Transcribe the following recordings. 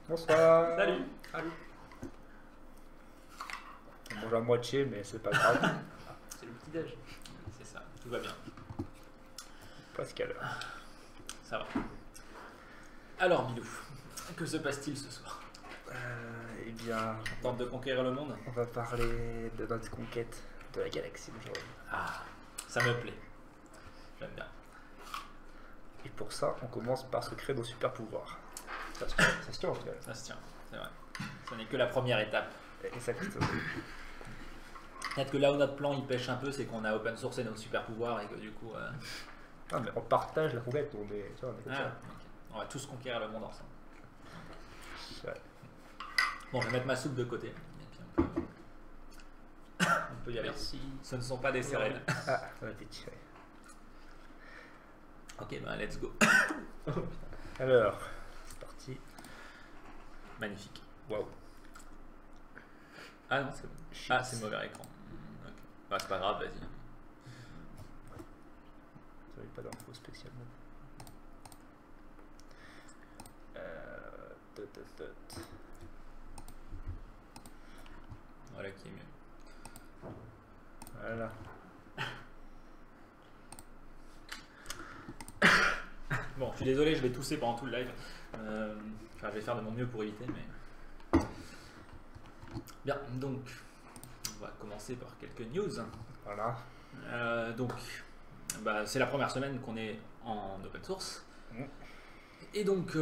Bonsoir. Salut. Salut. On mange à moitié, mais c'est pas grave. C'est le petit-déj. C'est ça, tout va bien. Presque à l'heure. Ça va. Alors, Bilou, que se passe-t-il ce soir? Eh bien, Tente de conquérir le monde? on va parler de notre conquête de la galaxie aujourd'hui. Ah, ça me plaît. J'aime bien. Et pour ça, on commence par se créer nos super pouvoirs. Ça se tient au final. Ça se tient, c'est vrai. Ce n'est que la première étape. Exactement. Peut-être que là où notre plan il pêche un peu, c'est qu'on a open sourcé nos super pouvoirs et que du coup. Ah, mais on partage la conquête, on est, tu vois, on est comme Ah, ça. ok. On va tous conquérir le monde ensemble. Ouais. Bon, je vais mettre ma soupe de côté. Et puis on peut y aller. Merci. Ce ne sont pas des céréales. Ah, ça va être tiré. Ok, ben let's go. Alors, c'est parti. Magnifique. Waouh. Ah non, c'est bon. Ah, c'est mauvais écran. Ok. Bah, c'est pas grave, vas-y. Ça n'avait pas d'infos spécialement. Tot. Voilà qui est mieux. Voilà. Bon, je suis désolé, je vais tousser pendant tout le live. Enfin, je vais faire de mon mieux pour éviter, mais. Bien, donc, on va commencer par quelques news. Voilà. Donc, bah, c'est la première semaine qu'on est en open source. Mmh. Et donc,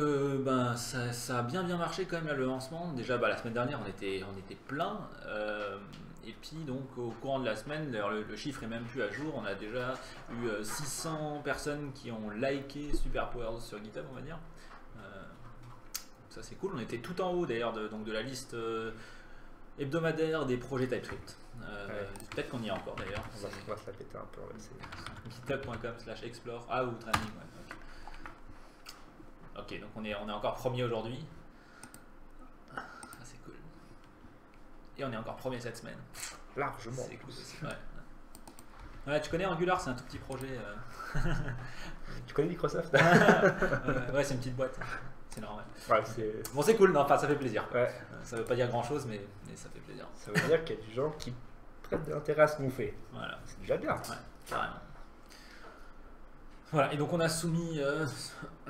ça a bien marché quand même là, le lancement. Déjà, la semaine dernière, on était plein. Et puis, donc, au courant de la semaine, d'ailleurs, le chiffre est même plus à jour. On a déjà eu 600 personnes qui ont liké Superpowers sur GitHub, on va dire. Ça, c'est cool. On était tout en haut d'ailleurs de la liste hebdomadaire des projets TypeScript. Ouais. Peut-être qu'on y est encore d'ailleurs. On va se la péter un peu. On va essayer. github.com/explore. Ah, ou training. Ouais. Ok, donc on est encore premier aujourd'hui. Ah, c'est cool. Et on est encore premier cette semaine. Largement. C'est cool aussi. Ouais. Ouais, tu connais Angular, c'est un tout petit projet. Tu connais Microsoft? Ouais, c'est une petite boîte. C'est normal. Ouais, c'est. Bon, c'est cool, non, enfin, ça fait plaisir. Ouais. Ça veut pas dire grand chose, mais ça fait plaisir. Ça veut dire qu'il y a des gens qui prêtent de l'intérêt à ce qu'on fait. Voilà. C'est déjà bien. Ouais, carrément. Voilà, et donc on a soumis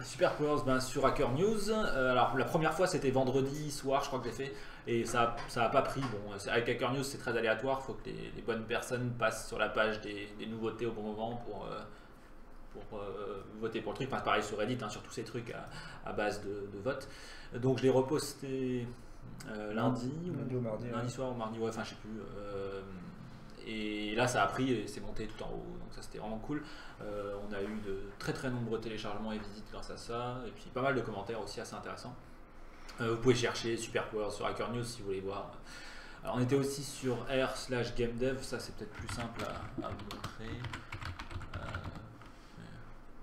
Superpowers sur Hacker News. Alors la première fois c'était vendredi soir, je crois que j'ai fait, et ça a pas pris. Bon, avec Hacker News c'est très aléatoire, il faut que les bonnes personnes passent sur la page des nouveautés au bon moment pour voter pour le truc. Enfin, c'est pareil sur Reddit, hein, sur tous ces trucs à base de vote. Donc je l'ai reposté lundi ou mardi. Lundi soir ou mardi, ouais, enfin je sais plus. Et là ça a pris et c'est monté tout en haut, donc ça c'était vraiment cool. On a eu de très nombreux téléchargements et visites grâce à ça, et puis pas mal de commentaires aussi assez intéressants. Vous pouvez chercher Superpowers sur Hacker News si vous voulez voir. Alors, on était aussi sur r/gamedev, ça c'est peut-être plus simple à vous montrer.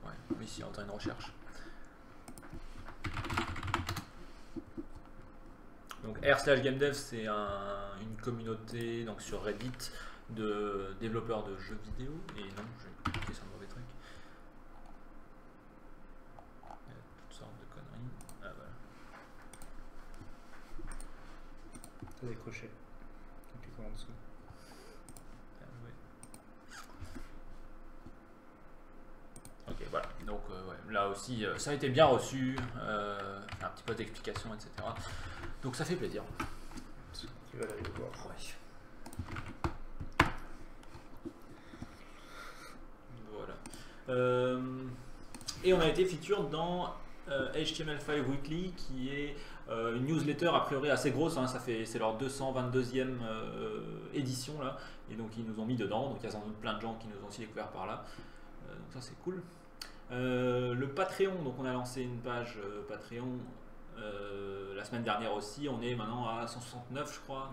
Ouais, oui, si on entend une recherche. Donc r/gamedev c'est une communauté donc sur Reddit de développeurs de jeux vidéo. Et non, je vais cliquer sur le mauvais truc. Il y a toutes sortes de conneries. Ah voilà. T'as décroché. En cliquant en dessous. Ah, ouais. Ok, voilà. Donc ouais, là aussi, ça a été bien reçu. Un petit peu d'explication, etc. Donc ça fait plaisir. Tu vas aller le voir. Ouais. Voilà. Et on a été featured dans HTML5 Weekly, qui est une newsletter a priori assez grosse. Hein, c'est leur 222e édition là, et donc ils nous ont mis dedans. Donc il y a sans doute plein de gens qui nous ont aussi découvert par là. Donc ça c'est cool. Le Patreon, donc on a lancé une page Patreon la semaine dernière aussi. On est maintenant à 169 je crois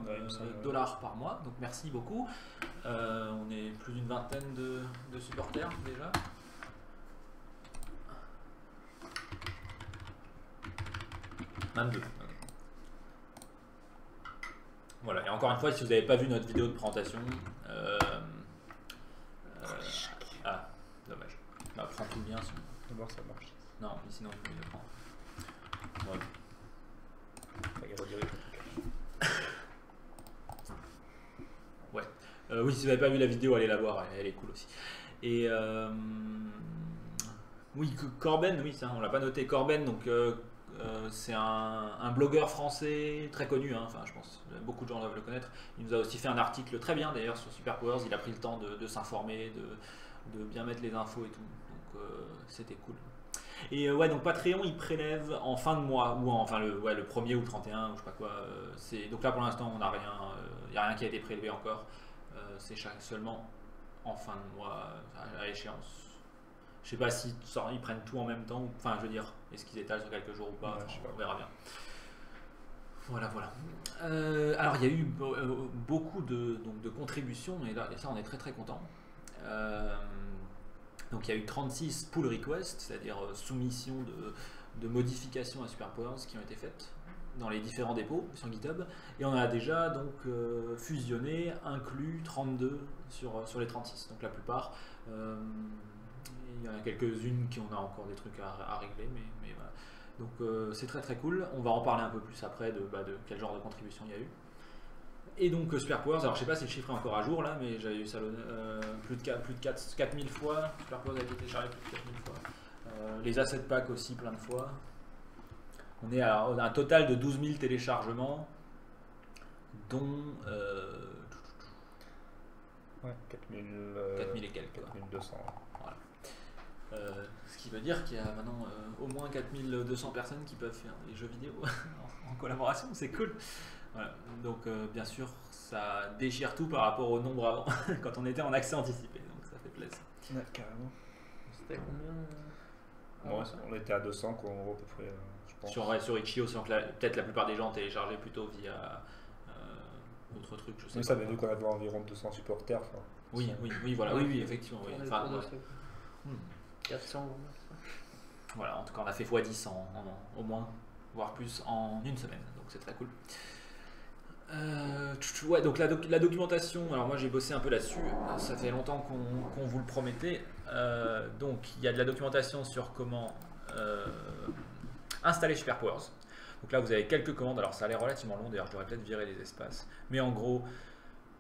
dollars par mois, donc merci beaucoup. On est plus d'une vingtaine de supporters déjà. Même deux. Voilà, et encore une fois, si vous n'avez pas vu notre vidéo de présentation, ah, dommage. Bah, prends tout bien. D'abord ça marche. Non, mais sinon, je vais le prendre. Ouais. redirige en tout cas. Ouais. Oui, si vous n'avez pas vu la vidéo, allez la voir, elle est cool aussi. Et oui, Corben, oui, ça, on l'a pas noté. Corben, donc c'est un blogueur français très connu, hein, enfin je pense beaucoup de gens doivent le connaître. Il nous a aussi fait un article très bien d'ailleurs sur Superpowers. Il a pris le temps de s'informer, de bien mettre les infos et tout. Donc c'était cool. Et ouais, donc Patreon il prélève en fin de mois, ou enfin le 1er ou le 31 ou je sais pas quoi. Donc là pour l'instant on n'a rien, il n'y a rien qui a été prélevé encore. C'est seulement en fin de mois à l'échéance. Je sais pas si ils prennent tout en même temps, enfin je veux dire, est-ce qu'ils étalent sur quelques jours ou pas, Ouais, enfin, je sais pas. on verra bien. Voilà. Alors il y a eu beaucoup de contributions, et là ça on est très très content. Donc il y a eu 36 pull requests, c'est-à-dire soumissions de modifications à Superpowers qui ont été faites dans les différents dépôts sur GitHub, et on a déjà donc fusionné, inclus 32 sur les 36, donc la plupart. Il y en a quelques-unes qui on a encore des trucs à régler, mais voilà. Donc c'est très très cool. On va en parler un peu plus après de quel genre de contribution il y a eu. Et donc Superpowers, alors je sais pas si le chiffre est encore à jour là, mais j'avais eu ça plus de 4000 fois. Superpowers a été téléchargé plus de 4000 fois. Les asset packs aussi plein de fois. On est à un total de 12 000 téléchargements, dont Ouais, 4000 et quelques. 4200. Voilà. Ce qui veut dire qu'il y a maintenant au moins 4200 personnes qui peuvent faire des jeux vidéo en collaboration, c'est cool. Voilà. Donc bien sûr ça déchire tout par rapport au nombre avant, quand on était en accès anticipé, donc ça fait plaisir. Ouais, carrément. C'était combien Bon, on était à 200 qu'on à peu près, je pense. Sur Itch.io, sans que peut-être la plupart des gens téléchargeaient plutôt via autre truc, je sais Mais pas. ça avait vu qu'on avait environ 200 supporters. Enfin, Oui, voilà, oui, effectivement. Oui. On est Enfin, pas ouais. dessus. Hmm. 400. Voilà, en tout cas on a fait x10 au moins, voire plus en une semaine, donc c'est très cool. Ouais, donc la documentation, alors moi j'ai bossé un peu là-dessus, ça fait longtemps qu'on vous le promettait. Donc il y a de la documentation sur comment installer Superpowers. Donc là vous avez quelques commandes, alors ça a l'air relativement long, d'ailleurs je devrais peut-être virer les espaces, mais en gros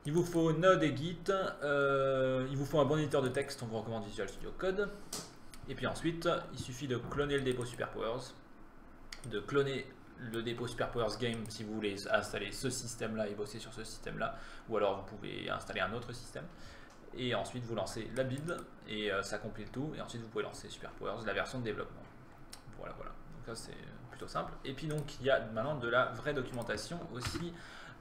il vous faut Node et Git, il vous faut un bon éditeur de texte, on vous recommande Visual Studio Code, et puis ensuite il suffit de cloner le dépôt Superpowers, de cloner le dépôt Superpowers Game si vous voulez installer ce système là et bosser sur ce système là, ou alors vous pouvez installer un autre système, et ensuite vous lancez la build et ça compile tout, et ensuite vous pouvez lancer Superpowers, la version de développement. Voilà, donc ça c'est plutôt simple. Et puis donc il y a maintenant de la vraie documentation aussi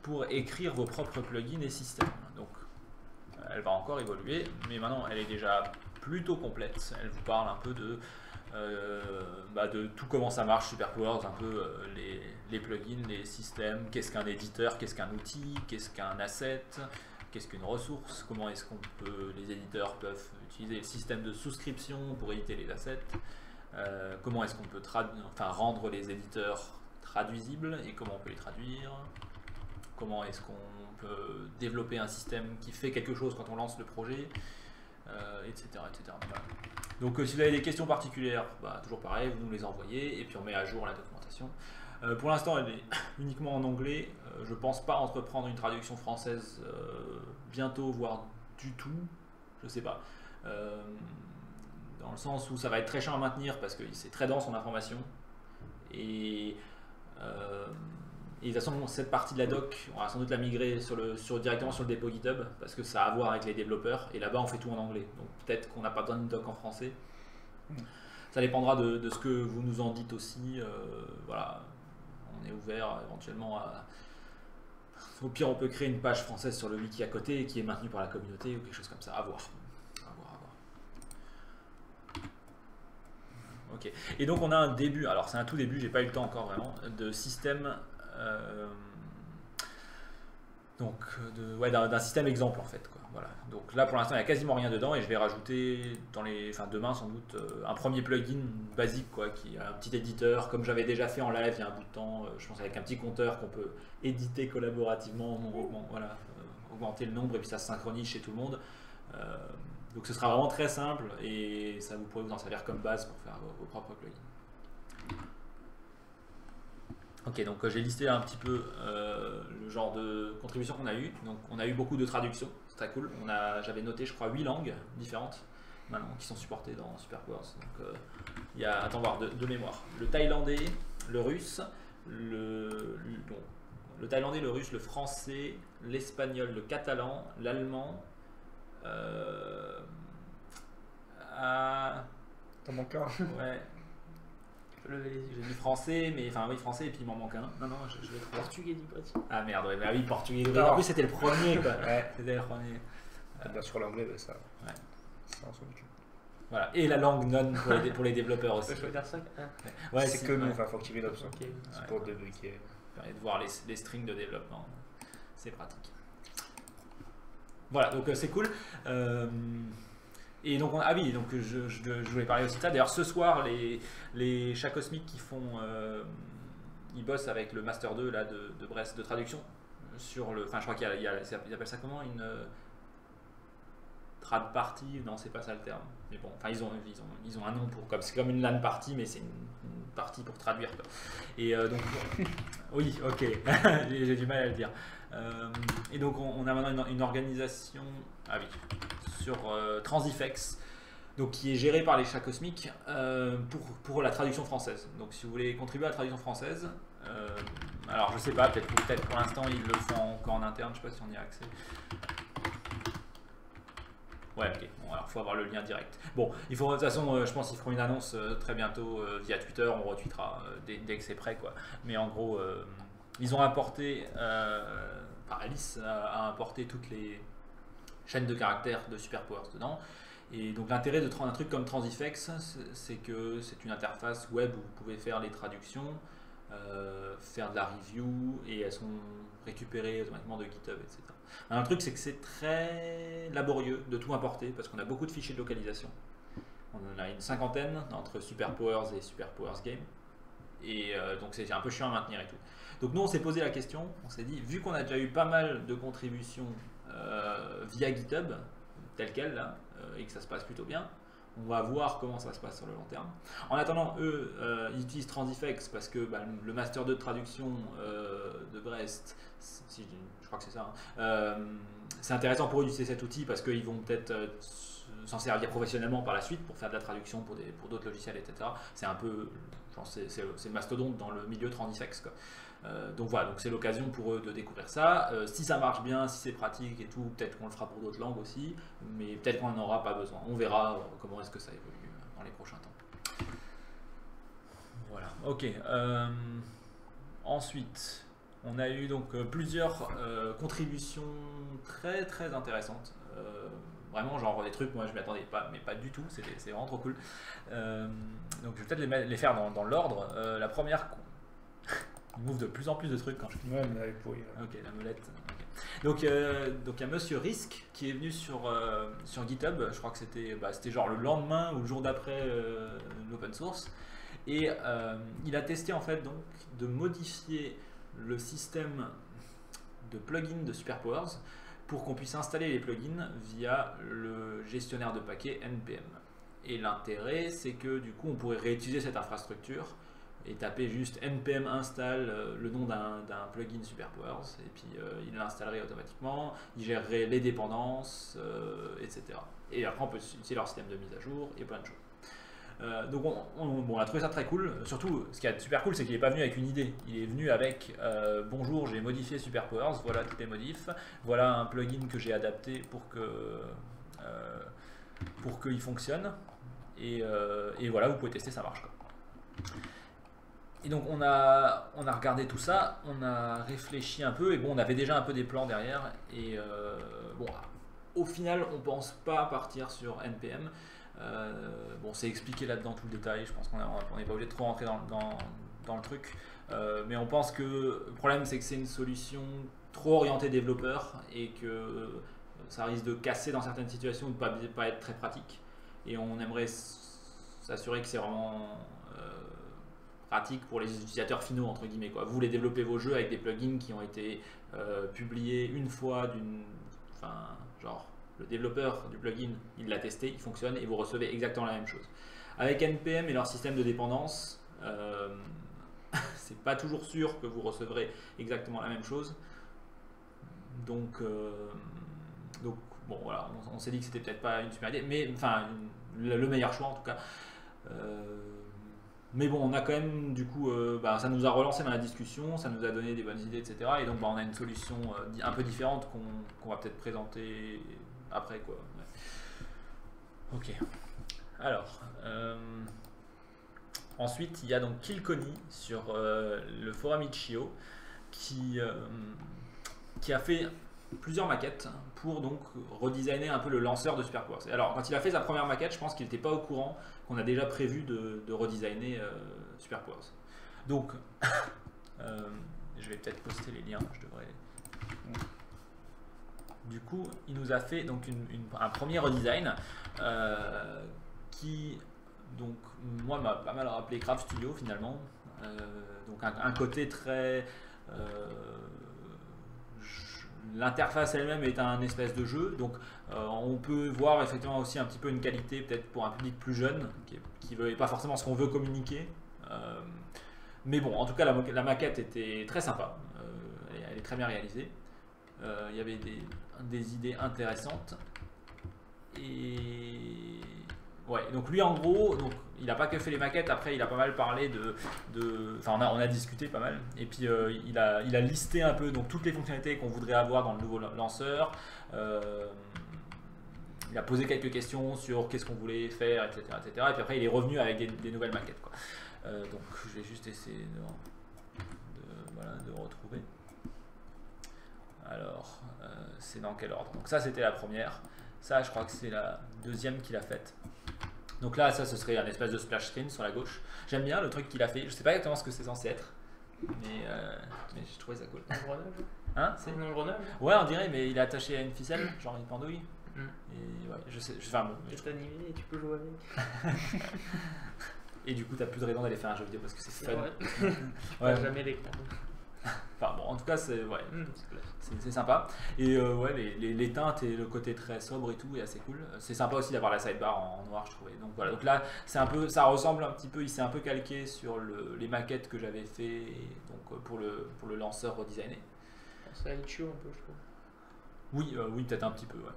pour écrire vos propres plugins et systèmes. Donc elle va encore évoluer, mais maintenant elle est déjà plutôt complète. Elle vous parle un peu de tout comment ça marche Superpowers, un peu les plugins, les systèmes, qu'est-ce qu'un éditeur, qu'est-ce qu'un outil, qu'est-ce qu'un asset, qu'est-ce qu'une ressource, comment est-ce qu'on peut, les éditeurs peuvent utiliser le système de souscription pour éditer les assets, comment est-ce qu'on peut rendre les éditeurs traduisibles et comment on peut les traduire, comment est-ce qu'on peut développer un système qui fait quelque chose quand on lance le projet, etc. Voilà. Donc si vous avez des questions particulières, toujours pareil, vous nous les envoyez et puis on met à jour la documentation. Pour l'instant elle est uniquement en anglais, je pense pas entreprendre une traduction française bientôt, voire du tout, je sais pas. Dans le sens où ça va être très chiant à maintenir parce que c'est très dense en information, et de toute façon cette partie de la doc on va sans doute la migrer directement sur le dépôt GitHub parce que ça a à voir avec les développeurs, et là-bas on fait tout en anglais, donc peut-être qu'on n'a pas besoin d'une doc en français. Ça dépendra de ce que vous nous en dites aussi. Voilà, on est ouvert éventuellement à... Au pire on peut créer une page française sur le wiki à côté qui est maintenue par la communauté ou quelque chose comme ça, à voir. Ok, et donc on a un début, alors c'est un tout début, j'ai pas eu le temps encore vraiment, de système, d'un système exemple en fait, quoi. Voilà. Donc là pour l'instant il n'y a quasiment rien dedans, et je vais rajouter demain sans doute un premier plugin basique, quoi, qui a un petit éditeur comme j'avais déjà fait en live il y a un bout de temps, je pense avec un petit compteur qu'on peut éditer collaborativement, augmenter le nombre et puis ça se synchronise chez tout le monde. Donc ce sera vraiment très simple et ça vous pourrez vous en servir comme base pour faire vos propres plugins. Ok, donc j'ai listé un petit peu le genre de contributions qu'on a eu. Donc on a eu beaucoup de traductions, c'est très cool. J'avais noté, je crois, 8 langues différentes maintenant qui sont supportées dans SuperPowers. Donc il y a, attends voir, de mémoire, le thaïlandais, le russe, bon, le thaïlandais, le russe, le français, l'espagnol, le catalan, l'allemand. T'en manques un. Ouais. Lever les yeux. J'ai dit français, mais enfin oui, français, et puis il m'en manque un. Non, je l'ai trouvé. Portugais, dis pas. Ah merde, ouais, bah oui, portugais. Non. En plus, c'était le premier, quoi. Ouais. C'était le premier. Bien sûr, l'anglais, mais ça. Ouais. Ça, on s'en occupe. Voilà. Et la langue non pour les développeurs Je aussi. peux dire ça. Hein. Ouais, c'est que nous, ouais. enfin, faut que tu reades ça. Ok. C'est Ouais. pour débloquer. Ça permet de voir les strings de développement. C'est pratique. Voilà, donc c'est cool. Et donc, ah oui, donc je voulais parler aussi de ça. D'ailleurs, ce soir, les chats cosmiques qui font. Ils bossent avec le Master 2 là, de Brest de traduction. Sur le, enfin, je crois ils appellent ça comment, une trad party? Non, c'est pas ça le terme. Mais bon, enfin, ils ont un nom pour. C'est comme une LAN party, mais c'est une partie pour traduire, quoi. Et donc, oui, ok, j'ai du mal à le dire. Et donc, on a maintenant une organisation. Ah oui. Sur Transifex, donc qui est géré par les chats cosmiques pour la traduction française. Donc si vous voulez contribuer à la traduction française, alors je sais pas, peut-être pour l'instant ils le font encore en interne, je sais pas si on y a accès. Ouais, ok, bon, alors il faut avoir le lien direct. Bon, il faut de toute façon, je pense qu'ils feront une annonce très bientôt via Twitter, on retweetera dès que c'est prêt, quoi. Mais en gros, ils ont importé, Alice a importé toutes les chaîne de caractères de SuperPowers dedans. Et donc l'intérêt de un truc comme Transifex, c'est que c'est une interface web où vous pouvez faire les traductions, faire de la review, et elles sont récupérées automatiquement de GitHub, etc. Un truc, c'est que c'est très laborieux de tout importer, parce qu'on a beaucoup de fichiers de localisation. On en a une 50aine entre SuperPowers et SuperPowers Game. Et donc c'est un peu chiant à maintenir et tout. Donc nous on s'est posé la question, on s'est dit, vu qu'on a déjà eu pas mal de contributions via GitHub, tel quel là, et que ça se passe plutôt bien, on va voir comment ça se passe sur le long terme. En attendant, eux, ils utilisent Transifex parce que le Master 2 de traduction de Brest, si je crois que c'est ça, hein, c'est intéressant pour eux d'utiliser cet outil parce qu'ils vont peut-être s'en servir professionnellement par la suite pour faire de la traduction pour d'autres logiciels, etc. C'est un peu, c'est le mastodonte dans le milieu Transifex, quoi. Donc voilà, donc c'est l'occasion pour eux de découvrir ça. Si ça marche bien, si c'est pratique et tout, peut-être qu'on le fera pour d'autres langues aussi, mais peut-être qu'on n'en aura pas besoin. On verra comment est-ce que ça évolue dans les prochains temps. Voilà, ok. Ensuite, on a eu donc plusieurs contributions très très intéressantes. Vraiment, genre des trucs, moi je m'y attendais pas, mais pas du tout, c'est vraiment trop cool. Donc je vais peut-être les faire dans l'ordre. La première. Il m'ouvre de plus en plus de trucs quand je clique. Ouais, mais elle est pourrie. Ok, la molette. Okay. Donc il y a Monsieur Risk qui est venu sur GitHub. Je crois que c'était genre le lendemain ou le jour d'après l'open source. Et il a testé en fait donc de modifier le système de plugins de SuperPowers pour qu'on puisse installer les plugins via le gestionnaire de paquets NPM. Et l'intérêt, c'est que du coup, on pourrait réutiliser cette infrastructure et taper juste npm install le nom d'un plugin SuperPowers et puis il l'installerait automatiquement, il gérerait les dépendances, etc. Et après on peut utiliser leur système de mise à jour et plein de choses. Donc on a trouvé ça très cool. Surtout ce qui est super cool, c'est qu'il n'est pas venu avec une idée, il est venu avec bonjour, j'ai modifié SuperPowers, voilà toutes les modifs, voilà un plugin que j'ai adapté pour qu'il fonctionne et voilà, vous pouvez tester, ça marche, quoi. Et donc on a regardé tout ça, on a réfléchi un peu, et bon, on avait déjà un peu des plans derrière, et bon, au final on pense pas partir sur NPM. Bon, c'est expliqué là-dedans tout le détail, je pense qu'on n'est pas obligé de trop rentrer dans le truc, mais on pense que le problème c'est que c'est une solution trop orientée développeur, et que ça risque de casser dans certaines situations ou de pas être très pratique, et on aimerait s'assurer que c'est vraiment pratique pour les utilisateurs finaux, entre guillemets, quoi. Vous voulez développer vos jeux avec des plugins qui ont été publiés une fois genre le développeur du plugin, il l'a testé, il fonctionne et vous recevez exactement la même chose. Avec NPM et leur système de dépendance, c'est pas toujours sûr que vous recevrez exactement la même chose. Donc bon, voilà, on s'est dit que c'était peut-être pas une super idée, mais enfin, le meilleur choix en tout cas. Mais bon, on a quand même, du coup, ça nous a relancé dans la discussion, ça nous a donné des bonnes idées, etc. Et donc, on a une solution un peu différente qu'on va peut-être présenter après, quoi. Ouais. Ok. Alors, ensuite, il y a donc Kilcony sur le forum Itch.io qui a fait plusieurs maquettes pour donc redesigner un peu le lanceur de SuperPowers. Alors, quand il a fait sa première maquette, je pense qu'il n'était pas au courant qu'on a déjà prévu de redesigner SuperPowers. Donc, je vais peut-être poster les liens, je devrais. Du coup, il nous a fait donc un premier redesign qui, donc, moi, m'a pas mal rappelé Craft Studio finalement. Donc, un côté très. L'interface elle-même est un espèce de jeu, donc on peut voir effectivement aussi un petit peu une qualité peut-être pour un public plus jeune qui veut pas forcément ce qu'on veut communiquer. Mais bon, en tout cas la maquette était très sympa, elle est très bien réalisée. Il y avait des idées intéressantes. Et ouais, donc lui en gros, donc, il n'a pas que fait les maquettes, après il a pas mal parlé enfin on a discuté pas mal, et puis il a listé un peu donc, toutes les fonctionnalités qu'on voudrait avoir dans le nouveau lanceur. Il a posé quelques questions sur qu'est-ce qu'on voulait faire, etc., etc. Et puis après il est revenu avec des nouvelles maquettes, quoi. Donc je vais juste essayer de retrouver. Alors, c'est dans quel ordre? Donc ça c'était la première, ça je crois que c'est la deuxième qu'il a faite. Donc là, ça, ce serait un espèce de splash screen sur la gauche. J'aime bien le truc qu'il a fait. Je sais pas exactement ce que c'est censé être, mais je trouvais ça cool. Un grenade? Hein, c'est un grenade? Ouais, on dirait, mais il est attaché à une ficelle, genre une pendouille. Et ouais, je sais. Enfin bon. C'est animé et tu peux jouer avec. Et du coup, t'as plus de raison d'aller faire un jeu vidéo parce que c'est fun. Ouais, jamais l'écran. Enfin bon, en tout cas, c'est ouais, c'est sympa. Et ouais, les teintes et le côté très sobre et tout est assez cool. C'est sympa aussi d'avoir la sidebar en noir, je trouvais. Donc voilà, donc là, c'est un peu, ça ressemble un petit peu, il s'est un peu calqué sur les maquettes que j'avais fait donc pour le lanceur redesigné. C'est un Itch.io un peu, je trouve. Oui, oui, peut-être un petit peu, ouais.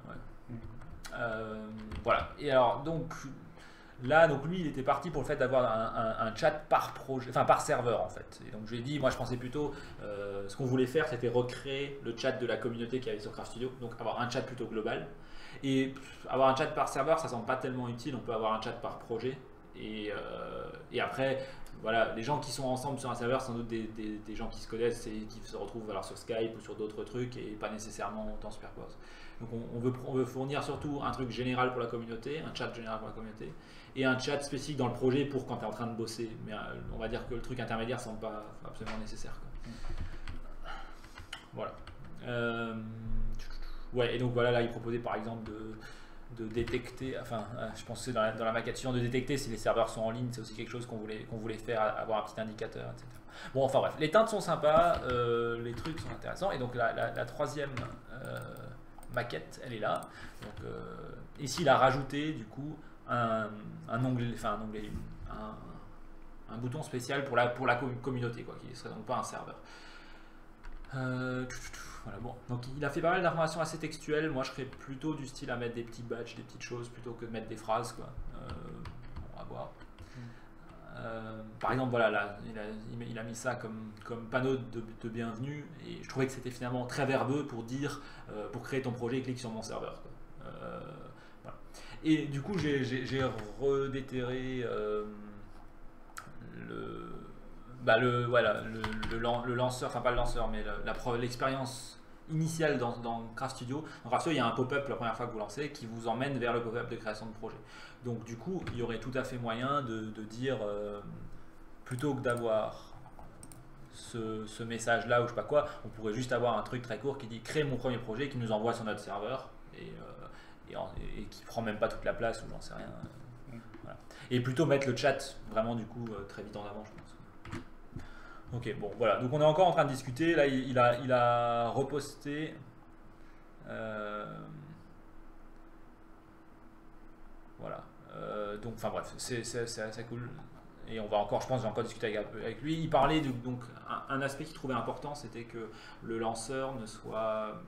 Voilà. Et alors donc. Là, donc lui, il était parti pour le fait d'avoir un chat par projet, enfin par serveur en fait. Et donc je lui ai dit, moi je pensais plutôt, ce qu'on voulait faire, c'était recréer le chat de la communauté qu'il y avait sur Craft Studio, donc avoir un chat plutôt global. Et avoir un chat par serveur, ça semble pas tellement utile. On peut avoir un chat par projet. Et après, voilà, les gens qui sont ensemble sur un serveur, sans doute des gens qui se connaissent et qui se retrouvent alors, sur Skype ou sur d'autres trucs et pas nécessairement dans SuperPowers. Donc on veut fournir surtout un truc général pour la communauté, un chat général pour la communauté, et un chat spécifique dans le projet pour quand tu es en train de bosser. Mais on va dire que le truc intermédiaire ne semble pas absolument nécessaire, quoi. Voilà. Ouais, et donc voilà, là il proposait par exemple de détecter, enfin je pensais dans la maquette suivante de détecter si les serveurs sont en ligne, c'est aussi quelque chose qu'on voulait faire, avoir un petit indicateur, etc. Bon, enfin bref, les teintes sont sympas, les trucs sont intéressants, et donc la troisième maquette, elle est là. Donc ici il a rajouté du coup un onglet, enfin un bouton spécial pour la communauté, quoi, qui ne serait donc pas un serveur. Voilà, bon. Donc il a fait pas mal d'informations assez textuelles. Moi je serais plutôt du style à mettre des petits badges, des petites choses plutôt que de mettre des phrases, quoi. On va voir. Par exemple, voilà, là, il a mis ça comme panneau de bienvenue, et je trouvais que c'était finalement très verbeux pour dire pour créer ton projet, clique sur mon serveur, quoi. Voilà. Et du coup j'ai redéterré le lanceur, enfin pas le lanceur, mais l'expérience initiale dans Craft Studio. Dans Craft Studio, il y a un pop-up la première fois que vous lancez qui vous emmène vers le pop-up de création de projet. Donc du coup, il y aurait tout à fait moyen de dire, plutôt que d'avoir ce message-là ou je sais pas quoi, on pourrait juste avoir un truc très court qui dit crée mon premier projet, qui nous envoie sur notre serveur et qui prend même pas toute la place ou j'en sais rien. Voilà. Et plutôt mettre le chat vraiment du coup très vite en avant, je pense. Ok, bon, voilà. Donc on est encore en train de discuter. Là, il a reposté. Voilà. Donc, enfin bref, c'est assez cool. et on va encore, je pense, j'ai encore discuté avec lui. Il parlait donc un aspect qu'il trouvait important, c'était que le lanceur ne soit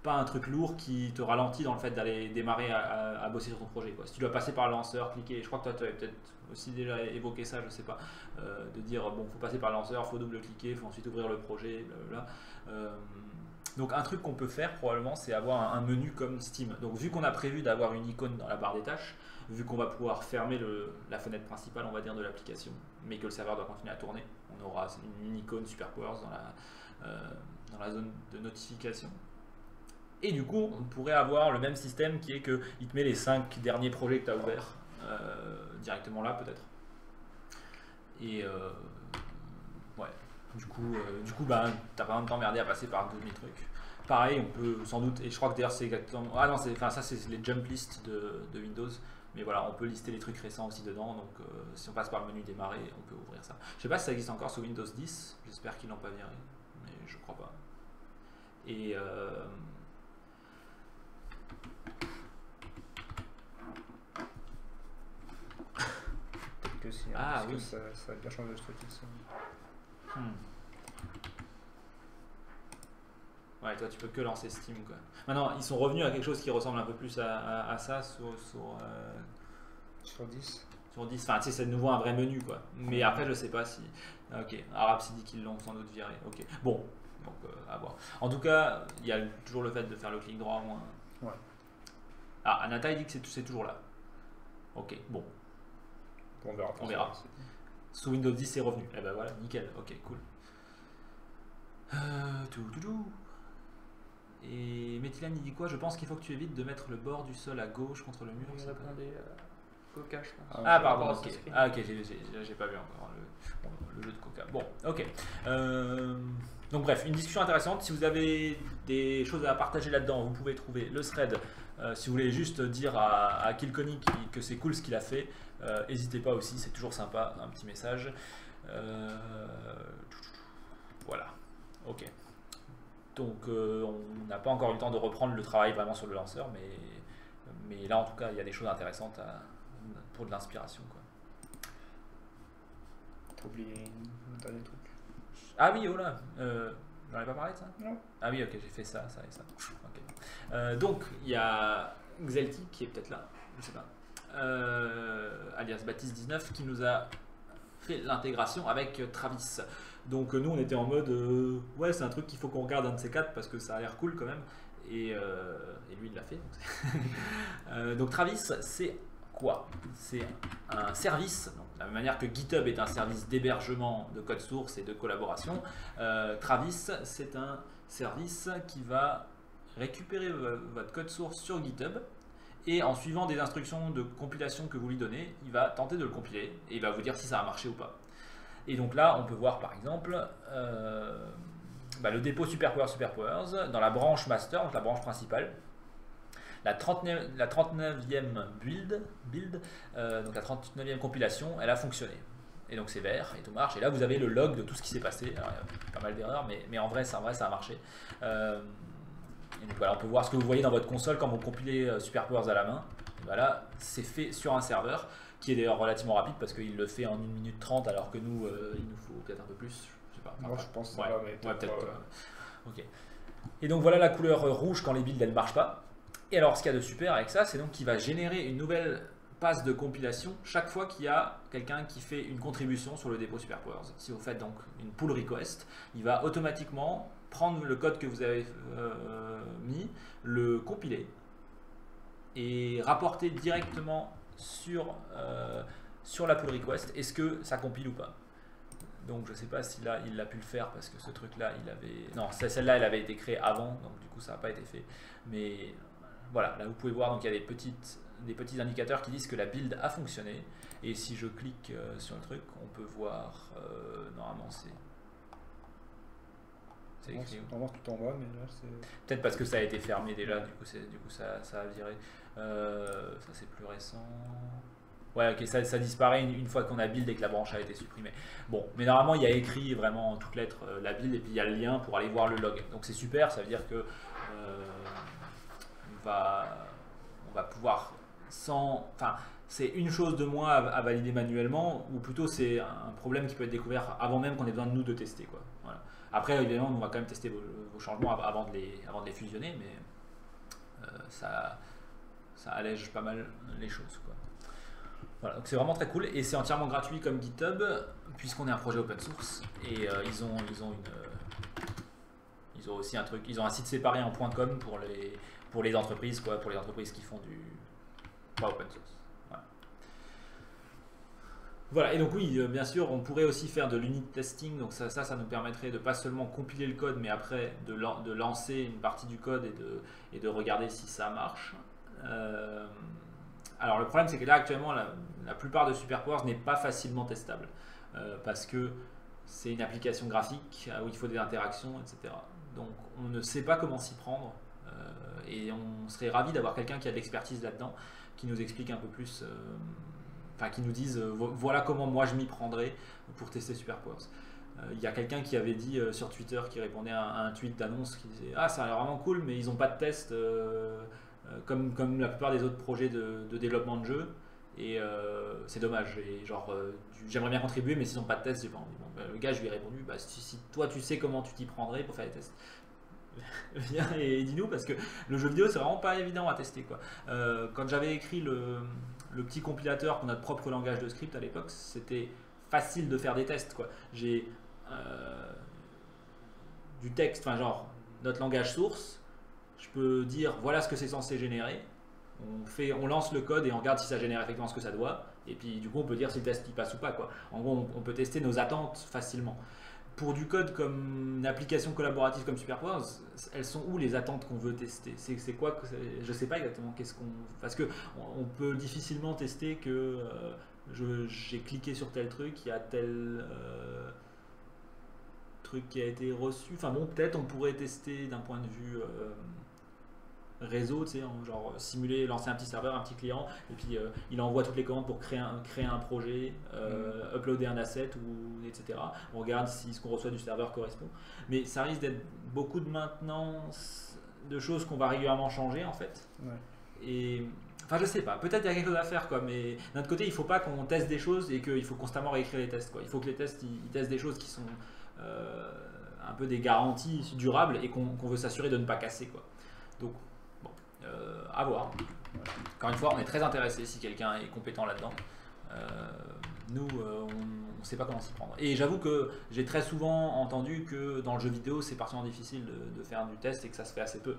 pas un truc lourd qui te ralentit dans le fait d'aller démarrer à bosser sur ton projet, quoi. Si tu dois passer par le lanceur, cliquer, je crois que toi tu avais peut-être aussi déjà évoqué ça, je sais pas, de dire bon, faut passer par le lanceur, faut double-cliquer, faut ensuite ouvrir le projet, blablabla. Donc un truc qu'on peut faire probablement, c'est avoir un menu comme Steam. Donc vu qu'on a prévu d'avoir une icône dans la barre des tâches, vu qu'on va pouvoir fermer la fenêtre principale, on va dire, de l'application, mais que le serveur doit continuer à tourner, on aura une icône SuperPowers dans la zone de notification. Et du coup, on pourrait avoir le même système qui est qu'il te met les 5 derniers projets que tu as ouverts directement là, peut-être. Et ouais, du coup bah, t'as pas besoin de t'emmerder à passer par 12 000 trucs. Pareil, on peut sans doute, et je crois que d'ailleurs c'est exactement. Ah non, ça c'est les jump lists de Windows. Mais voilà, on peut lister les trucs récents aussi dedans. Donc si on passe par le menu démarrer, on peut ouvrir ça. Je sais pas si ça existe encore sous Windows 10. J'espère qu'ils l'ont pas viré, mais je crois pas. Et Que si, hein, ah parce oui, que ça a bien changé le truc ici. Ouais, toi tu peux que lancer Steam, quoi. Maintenant, ils sont revenus à quelque chose qui ressemble un peu plus à ça sur 10. Sur 10. Enfin, tu sais, c'est de nouveau un vrai menu, quoi. Mais après, je sais pas si. Ok, Arapsy dit qu'ils l'ont sans doute viré. Ok, bon, donc à voir. En tout cas, il y a toujours le fait de faire le clic droit au moins. Ouais. Ah, Anata il dit que c'est toujours là. Ok, bon. On verra. On verra. Sous Windows 10, c'est revenu. Eh ben voilà, nickel. Ok, cool. Et Méthylène, il dit quoi? Je pense qu'il faut que tu évites de mettre le bord du sol à gauche contre le mur. Il répondait Coca, je pense. Ah, pardon, ok. Ah, ok, j'ai pas vu encore le jeu de Coca. Bon, ok. Donc, bref, une discussion intéressante. Si vous avez des choses à partager là-dedans, vous pouvez trouver le thread. Si vous voulez juste dire à Kilcony que c'est cool ce qu'il a fait, n'hésitez pas aussi, c'est toujours sympa, un petit message. Voilà, ok. Donc on n'a pas encore eu le temps de reprendre le travail vraiment sur le lanceur, mais là en tout cas il y a des choses intéressantes pour de l'inspiration, quoi. T'as oublié un dernier truc. Ah oui, oh là, j'en ai pas parlé de ça? Non. Ah oui, ok, j'ai fait ça et ça. Okay. Donc il y a Xelti qui est peut-être là, je sais pas, alias Baptiste19 qui nous a fait l'intégration avec Travis. Donc nous on était en mode ouais, c'est un truc qu'il faut qu'on regarde un de ces quatre parce que ça a l'air cool quand même, et lui il l'a fait. Donc Travis, c'est quoi? C'est un service, donc, de la même manière que GitHub est un service d'hébergement de code source et de collaboration, Travis c'est un service qui va récupérer votre code source sur GitHub, et en suivant des instructions de compilation que vous lui donnez, il va tenter de le compiler et il va vous dire si ça a marché ou pas. Et donc là, on peut voir par exemple le dépôt SuperPowers dans la branche master, donc la branche principale. La 39e build, donc la 39e compilation, elle a fonctionné. Et donc c'est vert et tout marche. Et là, vous avez le log de tout ce qui s'est passé. Alors, il y a pas mal d'erreurs, mais en vrai, ça a marché. Et donc voilà, on peut voir ce que vous voyez dans votre console quand vous compilez SuperPowers à la main. Et voilà, c'est fait sur un serveur qui est d'ailleurs relativement rapide parce qu'il le fait en 1 minute 30 alors que nous, il nous faut peut-être un peu plus. Je sais pas. Moi je pense que ça ouais, va, mais peut-être. Ok. Et donc voilà la couleur rouge quand les builds elles ne marchent pas. Et alors ce qu'il y a de super avec ça, c'est donc qu'il va générer une nouvelle passe de compilation chaque fois qu'il y a quelqu'un qui fait une contribution sur le dépôt SuperPowers. Si vous faites donc une pull request, il va automatiquement prendre le code que vous avez mis, le compiler et rapporter directement sur la pull request est-ce que ça compile ou pas. Donc je sais pas si là il a pu le faire parce que ce truc là il avait, non, celle-là elle avait été créée avant, donc du coup ça n'a pas été fait, mais voilà, là vous pouvez voir, donc il y a des petits indicateurs qui disent que la build a fonctionné, et si je clique sur le truc on peut voir normalement c'est écrit. Normalement tout en bas, mais là c'est... Peut-être parce que ça a été fermé déjà, du coup ça a viré. Ça c'est plus récent. Ouais, ok, ça disparaît une fois qu'on a build et que la branche a été supprimée. Bon, mais normalement il y a écrit vraiment en toutes lettres la build, et puis il y a le lien pour aller voir le log. Donc c'est super, ça veut dire que on va pouvoir c'est une chose de moins à valider manuellement, ou plutôt c'est un problème qui peut être découvert avant même qu'on ait besoin de nous de tester, quoi. Voilà. Après, évidemment, on va quand même tester vos changements avant de les fusionner, mais ça allège pas mal les choses, quoi. Voilà, donc c'est vraiment très cool et c'est entièrement gratuit comme GitHub puisqu'on est un projet open source et ils ont aussi un truc, ils ont un site séparé en .com pour les entreprises, quoi, pour les entreprises qui font du pas open source. Voilà, et donc oui, bien sûr, on pourrait aussi faire de l'unit testing, donc ça nous permettrait de pas seulement compiler le code, mais après de lancer une partie du code et de regarder si ça marche. Alors le problème c'est que là actuellement la plupart de SuperPowers n'est pas facilement testable parce que c'est une application graphique où il faut des interactions, etc. Donc on ne sait pas comment s'y prendre et on serait ravi d'avoir quelqu'un qui a de l'expertise là-dedans, qui nous explique un peu plus, qui nous dise voilà comment moi je m'y prendrais pour tester SuperPowers. Il y a quelqu'un qui avait dit sur Twitter, qui répondait à un tweet d'annonce qui disait ah ça a l'air vraiment cool mais ils n'ont pas de test comme la plupart des autres projets de développement de jeux et c'est dommage et genre j'aimerais bien contribuer mais s'ils n'ont pas de test j'ai pas envie. Bon, le gars je lui ai répondu si toi tu sais comment tu t'y prendrais pour faire les tests viens et dis-nous parce que le jeu vidéo c'est vraiment pas évident à tester, quoi. Quand j'avais écrit le petit compilateur pour notre propre langage de script à l'époque, c'était facile de faire des tests, quoi. J'ai du texte, enfin genre notre langage source, je peux dire voilà ce que c'est censé générer, on lance le code et on regarde si ça génère effectivement ce que ça doit, et puis du coup on peut dire si le test il passe ou pas, quoi. En gros on peut tester nos attentes facilement. Pour du code comme une application collaborative comme SuperPowers, elles sont où les attentes qu'on veut tester? C'est quoi? Je sais pas exactement qu'est-ce qu'on... Parce que on peut difficilement tester que j'ai cliqué sur tel truc, il y a tel truc qui a été reçu. Enfin bon, peut-être on pourrait tester d'un point de vue réseau, tu sais, genre simuler, lancer un petit serveur, un petit client, et puis il envoie toutes les commandes pour créer un projet, uploader un asset, etc. On regarde si ce qu'on reçoit du serveur correspond. Mais ça risque d'être beaucoup de maintenance, de choses qu'on va régulièrement changer, en fait. Ouais. Et enfin, je sais pas, peut-être il y a quelque chose à faire, quoi, mais d'un autre côté, il faut pas qu'on teste des choses et qu'il faut constamment réécrire les tests, quoi. Il faut que les tests, ils testent des choses qui sont un peu des garanties durables et qu'on veut s'assurer de ne pas casser, quoi. Donc, à voir. Encore une fois, on est très intéressé si quelqu'un est compétent là-dedans. Nous, on ne sait pas comment s'y prendre. Et j'avoue que j'ai très souvent entendu que dans le jeu vidéo, c'est particulièrement difficile de faire du test et que ça se fait assez peu.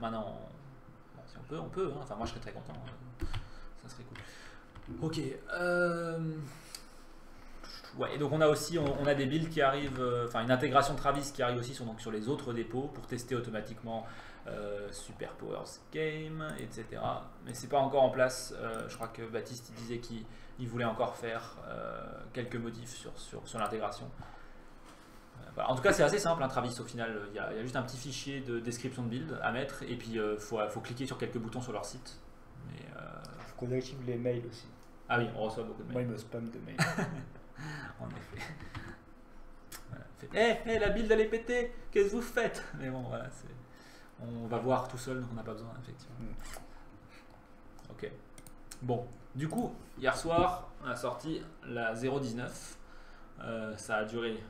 Maintenant, si on peut. Hein. Enfin, moi, je serais très content. Ça serait cool. Ok. Ouais, et donc on a aussi on a des builds qui arrivent, une intégration Travis qui arrive aussi sur les autres dépôts pour tester automatiquement SuperPowers Game, etc. Mais c'est pas encore en place. Je crois que Baptiste il disait qu'il voulait encore faire quelques modifs sur l'intégration. Voilà. En tout cas, c'est assez simple, hein, Travis. Au final, il y a juste un petit fichier de description de build à mettre et puis faut cliquer sur quelques boutons sur leur site. Mais faut qu'on active les mails aussi. Ah oui, on reçoit beaucoup de mails. Moi, il me spam de mails. En effet. Voilà. La build elle est pétée, qu'est-ce que vous faites? Mais bon, voilà, on va voir tout seul, donc on n'a pas besoin, effectivement. Ok. Bon, du coup, hier soir, on a sorti la 0.19. Ça a duré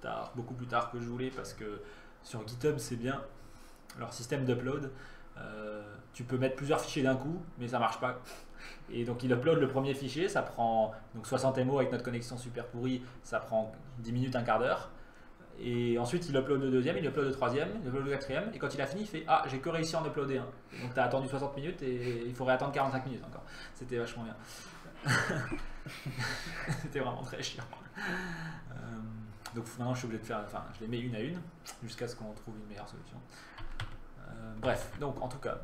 tard, beaucoup plus tard que je voulais, parce que sur GitHub, c'est bien. Leur système d'upload, tu peux mettre plusieurs fichiers d'un coup, mais ça marche pas. Et donc il upload le premier fichier, ça prend donc 60 MO avec notre connexion super pourrie, ça prend 10 minutes, un quart d'heure. Et ensuite il upload le deuxième, il upload le troisième, il upload le quatrième, et quand il a fini, il fait ah j'ai que réussi à en uploader un. Donc tu as attendu 60 minutes et il faudrait attendre 45 minutes encore. C'était vachement bien. C'était vraiment très chiant. Donc maintenant je suis obligé de faire, je les mets une à une jusqu'à ce qu'on trouve une meilleure solution. Bref, donc en tout cas.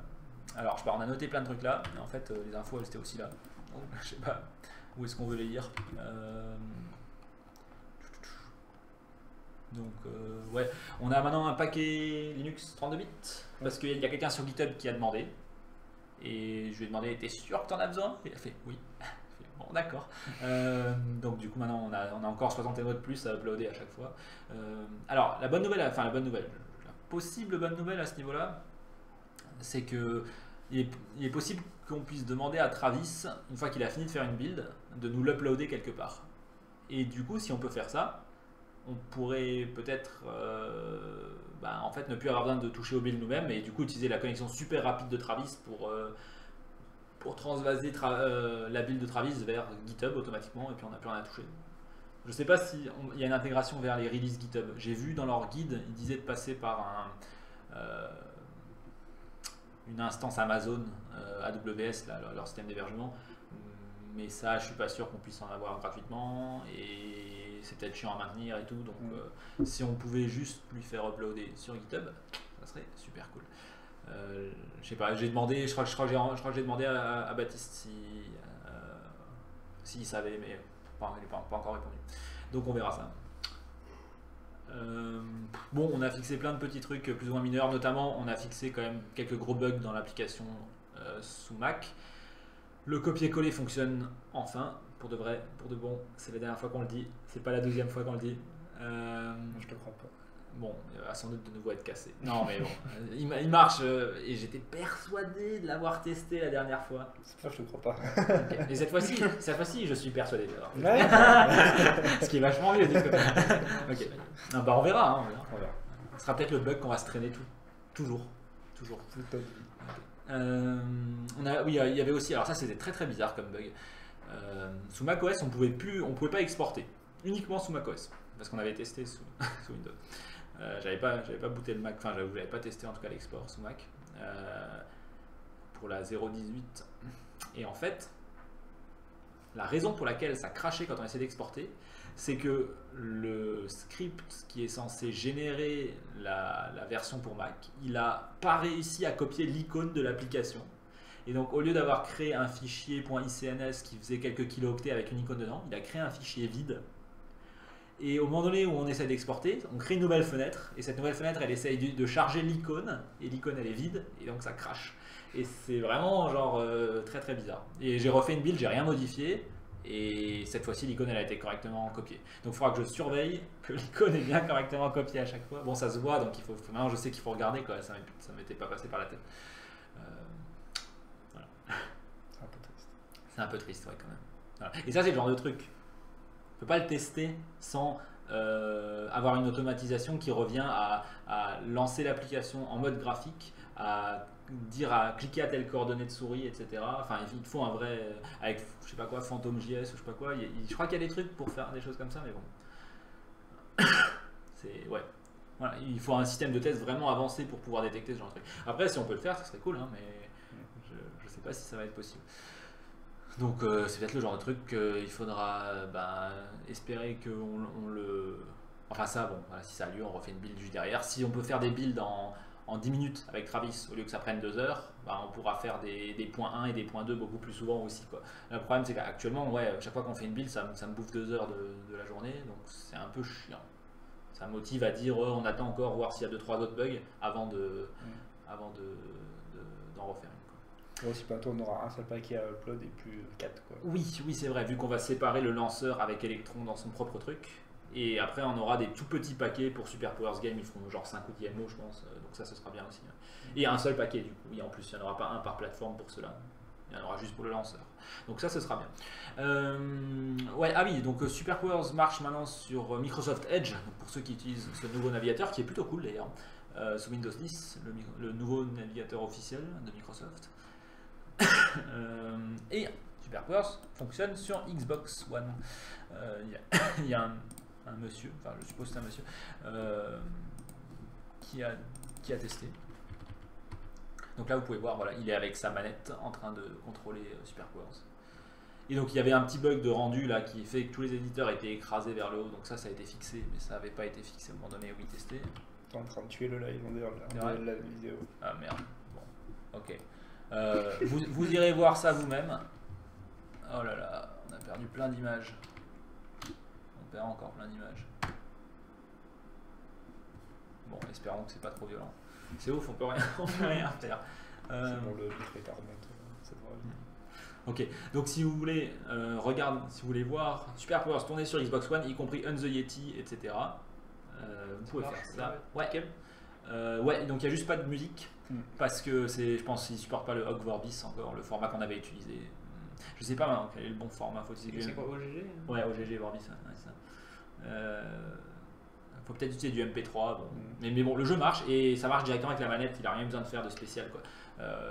Alors, on a noté plein de trucs là, mais en fait, les infos, elles étaient aussi là. Je sais pas où est-ce qu'on veut les lire. Donc, ouais, on a maintenant un paquet Linux 32 bits, parce qu'il y a quelqu'un sur GitHub qui a demandé. Et je lui ai demandé, t'es sûr que t'en as besoin? Et il a fait, oui. Bon, d'accord. Donc, du coup, maintenant, on a encore 60 MO de plus à uploader à chaque fois. Alors, la possible bonne nouvelle à ce niveau-là, c'est que il est possible qu'on puisse demander à Travis, une fois qu'il a fini de faire une build, de nous l'uploader quelque part. Et du coup, si on peut faire ça, on pourrait peut-être en fait ne plus avoir besoin de toucher au build nous-mêmes et du coup utiliser la connexion super rapide de Travis pour transvaser la build de Travis vers GitHub automatiquement et puis on n'a plus rien à toucher. Je sais pas si il y a une intégration vers les releases GitHub. J'ai vu dans leur guide, ils disaient de passer par une instance Amazon AWS, là, leur système d'hébergement. Mais ça, je suis pas sûr qu'on puisse en avoir gratuitement et c'est peut-être chiant à maintenir et tout. Donc, si on pouvait juste lui faire uploader sur GitHub, ça serait super cool. Je sais pas, j'ai demandé, je crois que j'ai demandé à Baptiste s'il savait, mais il n'est pas encore répondu. Donc, on verra ça. Bon, on a fixé plein de petits trucs plus ou moins mineurs, notamment on a fixé quand même quelques gros bugs dans l'application sous Mac. Le copier-coller fonctionne enfin, pour de vrai, pour de bon. C'est la dernière fois qu'on le dit, c'est pas la deuxième fois qu'on le dit. Je te crois pas. Bon, il va sans doute de nouveau être cassé. Non, mais bon, il marche et j'étais persuadé de l'avoir testé la dernière fois. C'est ça, je te crois pas. Okay. Et cette fois-ci, je suis persuadé d'avoir testé. Ouais. Ce qui est vachement mieux, du coup. Ok. Non, bah on verra, hein, on verra. Voilà. Ce sera peut-être le bug qu'on va se traîner toujours. Oui, il y avait aussi, alors ça c'était très très bizarre comme bug. Sous macOS, on pouvait pas exporter, uniquement sous macOS, parce qu'on avait testé sous Windows. J'avais pas booté le Mac, enfin je l'avais pas testé en tout cas l'export sous Mac pour la 0.18. Et en fait, la raison pour laquelle ça crachait quand on essayait d'exporter, c'est que le script qui est censé générer la version pour Mac, il n'a pas réussi à copier l'icône de l'application. Et donc au lieu d'avoir créé un fichier .icns qui faisait quelques kilooctets avec une icône dedans, il a créé un fichier vide. Et au moment donné où on essaie d'exporter, on crée une nouvelle fenêtre, et cette nouvelle fenêtre elle essaye de charger l'icône, et l'icône elle est vide, et donc ça crache. Et c'est vraiment genre très très bizarre. Et j'ai refait une build, j'ai rien modifié, et cette fois-ci l'icône elle a été correctement copiée. Donc il faudra que je surveille que l'icône est bien correctement copiée à chaque fois. Bon, ça se voit, donc maintenant je sais qu'il faut regarder, quoi. Ça m'était pas passé par la tête. Voilà. C'est un peu triste. C'est un peu triste, ouais, quand même. Voilà. Et ça c'est le genre de truc. On peut pas le tester sans avoir une automatisation qui revient à lancer l'application en mode graphique, à cliquer à telle coordonnée de souris, etc. Enfin, il faut un vrai, avec je sais pas quoi, PhantomJS ou je sais pas quoi. Je crois qu'il y a des trucs pour faire des choses comme ça, mais bon. Ouais. Voilà, il faut un système de test vraiment avancé pour pouvoir détecter ce genre de truc. Après, si on peut le faire, ça serait cool, hein, mais je sais pas si ça va être possible. Donc c'est peut-être le genre de truc qu'il faudra espérer qu'on le... Enfin ça, bon, voilà, si ça a lieu, on refait une build juste derrière. Si on peut faire des builds en 10 minutes avec Travis, au lieu que ça prenne 2 heures, on pourra faire des points 1 et des points 2 beaucoup plus souvent aussi, quoi. Le problème c'est qu'actuellement, chaque fois qu'on fait une build, ça me bouffe 2 heures de la journée, donc c'est un peu chiant. Ça motive à dire on attend encore, voir s'il y a 2-3 autres bugs avant d'en refaire une. Aussi bientôt on aura un seul paquet à upload et plus 4, quoi. Oui, c'est vrai, vu qu'on va séparer le lanceur avec Electron dans son propre truc. Et après on aura des tout petits paquets pour Super Powers Game, ils feront genre 5 ou 10 MO je pense, donc ça ce sera bien aussi. Et un seul paquet du coup, oui, en plus il n'y en aura pas un par plateforme pour cela, il y en aura juste pour le lanceur. Donc ça ce sera bien. Oui, donc Super Powers marche maintenant sur Microsoft Edge, donc pour ceux qui utilisent ce nouveau navigateur qui est plutôt cool d'ailleurs, sous Windows 10, le nouveau navigateur officiel de Microsoft. Et Super Powers fonctionne sur Xbox One. Il y a un monsieur, enfin je suppose que c'est un monsieur, qui a testé. Donc là vous pouvez voir, voilà, il est avec sa manette en train de contrôler Super Powers. Et donc il y avait un petit bug de rendu là qui fait que tous les éditeurs étaient écrasés vers le haut, donc ça a été fixé, mais ça n'avait pas été fixé au moment donné où il testait. T'es en train de tuer le live en dehors de la vidéo. Ah merde, bon, ok. Vous irez voir ça vous-même. Oh là là, on a perdu plein d'images. On perd encore plein d'images. Bon, espérons que c'est pas trop violent. C'est ouf, on peut rien faire. C'est bon, le bitrate remonte, ça devrait venir. Ok, donc si vous voulez si vous voulez voir Super Powers tourner sur Xbox One, y compris On the Yeti, etc. Vous pouvez faire ça. Ouais. Ouais, donc il n'y a juste pas de musique. Mm. Parce que je pense qu'ils ne supportent pas le Hog Vorbis encore, le format qu'on avait utilisé. Je sais pas maintenant quel est le bon format. Faut utiliser C'est quoi, OGG? Ouais, OGG Vorbis, ouais, c'est ça. Faut peut-être utiliser du MP3. Bon. Mais bon, le jeu marche et ça marche directement avec la manette. Il a rien besoin de faire de spécial, quoi.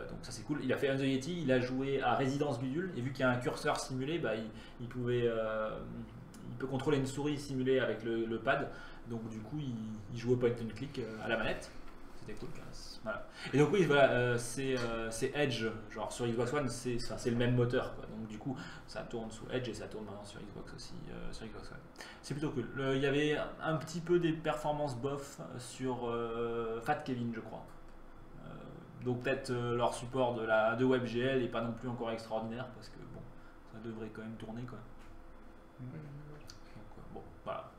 Donc ça c'est cool. Il a fait On the Yeti, il a joué à Residence Gudule et vu qu'il y a un curseur simulé, bah, il peut contrôler une souris simulée avec le pad. Donc du coup, il joue au point and click à la manette. C'était cool. Voilà. Et donc oui, voilà, c'est Edge, genre sur Xbox One, c'est le même moteur, quoi. Donc du coup, ça tourne sous Edge et ça tourne maintenant sur Xbox aussi, sur Xbox One. C'est plutôt cool. Il y avait un petit peu des performances bof sur Fat Kevin, je crois. Donc peut-être leur support de WebGL n'est pas non plus encore extraordinaire parce que bon, ça devrait quand même tourner, quoi. Donc bon, voilà.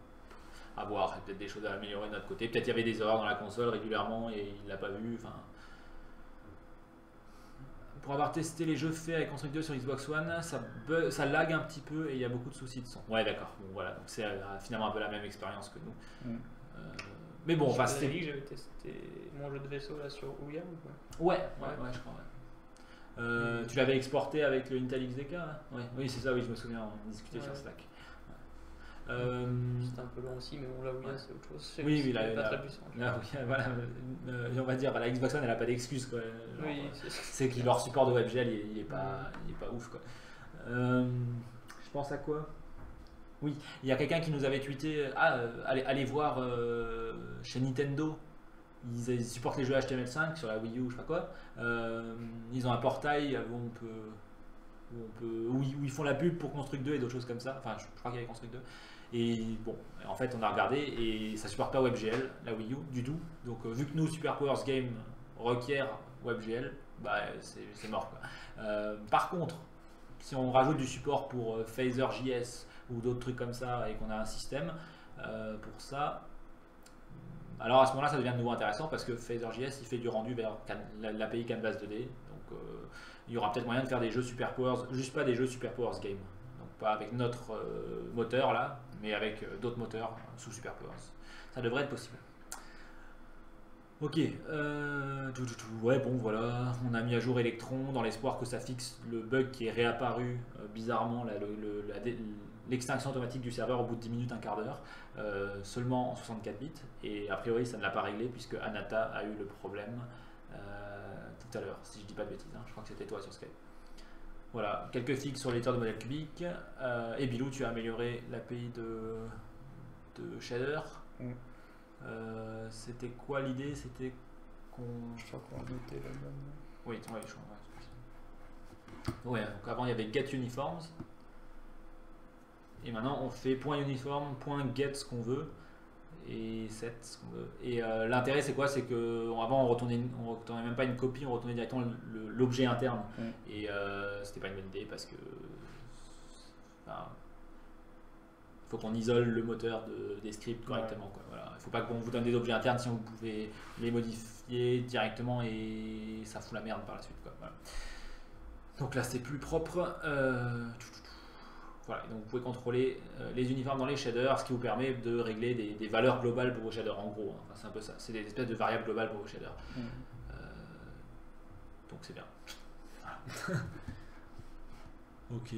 À voir, il y a peut-être des choses à améliorer de notre côté. Peut-être il y avait des erreurs dans la console régulièrement et il ne l'a pas vu. Enfin, pour avoir testé les jeux faits avec Construct 2 sur Xbox One, ça lag un petit peu et il y a beaucoup de soucis de son. Ouais, d'accord. Bon, voilà, donc c'est finalement un peu la même expérience que nous. Mais bon, enfin, c'était. J'avais testé mon jeu de vaisseau là sur Ouya ou quoi? Ouais, je crois. Ouais. Tu l'avais exporté avec le Intel XDK, hein? Ouais. Oui, c'est ça, oui, je me souviens, on discutait sur Slack. C'était un peu long aussi, mais bon, là Ouya c'est autre chose. Oui, pas très puissant. Là, voilà, on va dire, la Xbox One elle n'a pas d'excuse, quoi. Genre, Oui, c'est que leur support de WebGL il est pas ouf, quoi. Je pense à quoi? Oui, il y a quelqu'un qui nous avait tweeté allez voir chez Nintendo, ils supportent les jeux HTML5 sur la Wii U ou je sais pas quoi. Ils ont un portail où ils font la pub pour Construct 2 et d'autres choses comme ça. Enfin, je crois qu'il y avait Construct 2. Et bon, en fait, on a regardé et ça supporte pas WebGL, la Wii U, du tout. Donc, vu que nous, Super Powers Game requiert WebGL, bah, c'est mort, quoi. Par contre, si on rajoute du support pour Phaser.js ou d'autres trucs comme ça et qu'on a un système pour ça, alors à ce moment-là, ça devient de nouveau intéressant parce que Phaser.js il fait du rendu vers l'API Canvas 2D. Donc, il y aura peut-être moyen de faire des jeux Super Powers, juste pas des jeux Super Powers Game. Donc, pas avec notre moteur là, mais avec d'autres moteurs sous Super Powers. Ça devrait être possible. Ok, ouais, bon voilà, on a mis à jour Electron dans l'espoir que ça fixe le bug qui est réapparu bizarrement, l'extinction automatique du serveur au bout de 10 minutes, un quart d'heure, seulement en 64 bits, et a priori ça ne l'a pas réglé puisque Anata a eu le problème tout à l'heure, si je dis pas de bêtises, hein. Je crois que c'était toi sur Skype. Voilà, quelques fixes sur l'éditeur de modèle cubique, et Bilou, tu as amélioré l'API de shader. C'était quoi l'idée? C'était qu'on. Je crois qu'on a noté la même. Oui, je crois. Ouais, donc avant il y avait get uniforms. Et maintenant on fait .uniform, .get ce qu'on veut. Et set ce qu'on veut. Et l'intérêt c'est quoi? C'est que avant on retournait même pas une copie, on retournait directement l'objet interne. Et c'était pas une bonne idée parce que. Enfin, faut qu'on isole le moteur des scripts correctement, quoi. Voilà. Il ne faut pas qu'on vous donne des objets internes si vous pouvez les modifier directement et ça fout la merde par la suite, quoi. Voilà. Donc là c'est plus propre. Voilà. Donc vous pouvez contrôler les uniformes dans les shaders, ce qui vous permet de régler des valeurs globales pour vos shaders en gros. Enfin, c'est un peu ça. C'est des espèces de variables globales pour vos shaders. Donc c'est bien. Voilà. Ok.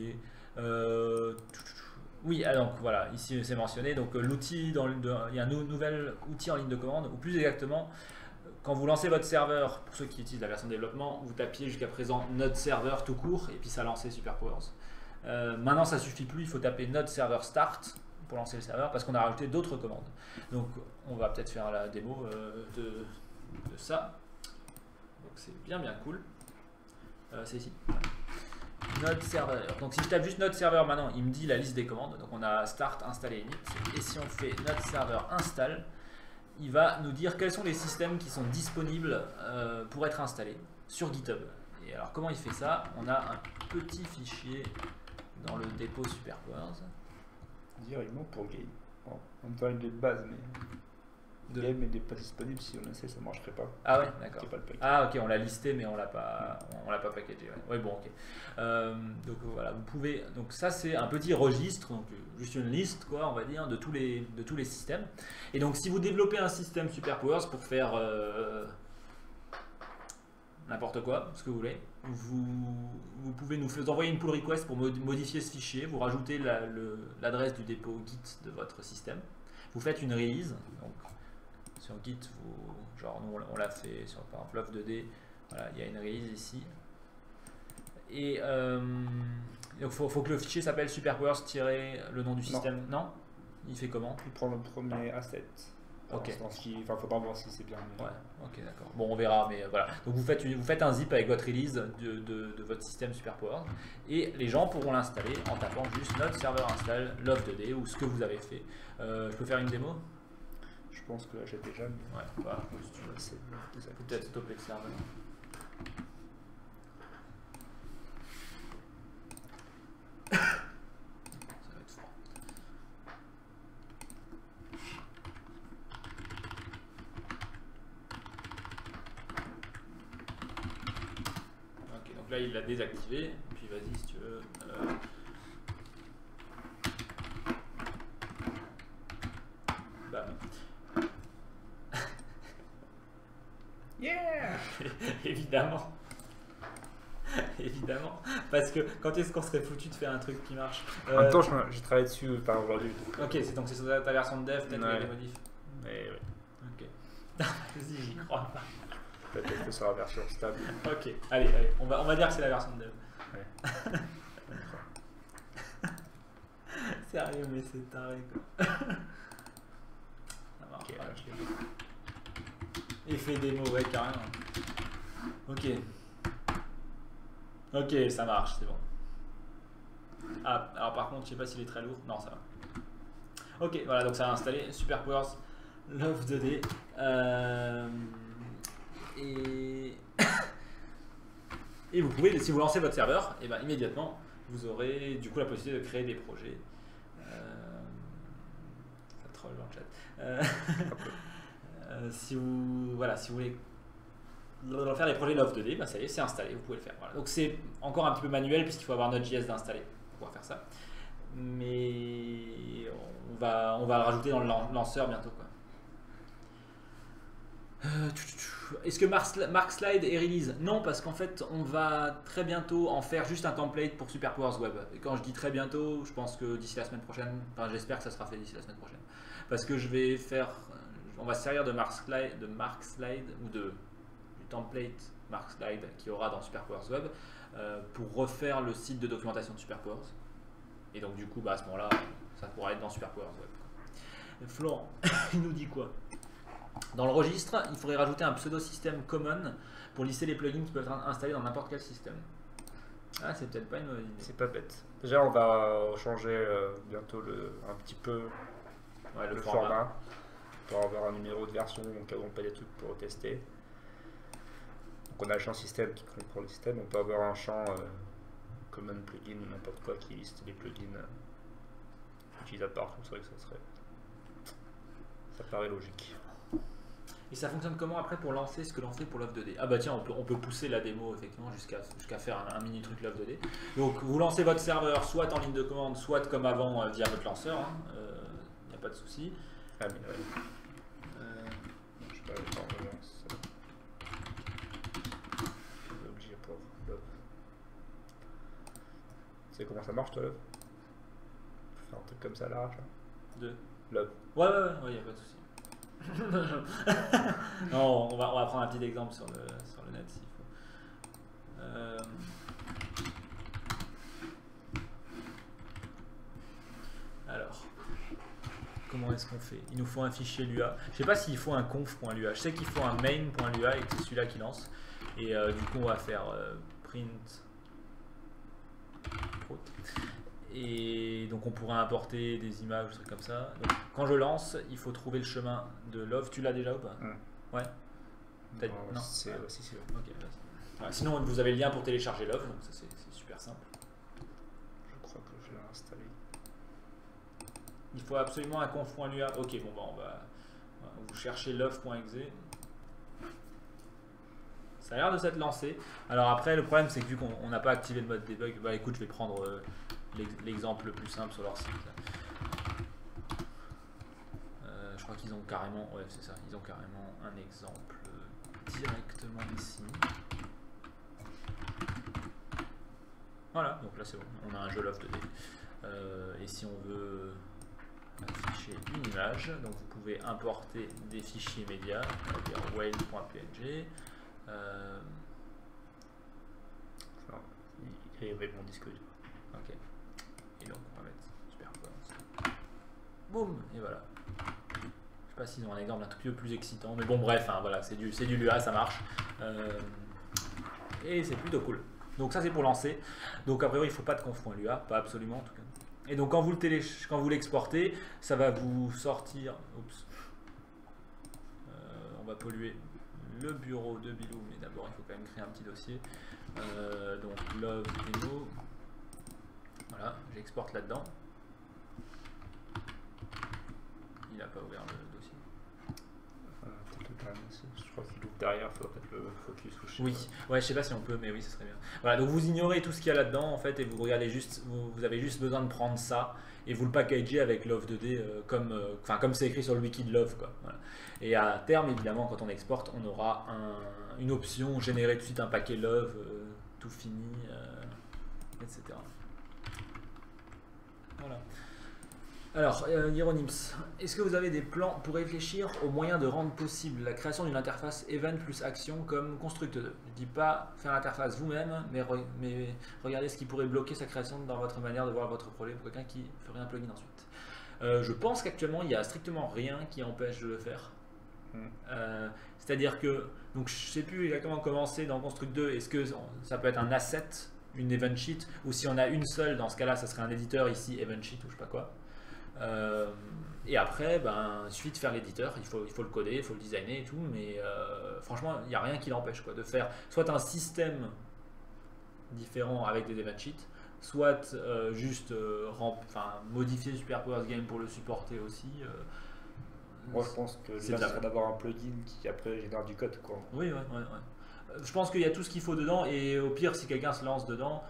Oui, donc voilà, ici c'est mentionné, donc l'outil, il y a un nouvel outil en ligne de commande, ou plus exactement, quand vous lancez votre serveur, pour ceux qui utilisent la version de développement, vous tapiez jusqu'à présent Node Server tout court, et puis ça lançait Super Powers. Maintenant ça suffit plus, il faut taper Node Server Start pour lancer le serveur, parce qu'on a rajouté d'autres commandes. Donc on va peut-être faire la démo de ça, donc c'est bien cool. C'est ici. Node server. Donc si je tape juste Node server maintenant, il me dit la liste des commandes. Donc on a start, install et init. Et si on fait Node server install, il va nous dire quels sont les systèmes qui sont disponibles pour être installés sur GitHub. Et alors comment il fait ça? On a un petit fichier dans le dépôt Super Powers. Directement pour game. Bon, en même temps il est de base, mais. De- Game n'est pas disponible, si on essaie, ça marcherait pas. Ah ouais, d'accord. C'est pas le pack. Ah ok, on l'a listé mais on l'a pas packagé. Ouais, ouais, bon ok. Donc voilà, vous pouvez. Donc ça c'est un petit registre, donc juste une liste quoi, on va dire, de tous les systèmes. Et donc si vous développez un système SuperPowers pour faire n'importe quoi, ce que vous voulez, vous pouvez nous envoyer une pull request pour modifier ce fichier. Vous rajoutez l'adresse du dépôt Git de votre système. Vous faites une release. Donc, sur Git, genre nous on l'a fait sur par exemple Love 2D, voilà, il y a une release ici. Et donc faut que le fichier s'appelle superpowers le nom du système. Non, il fait comment? Il prend le premier asset. Ok. Enfin, faudra voir si c'est bien. Mais... Ouais, ok, d'accord. Bon, on verra, mais voilà. Donc vous faites un zip avec votre release de votre système superpowers et les gens pourront l'installer en tapant juste notre serveur install Love 2D ou ce que vous avez fait. Je peux faire une démo? Je pense que là j'ai déjà. Mais... Ouais, voilà, si tu veux. C'est Peut-être stopper le serveur. Ça va être fort. Ok, donc là il l'a désactivé. Puis vas-y si tu veux. Bam. Yeah. Évidemment. Évidemment. Parce que quand est-ce qu'on serait foutu de faire un truc qui marche? En même temps, j'ai travaillé dessus par aujourd'hui. Ok, c'est sur ta version de dev, peut-être Ouais. des modifs. Mais ouais. Ok. Vas-y, j'y crois pas. Peut-être que ce sera la version stable. Ok, allez, on va dire que c'est la version de dev. Ouais. Sérieux, mais c'est taré quoi. Ça marche. Ok, pas. là, je l'ai vu. Effet démo, ouais, carrément. Ok. Ok, ça marche, c'est bon. Ah, alors par contre, je sais pas s'il est très lourd. Non, ça va. Ok, voilà, donc ça a installé SuperPowers Love 2D. Et vous pouvez, si vous lancez votre serveur, et ben immédiatement, vous aurez du coup la possibilité de créer des projets. Ça troll dans le chat. Si vous voulez faire des projets Love 2D, bah ça y est, c'est installé, vous pouvez le faire. Voilà. Donc c'est encore un petit peu manuel puisqu'il faut avoir Node.js d'installer pour pouvoir faire ça. Mais on va le rajouter dans le lanceur bientôt, quoi. Est-ce que Mark Slide est release? Non, parce qu'en fait on va très bientôt en faire juste un template pour SuperPowers Web. Et quand je dis très bientôt, je pense que d'ici la semaine prochaine, enfin j'espère que ça sera fait d'ici la semaine prochaine. Parce que on va se servir de Mark Slide ou du template Mark Slide qui aura dans SuperPowers Web pour refaire le site de documentation de SuperPowers. Et donc du coup, à ce moment-là, ça pourra être dans SuperPowers Web. Florent, il nous dit quoi? Dans le registre, il faudrait rajouter un pseudo-système common pour lister les plugins qui peuvent être installés dans n'importe quel système. Ah, c'est peut-être pas une mauvaise idée. C'est pas bête. Déjà, on va changer bientôt un petit peu Ouais, le format pour avoir un numéro de version au cas où on paye des trucs pour tester. Donc on a le champ système qui comprend le système. On peut avoir un champ common plugin ou n'importe quoi qui liste les plugins utilisateurs. C'est vrai que ça paraît logique. Et ça fonctionne comment après pour lancer ce que l'on fait pour Love 2D? Ah bah tiens, on peut pousser la démo effectivement jusqu'à faire un mini truc Love 2D. Donc vous lancez votre serveur soit en ligne de commande, soit comme avant via votre lanceur. Il n'y a pas de souci. Ah mais ouais. Je sais pas, le temps de lance. Je suis obligé pour Love. Tu sais comment ça marche toi Love? Faut faire un truc comme ça à l'arrache. De Love. Ouais, il n'y a pas de souci. Non, on va prendre un petit exemple sur le net s'il faut. Alors, comment est-ce qu'on fait? Il nous faut un fichier Lua. Je sais pas s'il faut un conf.lua. Je sais qu'il faut un main.lua et que c'est celui-là qui lance. Et du coup, on va faire print. Et donc on pourrait importer des images ou des trucs comme ça. Donc, quand je lance, il faut trouver le chemin de Love. Tu l'as déjà ou pas? Ouais. Non. Si. Ok, vas-y. Ouais, sinon vous avez le lien pour télécharger Love, donc ça c'est super simple. Je crois que je l'ai installé. Il faut absolument un conf.lua. Ok, bon bah on va Vous cherchez love.exe. Ça a l'air de s'être lancé. Alors après, le problème, c'est que vu qu'on n'a pas activé le mode debug, bah écoute, je vais prendre l'exemple le plus simple sur leur site. Je crois qu'ils ont carrément, ouais c'est ça, ils ont carrément un exemple directement ici. Voilà, donc là c'est bon, on a un jeu love 2D. Et si on veut afficher une image, donc vous pouvez importer des fichiers médias, on va dire whale.png. Il est avec mon disque dur. Ok. Et donc on va mettre Superpowers. Boum, et voilà. Je sais pas s'ils ont un exemple un tout petit peu plus excitant, mais bon bref, hein, voilà, c'est du Lua, ça marche. Et c'est plutôt cool. Donc ça c'est pour lancer. Donc a priori il ne faut pas de conf.lua, pas absolument en tout cas. Et donc quand vous l'exportez, ça va vous sortir. Oups. On va polluer le bureau de Bilou, mais d'abord il faut quand même créer un petit dossier. Donc love demo. Voilà, j'exporte là-dedans. Il n'a pas ouvert le dossier. Peut-être le dernier aussi. Je crois qu'il ouvre derrière, il faut peut-être le focus ou je sais Oui, pas. ouais, je sais pas si on peut, mais oui, ce serait bien. Voilà, donc vous ignorez tout ce qu'il y a là-dedans en fait, et vous regardez juste, vous avez juste besoin de prendre ça et vous le packagez avec Love 2D comme c'est écrit sur le wiki de Love, quoi. Voilà. Et à terme, évidemment, quand on exporte, on aura une option générer tout de suite un paquet Love tout fini, etc. Voilà. Alors, Hieronyms, est-ce que vous avez des plans pour réfléchir aux moyens de rendre possible la création d'une interface event plus action comme Construct 2? Je ne dis pas faire l'interface vous-même, mais regardez ce qui pourrait bloquer sa création dans votre manière de voir votre projet pour quelqu'un qui ferait un plugin ensuite. Je pense qu'actuellement, il n'y a strictement rien qui empêche de le faire. C'est-à-dire que, donc je ne sais plus exactement comment c'est dans Construct 2, est-ce que ça peut être un asset, une event sheet, ou si on a une seule, dans ce cas-là, ça serait un éditeur ici, event sheet ou je sais pas quoi. Et après, il suffit de faire l'éditeur, il faut le coder, il faut le designer et tout, mais franchement, il n'y a rien qui l'empêche de faire soit un système différent avec des event sheets, soit juste modifier Superpowers Game pour le supporter aussi. Moi, je pense que c'est là, c'est d'avoir un plugin qui après génère du code, quoi. Oui, ouais. Je pense qu'il y a tout ce qu'il faut dedans, et au pire, si quelqu'un se lance dedans,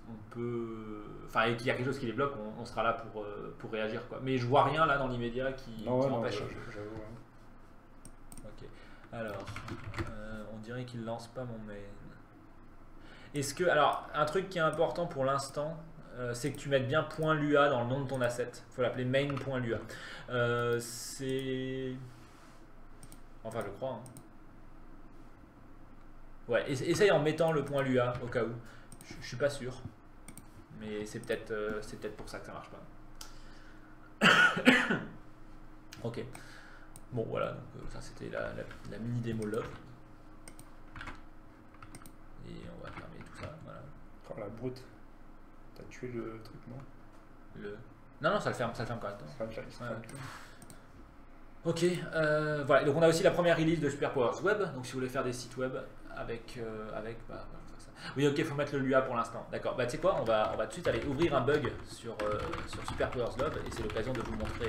on peut, et qu'il y a quelque chose qui les bloque, on sera là pour réagir, quoi. Mais je vois rien là dans l'immédiat qui m'empêche. J'avoue. Ok. Alors, on dirait qu'il lance pas mon main. Est-ce que, alors, un truc qui est important pour l'instant, c'est que tu mettes bien .lua dans le nom de ton asset. Il faut l'appeler main.lua. C'est, enfin, je crois. Hein. Ouais, essaye en mettant le .lua au cas où. Je suis pas sûr. Mais c'est peut-être pour ça que ça marche pas. Ok. Bon voilà, donc ça c'était la mini démo Love. Et on va fermer tout ça. Voilà. Oh la brute. T'as tué le truc, non? Non, ça le ferme correctement. Ça va bien, il se ferme tout. Ok, voilà. Donc on a aussi la première release de Superpowers Web. Donc si vous voulez faire des sites web avec oui, ok, il faut mettre le Lua pour l'instant. D'accord. Tu sais quoi, on va tout de suite aller ouvrir un bug sur Superpowers Love, et c'est l'occasion de vous montrer,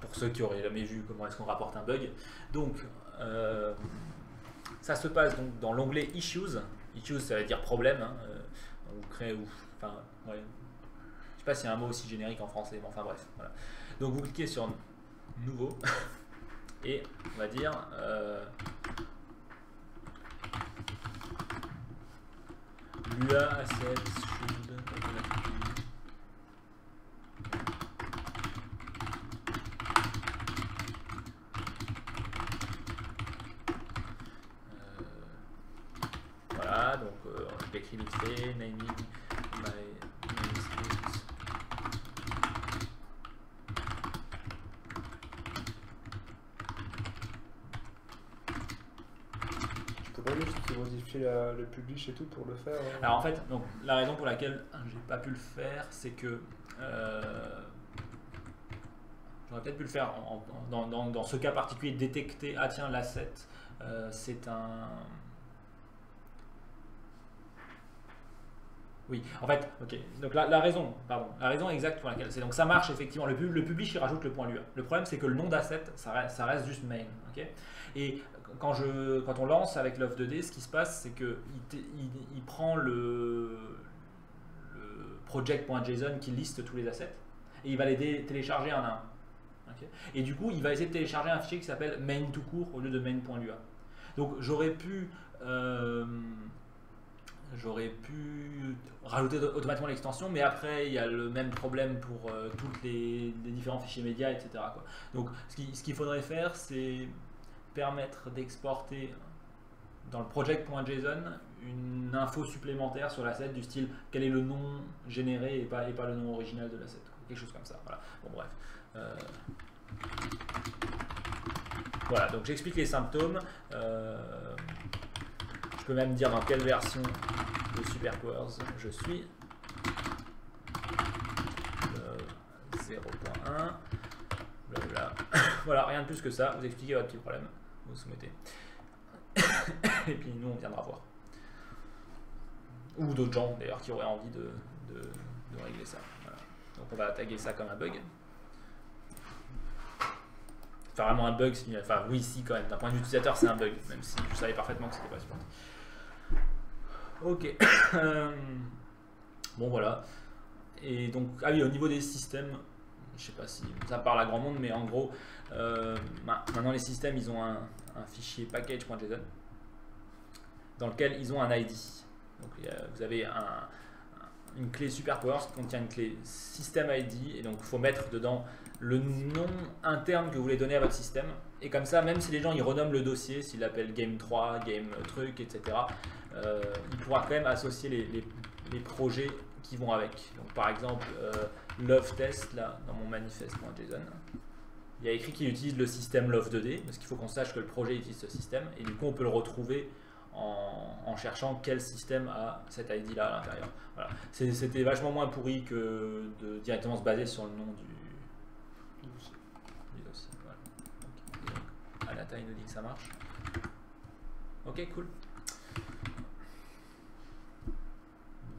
pour ceux qui auraient jamais vu comment est-ce qu'on rapporte un bug. Donc, ça se passe donc dans l'onglet Issues. Issues, ça veut dire problème. Hein. On crée ouais. Je sais pas s'il y a un mot aussi générique en français, mais enfin bref. Voilà. Donc vous cliquez sur Nouveau et on va dire Lua assets should automatically voilà, donc je l'écris vite fait, naming my manuscript. Juste modifier le publish et tout pour le faire. Alors en fait, donc, la raison pour laquelle j'ai pas pu le faire, c'est que j'aurais peut-être pu le faire dans ce cas particulier, détecter, ah tiens, l'asset, c'est un... Oui, en fait, ok. Donc la raison, la raison exacte pour laquelle c'est donc ça marche effectivement. Le publish il rajoute le point .lua. Le problème c'est que le nom d'asset ça reste juste main, ok. Et quand on lance avec Love 2D, ce qui se passe c'est que il prend le project.json qui liste tous les assets et il va les télécharger un à un. Okay. Et du coup, il va essayer de télécharger un fichier qui s'appelle main tout court au lieu de main.lua. Donc j'aurais pu rajouter automatiquement l'extension, mais après il y a le même problème pour tous les différents fichiers médias, etc. quoi. Donc ce qu'il faudrait faire, c'est permettre d'exporter dans le project.json une info supplémentaire sur l'asset du style quel est le nom généré et pas le nom original de l'asset. Quelque chose comme ça. Voilà. Bon bref. Voilà, donc j'explique les symptômes. Je peux même dire dans quelle version de SuperPowers je suis. 0.1. Blablabla. Voilà, rien de plus que ça. Vous expliquez votre petit problème. Vous soumettez. Et puis nous, on viendra voir. Ou d'autres gens d'ailleurs qui auraient envie de régler ça. Voilà. Donc on va taguer ça comme un bug. Enfin, vraiment un bug, enfin oui, si quand même, d'un point de vue utilisateur c'est un bug, même si je savais parfaitement que c'était pas supporté. Ok. Bon voilà. Et donc, ah oui, au niveau des systèmes, je sais pas si ça parle à grand monde, mais en gros, maintenant les systèmes ils ont un fichier package.json dans lequel ils ont un ID. Donc vous avez une clé SuperPowers qui contient une clé system ID et donc il faut mettre dedans le nom interne que vous voulez donner à votre système et comme ça même si les gens ils renomment le dossier, s'ils l'appellent game 3, game truc, etc. Il pourra quand même associer les projets qui vont avec. Donc par exemple love test là dans mon manifest.json, il y a écrit qu'il utilise le système love 2D parce qu'il faut qu'on sache que le projet utilise ce système et du coup on peut le retrouver en cherchant quel système a cet ID là à l'intérieur. Voilà. C'était vachement moins pourri que de directement se baser sur le nom du dossier. Voilà. Okay. Anata il nous dit que ça marche. Ok, cool.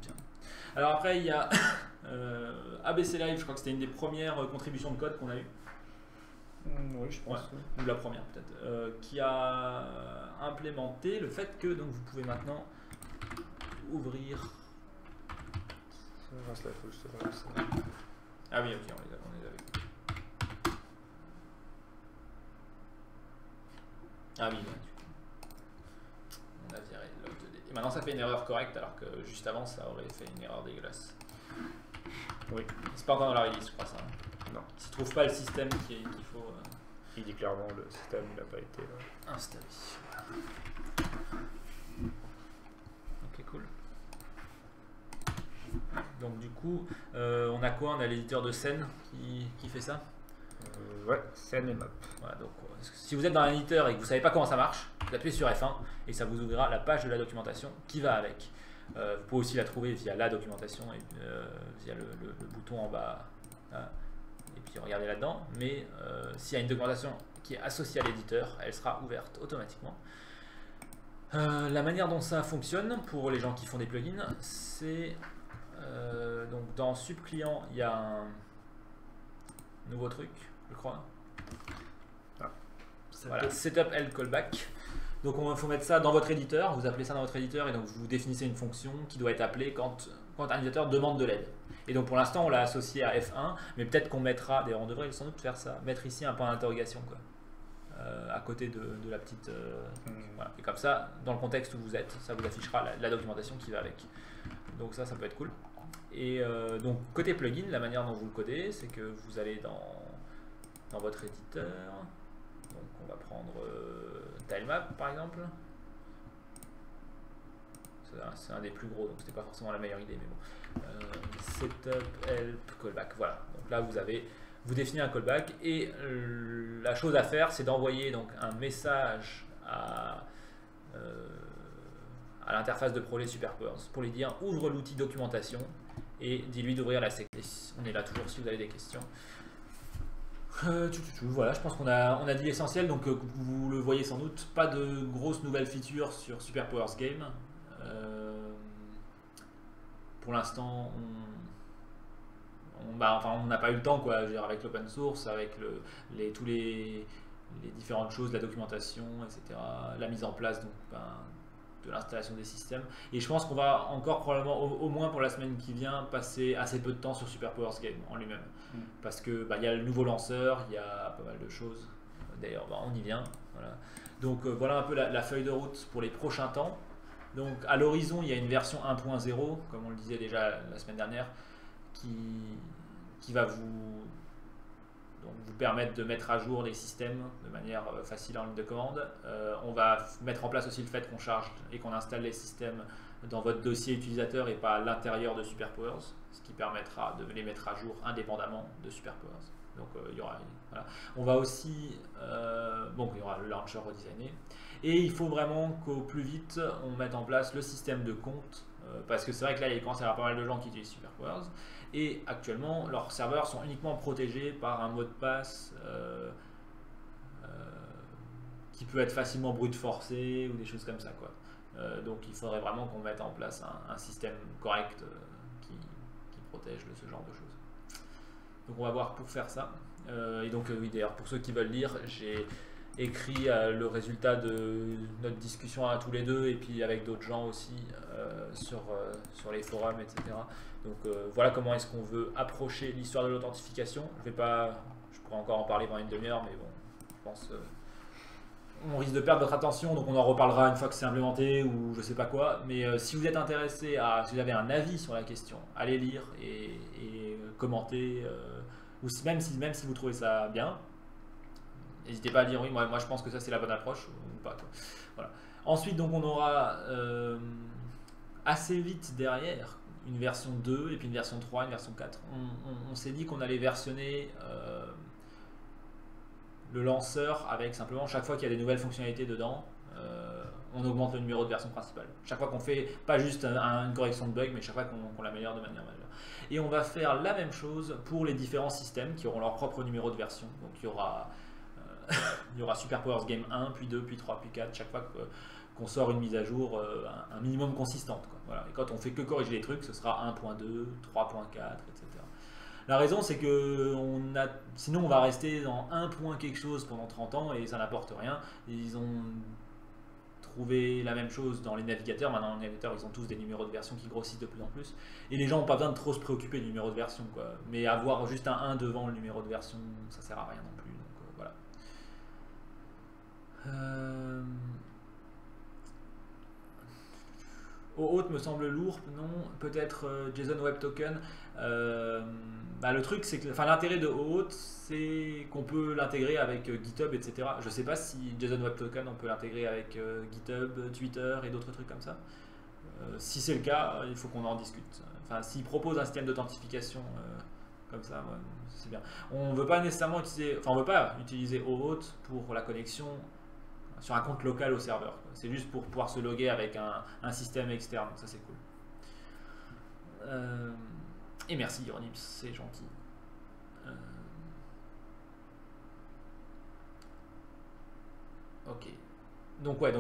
Bien. Alors après il y a ABC Live, je crois que c'était une des premières contributions de code qu'on a eu. Oui, je pense. Ouais, ou la première peut-être, qui a implémenté le fait que donc vous pouvez maintenant ouvrir. Ah oui, ok, on les avait. Ah oui, là, du coup, on a viré log 2D. Et maintenant ça fait une erreur correcte alors que juste avant ça aurait fait une erreur dégueulasse. Oui, c'est pas encore dans la release, je crois ça. Non. S'il ne trouve pas le système qu'il faut. Il dit clairement le système n'a pas été installé. Ok, cool. Donc du coup, on a quoi? On a l'éditeur de scène qui fait ça. Ouais, scène et map. Voilà, donc, si vous êtes dans un éditeur et que vous ne savez pas comment ça marche, vous appuyez sur F1 et ça vous ouvrira la page de la documentation qui va avec. Vous pouvez aussi la trouver via la documentation et via le bouton en bas. Là. Et puis regardez là-dedans, mais s'il y a une documentation qui est associée à l'éditeur, elle sera ouverte automatiquement. La manière dont ça fonctionne pour les gens qui font des plugins, c'est donc dans subclient, il y a un nouveau truc, je crois. Voilà, setup L callback. Donc il faut mettre ça dans votre éditeur, vous appelez ça dans votre éditeur et donc vous définissez une fonction qui doit être appelée quand un éditeur demande de l'aide. Et donc pour l'instant on l'a associé à F1, mais peut-être qu'on mettra, d'ailleurs on devrait sans doute faire ça, mettre ici un point d'interrogation à côté de la petite... voilà. Et comme ça, dans le contexte où vous êtes, ça vous affichera la documentation qui va avec. Donc ça peut être cool. Et donc côté plugin, la manière dont vous le codez, c'est que vous allez dans votre éditeur. Donc on va prendre Tilemap par exemple. C'est un des plus gros, donc c'était pas forcément la meilleure idée, mais bon. Setup, help, callback. Voilà. Donc là vous définissez un callback et la chose à faire, c'est d'envoyer donc un message à l'interface de projet SuperPowers pour lui dire ouvre l'outil documentation et dis-lui d'ouvrir la section. On est là toujours si vous avez des questions. Voilà, je pense qu'on a dit l'essentiel, donc vous le voyez sans doute, pas de grosses nouvelles features sur SuperPowers Game. pour l'instant, on n'a pas eu le temps, quoi, je veux dire, avec l'open source, avec tous les différentes choses, la documentation, etc., la mise en place donc, de l'installation des systèmes. Et je pense qu'on va encore probablement, au moins pour la semaine qui vient, passer assez peu de temps sur Super Powers Game en lui-même. Parce que y a le nouveau lanceur, il y a pas mal de choses. D'ailleurs, on y vient. Voilà. Donc voilà un peu la feuille de route pour les prochains temps. Donc à l'horizon, il y a une version 1.0, comme on le disait déjà la semaine dernière, qui va vous permettre de mettre à jour les systèmes de manière facile en ligne de commande. On va mettre en place aussi le fait qu'on charge et qu'on installe les systèmes dans votre dossier utilisateur et pas à l'intérieur de SuperPowers, ce qui permettra de les mettre à jour indépendamment de SuperPowers. Donc il y aura, voilà. On va aussi, il y aura le launcher redesigné. Et il faut vraiment qu'au plus vite, on mette en place le système de compte, parce que c'est vrai que là, il commence à y avoir pas mal de gens qui utilisent SuperPowers. Et actuellement, leurs serveurs sont uniquement protégés par un mot de passe qui peut être facilement brute forcé ou des choses comme ça, quoi. Donc il faudrait vraiment qu'on mette en place un système correct qui protège de ce genre de choses. Donc on va voir pour faire ça. Et donc oui, d'ailleurs, pour ceux qui veulent lire, j'ai écrit le résultat de notre discussion à tous les deux et puis avec d'autres gens aussi sur les forums, etc. Donc voilà comment est-ce qu'on veut approcher l'histoire de l'authentification. Je pourrais encore en parler pendant une demi-heure, mais bon, je pense on risque de perdre votre attention, donc on en reparlera une fois que c'est implémenté ou je sais pas quoi. Mais si vous êtes intéressé si vous avez un avis sur la question, allez lire et commenter, ou même si vous trouvez ça bien, n'hésitez pas à dire oui, moi je pense que ça c'est la bonne approche ou pas, quoi. Voilà. Ensuite, donc on aura assez vite derrière une version 2 et puis une version 3, une version 4. On s'est dit qu'on allait versionner le lanceur avec simplement chaque fois qu'il y a des nouvelles fonctionnalités dedans, on augmente le numéro de version principale. Chaque fois qu'on fait pas juste une correction de bug, mais chaque fois qu'on l'améliore de manière majeure. Et on va faire la même chose pour les différents systèmes qui auront leur propre numéro de version. Donc il y aura Super Powers Game 1, puis 2, puis 3, puis 4, chaque fois qu'on sort une mise à jour un minimum consistante, quoi. Voilà. Et quand on fait que corriger les trucs, ce sera 1.2, 3.4, etc. La raison, c'est que sinon on va rester dans 1 point quelque chose pendant 30 ans et ça n'apporte rien. Ils ont trouvé la même chose dans les navigateurs. Maintenant, les navigateurs, ils ont tous des numéros de version qui grossissent de plus en plus. Et les gens n'ont pas besoin de trop se préoccuper du numéro de version, quoi. Mais avoir juste un 1 devant le numéro de version, ça sert à rien non plus. Donc voilà. OAuth me semble lourd, non, peut-être JSON Web Token. Le truc, c'est que l'intérêt de OAuth, c'est qu'on peut l'intégrer avec GitHub, etc. Je ne sais pas si JSON Web Token, on peut l'intégrer avec GitHub, Twitter et d'autres trucs comme ça. Si c'est le cas, il faut qu'on en discute. Enfin, s'ils proposent un système d'authentification comme ça, ouais, c'est bien. On ne veut pas nécessairement utiliser OAuth pour la connexion sur un compte local au serveur. C'est juste pour pouvoir se loguer avec un système externe, ça c'est cool. Et merci Euronips, c'est gentil. Ok. Donc ouais,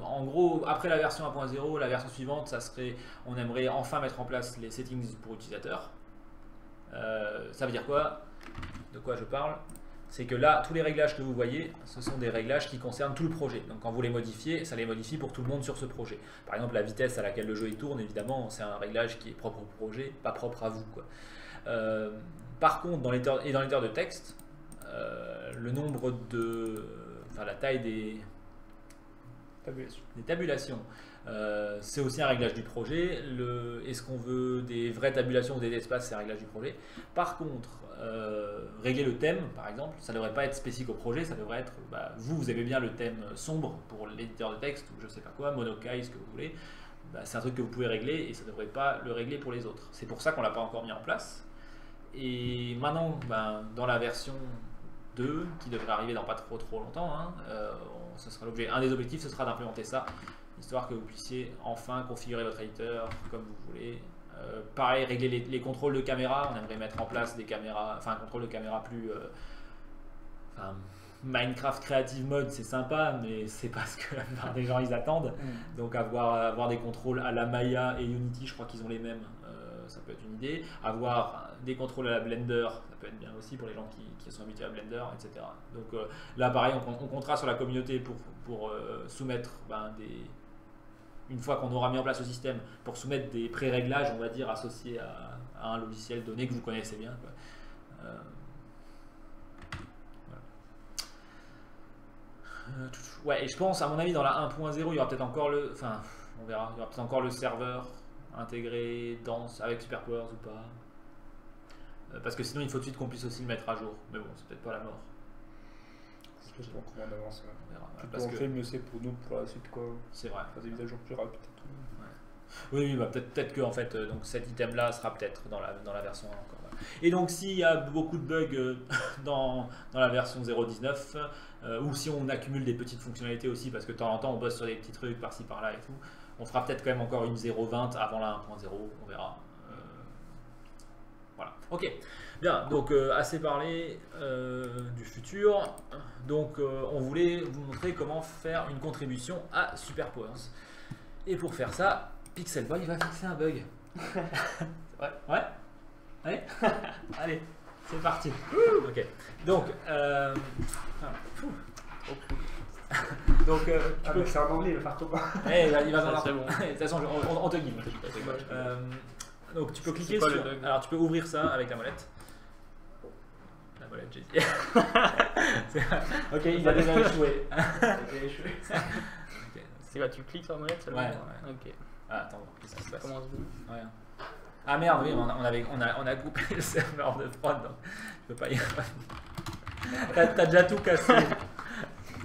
en gros, après la version 1.0, la version suivante, ça serait, on aimerait enfin mettre en place les settings pour utilisateurs. Ça veut dire quoi? De quoi je parle? C'est que là, tous les réglages que vous voyez, ce sont des réglages qui concernent tout le projet. Donc quand vous les modifiez, ça les modifie pour tout le monde sur ce projet. Par exemple, la vitesse à laquelle le jeu tourne, évidemment, c'est un réglage qui est propre au projet, pas propre à vous, quoi. Par contre, dans l'éditeur de texte, le nombre la taille des tabulations, c'est aussi un réglage du projet. Est-ce qu'on veut des vraies tabulations ou des espaces, c'est un réglage du projet. Par contre, régler le thème, par exemple, ça ne devrait pas être spécifique au projet, ça devrait être, vous aimez bien le thème sombre pour l'éditeur de texte, ou je sais pas quoi, Monokai, ce que vous voulez, c'est un truc que vous pouvez régler et ça ne devrait pas le régler pour les autres. C'est pour ça qu'on ne l'a pas encore mis en place. Et maintenant, dans la version 2, qui devrait arriver dans pas trop longtemps, ce sera un des objectifs, ce sera d'implémenter ça, histoire que vous puissiez enfin configurer votre éditeur comme vous voulez. Pareil, régler les contrôles de caméra, on aimerait mettre en place des caméras, un contrôle de caméra plus... Minecraft Creative Mode, c'est sympa, mais c'est pas ce que la plupart des gens ils attendent. Donc avoir des contrôles à la Maya et Unity, je crois qu'ils ont les mêmes. ça peut être une idée. Avoir des contrôles à la Blender, ça peut être bien aussi pour les gens qui sont habitués à Blender, etc. Donc là, pareil, on comptera sur la communauté pour soumettre une fois qu'on aura mis en place le système, pour soumettre des pré-réglages, on va dire, associés à un logiciel donné que vous connaissez bien, quoi. Ouais, et je pense, à mon avis, dans la 1.0, il y aura peut-être encore on verra, il y aura peut-être encore le serveur intégré avec SuperPowers ou pas. Parce que sinon, il faut tout de suite qu'on puisse aussi le mettre à jour. Mais bon, c'est peut-être pas la mort. Je sais pas comment on avance. On verra. Plus Parce on que fait, mieux c'est pour nous pour la suite, quoi. c'est vrai. Faire des mises à jour plus rapides. Oui, bah, peut-être que en fait, donc cet item-là sera peut-être dans la version 1 encore. Voilà. Et donc, s'il y a beaucoup de bugs dans la version 0.19, ou si on accumule des petites fonctionnalités aussi, parce que de temps en temps, on bosse sur des petits trucs par-ci par-là et tout, on fera peut-être quand même encore une 0.20 avant la 1.0, on verra. Voilà. Ok. Bien. Donc, assez parlé du futur. Donc, on voulait vous montrer comment faire une contribution à SuperPowers. Et pour faire ça, Pixelboy va fixer un bug. Ouais. Ouais. Allez. Allez, c'est parti. Ok. Donc, donc, tu peux. C'est en anglais, il va faire comment? Il va Ça, c'est bon. De toute façon, on te guide. Donc, tu peux cliquer quoi, sur. le bug? Alors, tu peux ouvrir ça avec la molette. La molette, j'ai dit. Ok, il a déjà échoué. C'est quoi, tu cliques sur la molette seulement? Ouais. Ok. Ah, attends, qu'est-ce qui se Ça passe? commence bien. Ouais. Ah merde, oui, on a coupé le serveur de prod, donc je peux pas y revenir. T'as déjà tout cassé.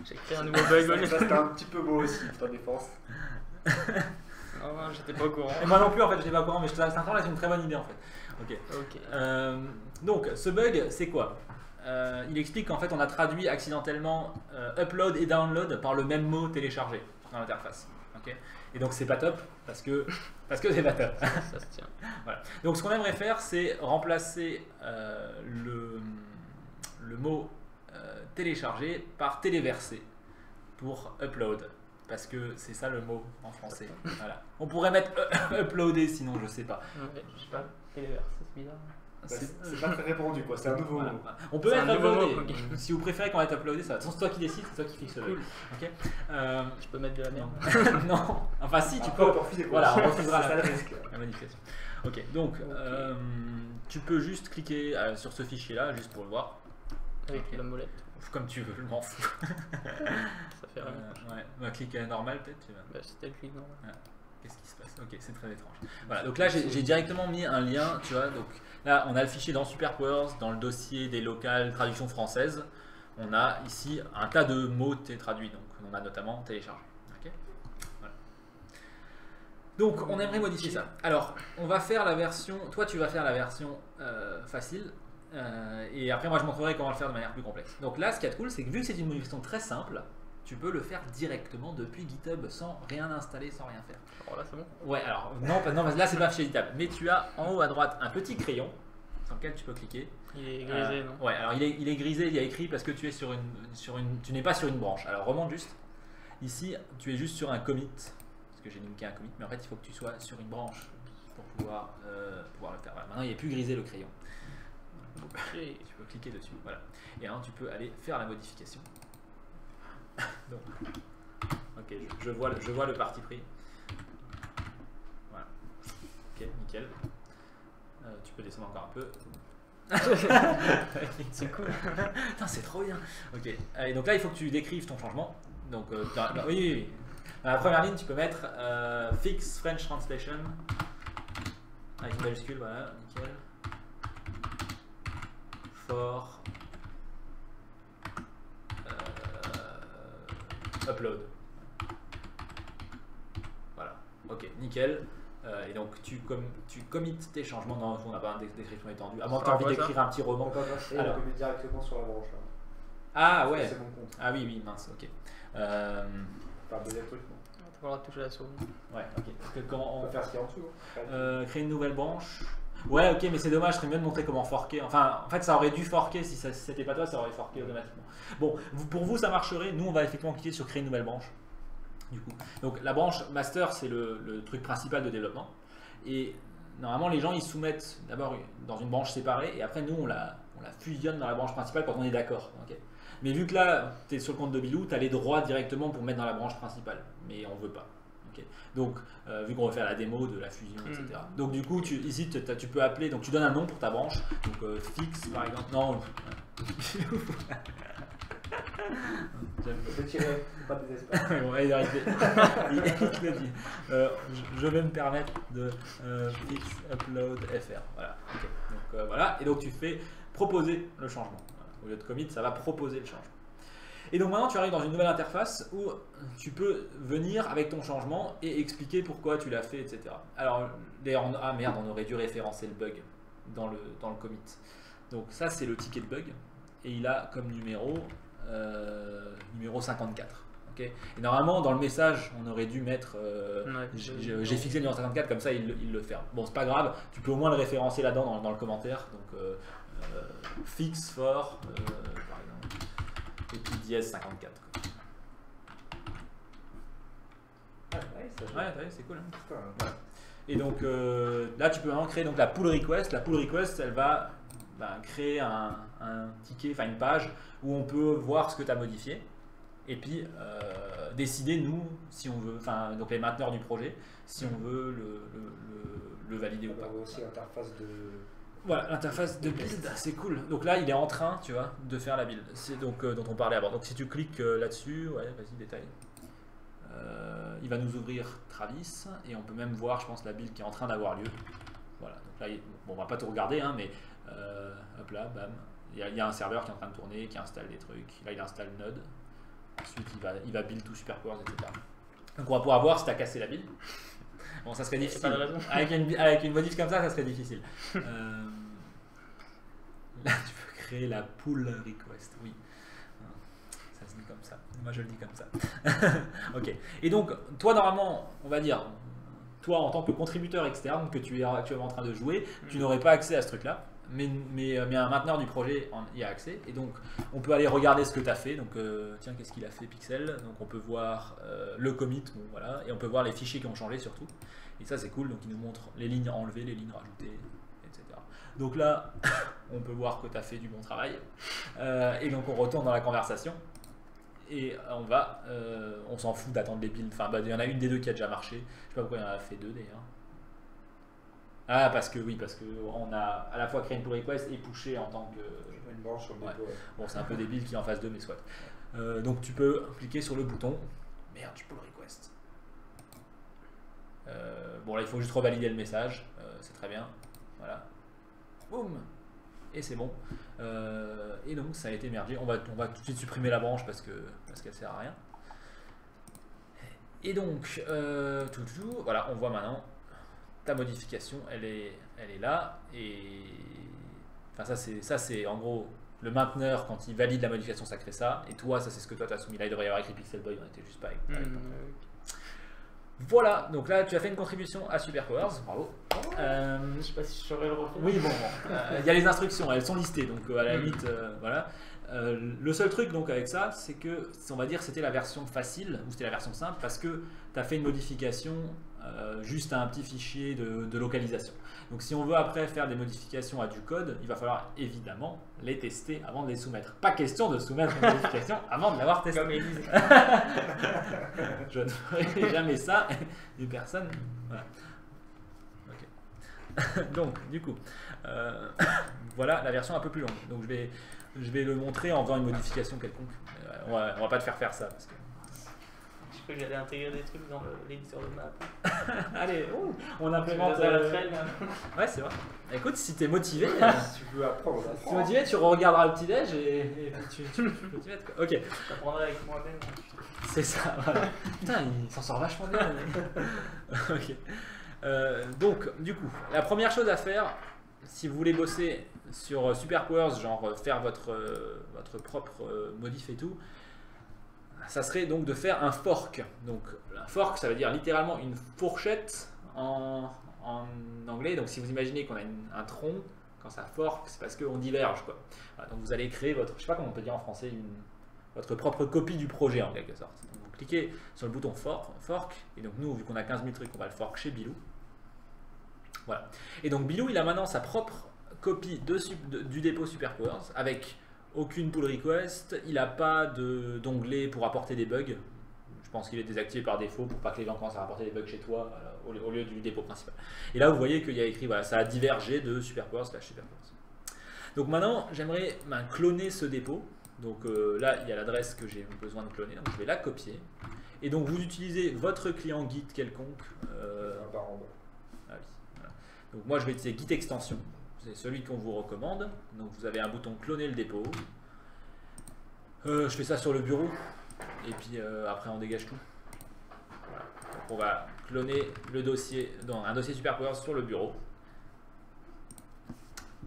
J'ai créé un nouveau bug. Ça, c'était un petit peu beau aussi, pour ta défense. Non, j'étais pas au courant. Et moi non plus, en fait, je n'étais pas au courant, mais c'est une très bonne idée en fait. Ok. Ok. Donc, ce bug, c'est quoi? Il explique qu'en fait, on a traduit accidentellement upload et download par le même mot téléchargé dans l'interface. Ok. Et donc, c'est pas top parce que c'est pas top. Ça se tient. Voilà. Donc, ce qu'on aimerait faire, c'est remplacer le mot télécharger par téléverser pour upload. Parce que c'est ça le mot en français. Voilà. On pourrait mettre uploader sinon, je sais pas. Ouais, je sais pas. Téléverse, c'est bizarre. C'est pas très répandu, quoi. C'est un nouveau Voilà. mot. On peut C'est mettre un nouveau uploader. mot, ok. Si vous préférez qu'on mette uploader, ça va. C'est toi qui décides, c'est toi qui fixe le Cool. Ok. Je peux mettre de la merde. Non. Enfin, si tu Après, peux. on peut refuser, quoi. Voilà, on refusera C'est ça la, le risque. la modification. Ok. Donc, tu peux juste cliquer sur ce fichier-là, juste pour le voir. Avec Ok. la molette. Comme tu veux, je m'en fous. Ça fait rien. Ouais. On va cliquer normal peut-être. Tu vas. Bah, c'était le clic, non? Qu'est-ce qui se passe? Ok, c'est très étrange. Voilà, donc là j'ai directement mis un lien, tu vois. Donc là, on a le fichier dans SuperPowers, dans le dossier des locales traduction française. On a ici un tas de mots traduits, donc on a notamment téléchargé. Ok. Voilà. Donc on aimerait modifier ça. Alors, on va faire la version. Toi, tu vas faire la version facile. Et après, moi, je montrerai comment le faire de manière plus complexe. Donc là, ce qui est cool, c'est que vu que c'est une modification très simple, tu peux le faire directement depuis GitHub sans rien installer, sans rien faire. Alors là, c'est bon. Ouais, alors non, là c'est pas fichier GitHub, mais tu as en haut à droite un petit crayon sur lequel tu peux cliquer. Il est grisé, non? Ouais, alors il est grisé, il y a écrit parce que tu es tu n'es pas sur une branche. Alors remonte juste. Ici, tu es juste sur un commit, parce que j'ai linké un commit, mais en fait il faut que tu sois sur une branche pour pouvoir le faire. Voilà. Maintenant il est plus grisé le crayon. Donc, tu peux cliquer dessus, voilà. Et alors tu peux aller faire la modification. Donc, ok, je vois le parti pris. Voilà. Ok, nickel. Tu peux descendre encore un peu. C'est cool. Putain, c'est trop bien. Ok. Et donc là, il faut que tu décrives ton changement. Donc, oui. Dans la première ligne, tu peux mettre fix French translation avec une majuscule, voilà, nickel. For upload. Voilà. Ok, nickel. Et donc tu commits tes changements. Non, on n'a pas une description étendue. À moins que tu aies envie d'écrire un petit roman. On peut pas passer, Alors. on peut mettre directement sur la branche. Là. Ah ouais. C'est mon compte. Ah oui, mince, ok. Enfin, deuxième truc, non. Tu vas falloir toucher la souris. Ouais, ok. Parce que comment On on va faire ce qu'il y a en dessous. Hein. créer une nouvelle branche. Ouais, ok, mais c'est dommage, je serais mieux de montrer comment forquer. Enfin, en fait, ça aurait dû forquer si c'était pas toi, ça aurait forqué automatiquement. Bon, pour vous, ça marcherait. Nous, on va effectivement cliquer sur créer une nouvelle branche. Du coup, donc la branche master, c'est le truc principal de développement. Et normalement les gens ils soumettent d'abord dans une branche séparée et après nous on la fusionne dans la branche principale quand on est d'accord. Ok. Mais vu que là tu es sur le compte de Bilou, tu as les droits directement pour mettre dans la branche principale, mais on veut pas. Okay. Donc vu qu'on va faire la démo de la fusion, etc. Donc du coup ici tu peux appeler, donc tu donnes un nom pour ta branche, donc fixe par exemple. Non. Je tirais, pas de désespoir. Bon, allez, arrêtez. Il te le dit. Je vais me permettre de fix upload fr. Voilà. Okay. Donc voilà. Et donc tu fais proposer le changement. Voilà. Au lieu de commit, ça va proposer le changement. Et donc maintenant tu arrives dans une nouvelle interface où tu peux venir avec ton changement et expliquer pourquoi tu l'as fait, etc. Alors d'ailleurs, ah merde, on aurait dû référencer le bug dans le commit. Donc ça c'est le ticket de bug et il a comme numéro 54. Okay. Et normalement dans le message on aurait dû mettre j'ai fixé le numéro 54, comme ça il le ferme. Bon c'est pas grave, tu peux au moins le référencer là-dedans dans le commentaire. Donc fixe for par exemple et puis dièse 54. Ouais, c'est cool. Hein. Voilà. Et donc là tu peux vraiment créer donc la pull request. La pull request elle va créer un ticket, enfin une page où on peut voir ce que tu as modifié et puis décider nous si on veut, enfin donc les mainteneurs du projet, si on veut le valider ou pas. On a aussi l'interface de... Voilà, l'interface de build, c'est cool. Donc là il est en train, tu vois, de faire la build. C'est donc dont on parlait avant. Donc si tu cliques là-desdessus, ouais, vas-y détail. Il va nous ouvrir Travis et on peut même voir, je pense, la build qui est en train d'avoir lieu. Voilà, donc là, bon, on va pas tout regarder, hein, mais hop là, bam, il y a un serveur qui est en train de tourner, qui installe des trucs. Là, il installe Node. Ensuite, il va build tout SuperPowers, etc. Donc, on va pouvoir voir si tu as cassé la build. Bon, ça serait difficile. Avec une modif comme ça serait difficile. Là, tu peux créer la pull request. Oui. Ça se dit comme ça. Moi, je le dis comme ça. Ok. Et donc, toi, normalement, on va dire, toi, en tant que contributeur externe que tu es actuellement en train de jouer, tu n'aurais pas accès à ce truc-là. Mais un mainteneur du projet y a accès. Et donc, on peut aller regarder ce que tu as fait. Donc, tiens, qu'est-ce qu'il a fait, Pixel? Donc, on peut voir le commit. Bon, voilà, et on peut voir les fichiers qui ont changé surtout. Et ça, c'est cool. Donc, il nous montre les lignes enlevées, les lignes rajoutées, etc. Donc là, on peut voir que tu as fait du bon travail. Et donc, on retourne dans la conversation. Et on s'en fout d'attendre les builds. Enfin, il y en a une des deux qui a déjà marché. Je sais pas pourquoi il y en a fait deux d'ailleurs. Ah, parce que on a à la fois créé une pull request et pushé en tant que. Une branche sur le dépôt. Ouais. Bon, c'est un peu débile qui est en phase 2, mais soit. Donc tu peux cliquer sur le bouton. Merde, tu pull request. Bon, là il faut juste revalider le message. C'est très bien. Voilà. Boum. Et c'est bon. Et donc ça a été mergé. On va tout de suite supprimer la branche parce qu'elle sert à rien. Et donc, voilà, on voit maintenant ta modification, elle est là. Et enfin ça c'est en gros le mainteneur quand il valide la modification, ça crée ça. Et toi, ça c'est ce que toi tu as soumis. Là il devrait y avoir écrit Pixel Boy, on n'était juste pas avec. Voilà, donc là tu as fait une contribution à SuperPowers, bravo. Je sais pas si je saurais le refaire. Oui, bon, il y a les instructions, elles sont listées, donc à la limite, voilà. Le seul truc donc avec ça, c'est que, on va dire, c'était la version facile, ou c'était la version simple, parce que tu as fait une modification juste à un petit fichier de localisation. Donc si on veut après faire des modifications à du code, il va falloir évidemment les tester avant de les soumettre. Pas question de soumettre une modification avant de l'avoir testé. Comme Élise. Je ne ferai jamais ça, et personne. Voilà. Ok. Donc, du coup, voilà la version un peu plus longue. Donc je vais le montrer en faisant une modification quelconque. On va pas te faire ça. Parce que... Je crois que j'allais intégrer des trucs dans l'éditeur de map. Allez, on implémente. Ouais, c'est vrai. Écoute, si t'es motivé, tu peux apprendre. Si t'es motivé, tu regarderas le petit-déj et puis tu te mettre. Ok. J'apprendrai avec moi-même. C'est ça, voilà. Putain, il s'en sort vachement bien. Ok. Donc, du coup, la première chose à faire, si vous voulez bosser sur SuperPowers, genre faire votre propre modif et tout, ça serait donc de faire un fork. Donc, un fork, ça veut dire littéralement une fourchette en anglais. Donc, si vous imaginez qu'on a un tronc, quand ça fork, c'est parce qu'on diverge, quoi. Voilà, donc, vous allez créer votre, je sais pas comment on peut dire en français, votre propre copie du projet en quelque sorte. Donc, vous cliquez sur le bouton fork, et donc nous, vu qu'on a 15 000 trucs, on va le fork chez Bilou. Voilà. Et donc Bilou, il a maintenant sa propre copie du dépôt Superpowers avec aucune pull request, il n'a pas d'onglet pour apporter des bugs. Je pense qu'il est désactivé par défaut pour pas que les gens commencent à rapporter des bugs chez toi au lieu du dépôt principal. Et là, vous voyez qu'il y a écrit, voilà, ça a divergé de Superpowers / Superpowers. Donc maintenant, j'aimerais cloner ce dépôt. Donc là, il y a l'adresse que j'ai besoin de cloner, donc je vais la copier. Et donc vous utilisez votre client Git quelconque. Un bar en bas. Ah oui, voilà. Donc moi, je vais utiliser Git extension. C'est celui qu'on vous recommande. Donc vous avez un bouton cloner le dépôt. Je fais ça sur le bureau. Et puis après on dégage tout. Voilà. Donc on va cloner le dossier, dans un dossier Superpowers sur le bureau.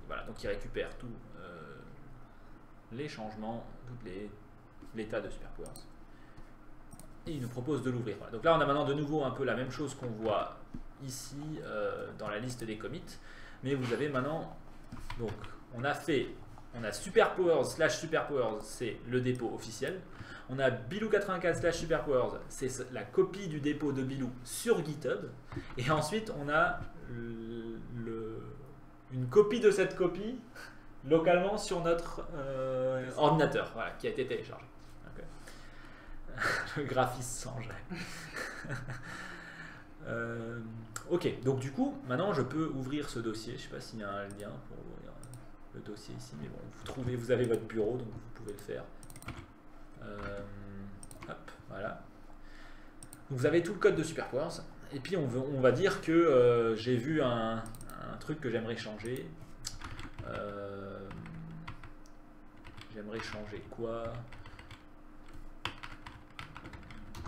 Voilà, donc il récupère tous les changements, tout l'état de Superpowers. Et il nous propose de l'ouvrir. Voilà. Donc là on a maintenant de nouveau un peu la même chose qu'on voit ici dans la liste des commits. Mais vous avez maintenant, donc on a Superpowers / Superpowers, c'est le dépôt officiel. On a Bilou84 / Superpowers, c'est la copie du dépôt de Bilou sur GitHub. Et ensuite, on a une copie de cette copie localement sur notre ordinateur, voilà, qui a été téléchargé. Okay. Le graphisme change. Ok, donc du coup, maintenant je peux ouvrir ce dossier. Je ne sais pas s'il y a un lien pour ouvrir le dossier ici, mais bon, vous avez votre bureau, donc vous pouvez le faire. Hop, voilà. Donc vous avez tout le code de Superpowers, et puis on va dire que j'ai vu un truc que j'aimerais changer. J'aimerais changer quoi?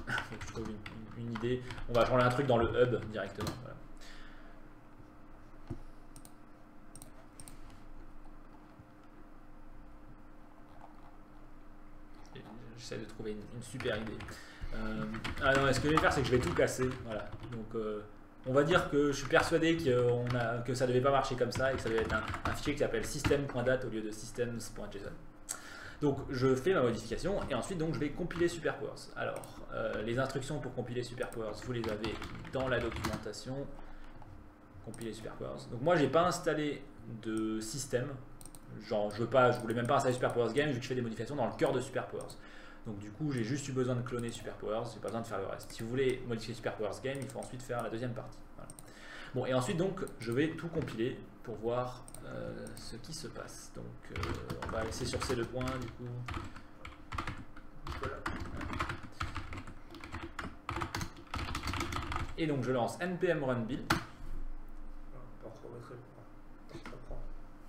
Faut que je trouve une idée. On va changer un truc dans le hub directement. Voilà. J'essaie de trouver une super idée. Ah non, ce que je vais faire, c'est que je vais tout casser. Voilà. Donc, on va dire que je suis persuadé que ça ne devait pas marcher comme ça et que ça devait être un fichier qui s'appelle system.dat au lieu de systems.json. Donc, je fais ma modification et ensuite, donc, je vais compiler Superpowers. Alors, les instructions pour compiler Superpowers, vous les avez dans la documentation. Compiler Superpowers. Donc, moi, j'ai pas installé de système. Genre, je voulais même pas installer Superpowers Game vu que je fais des modifications dans le cœur de Superpowers. Donc du coup, j'ai juste eu besoin de cloner Superpowers, j'ai pas besoin de faire le reste. Si vous voulez modifier Superpowers Game, il faut ensuite faire la deuxième partie. Voilà. Bon, et ensuite donc, je vais tout compiler pour voir ce qui se passe. Donc, on va laisser sur ces deux points du coup. Voilà. Et donc, je lance npm run build. Pas trop ça prend.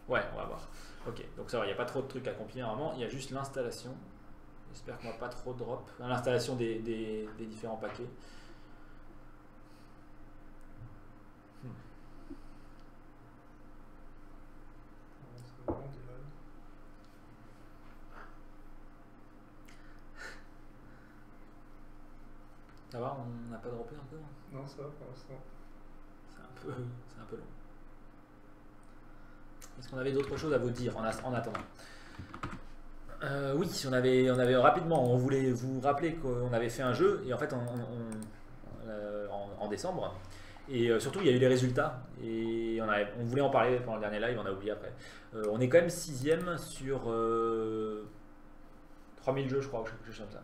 Ouais, on va voir. Ok, donc ça va, il n'y a pas trop de trucs à compiler normalement, il y a juste l'installation. J'espère qu'on va pas trop drop. L'installation des différents paquets. Ça va, on n'a pas droppé encore? Non, ça va pour l'instant. C'est un peu long. Est-ce qu'on avait d'autres choses à vous dire en attendant? Oui, on avait rapidement, on voulait vous rappeler qu'on avait fait un jeu et en fait en décembre et surtout il y a eu les résultats et on voulait en parler pendant le dernier live, on a oublié après. On est quand même 6ème sur 3000 jeux je crois, quelque chose comme ça.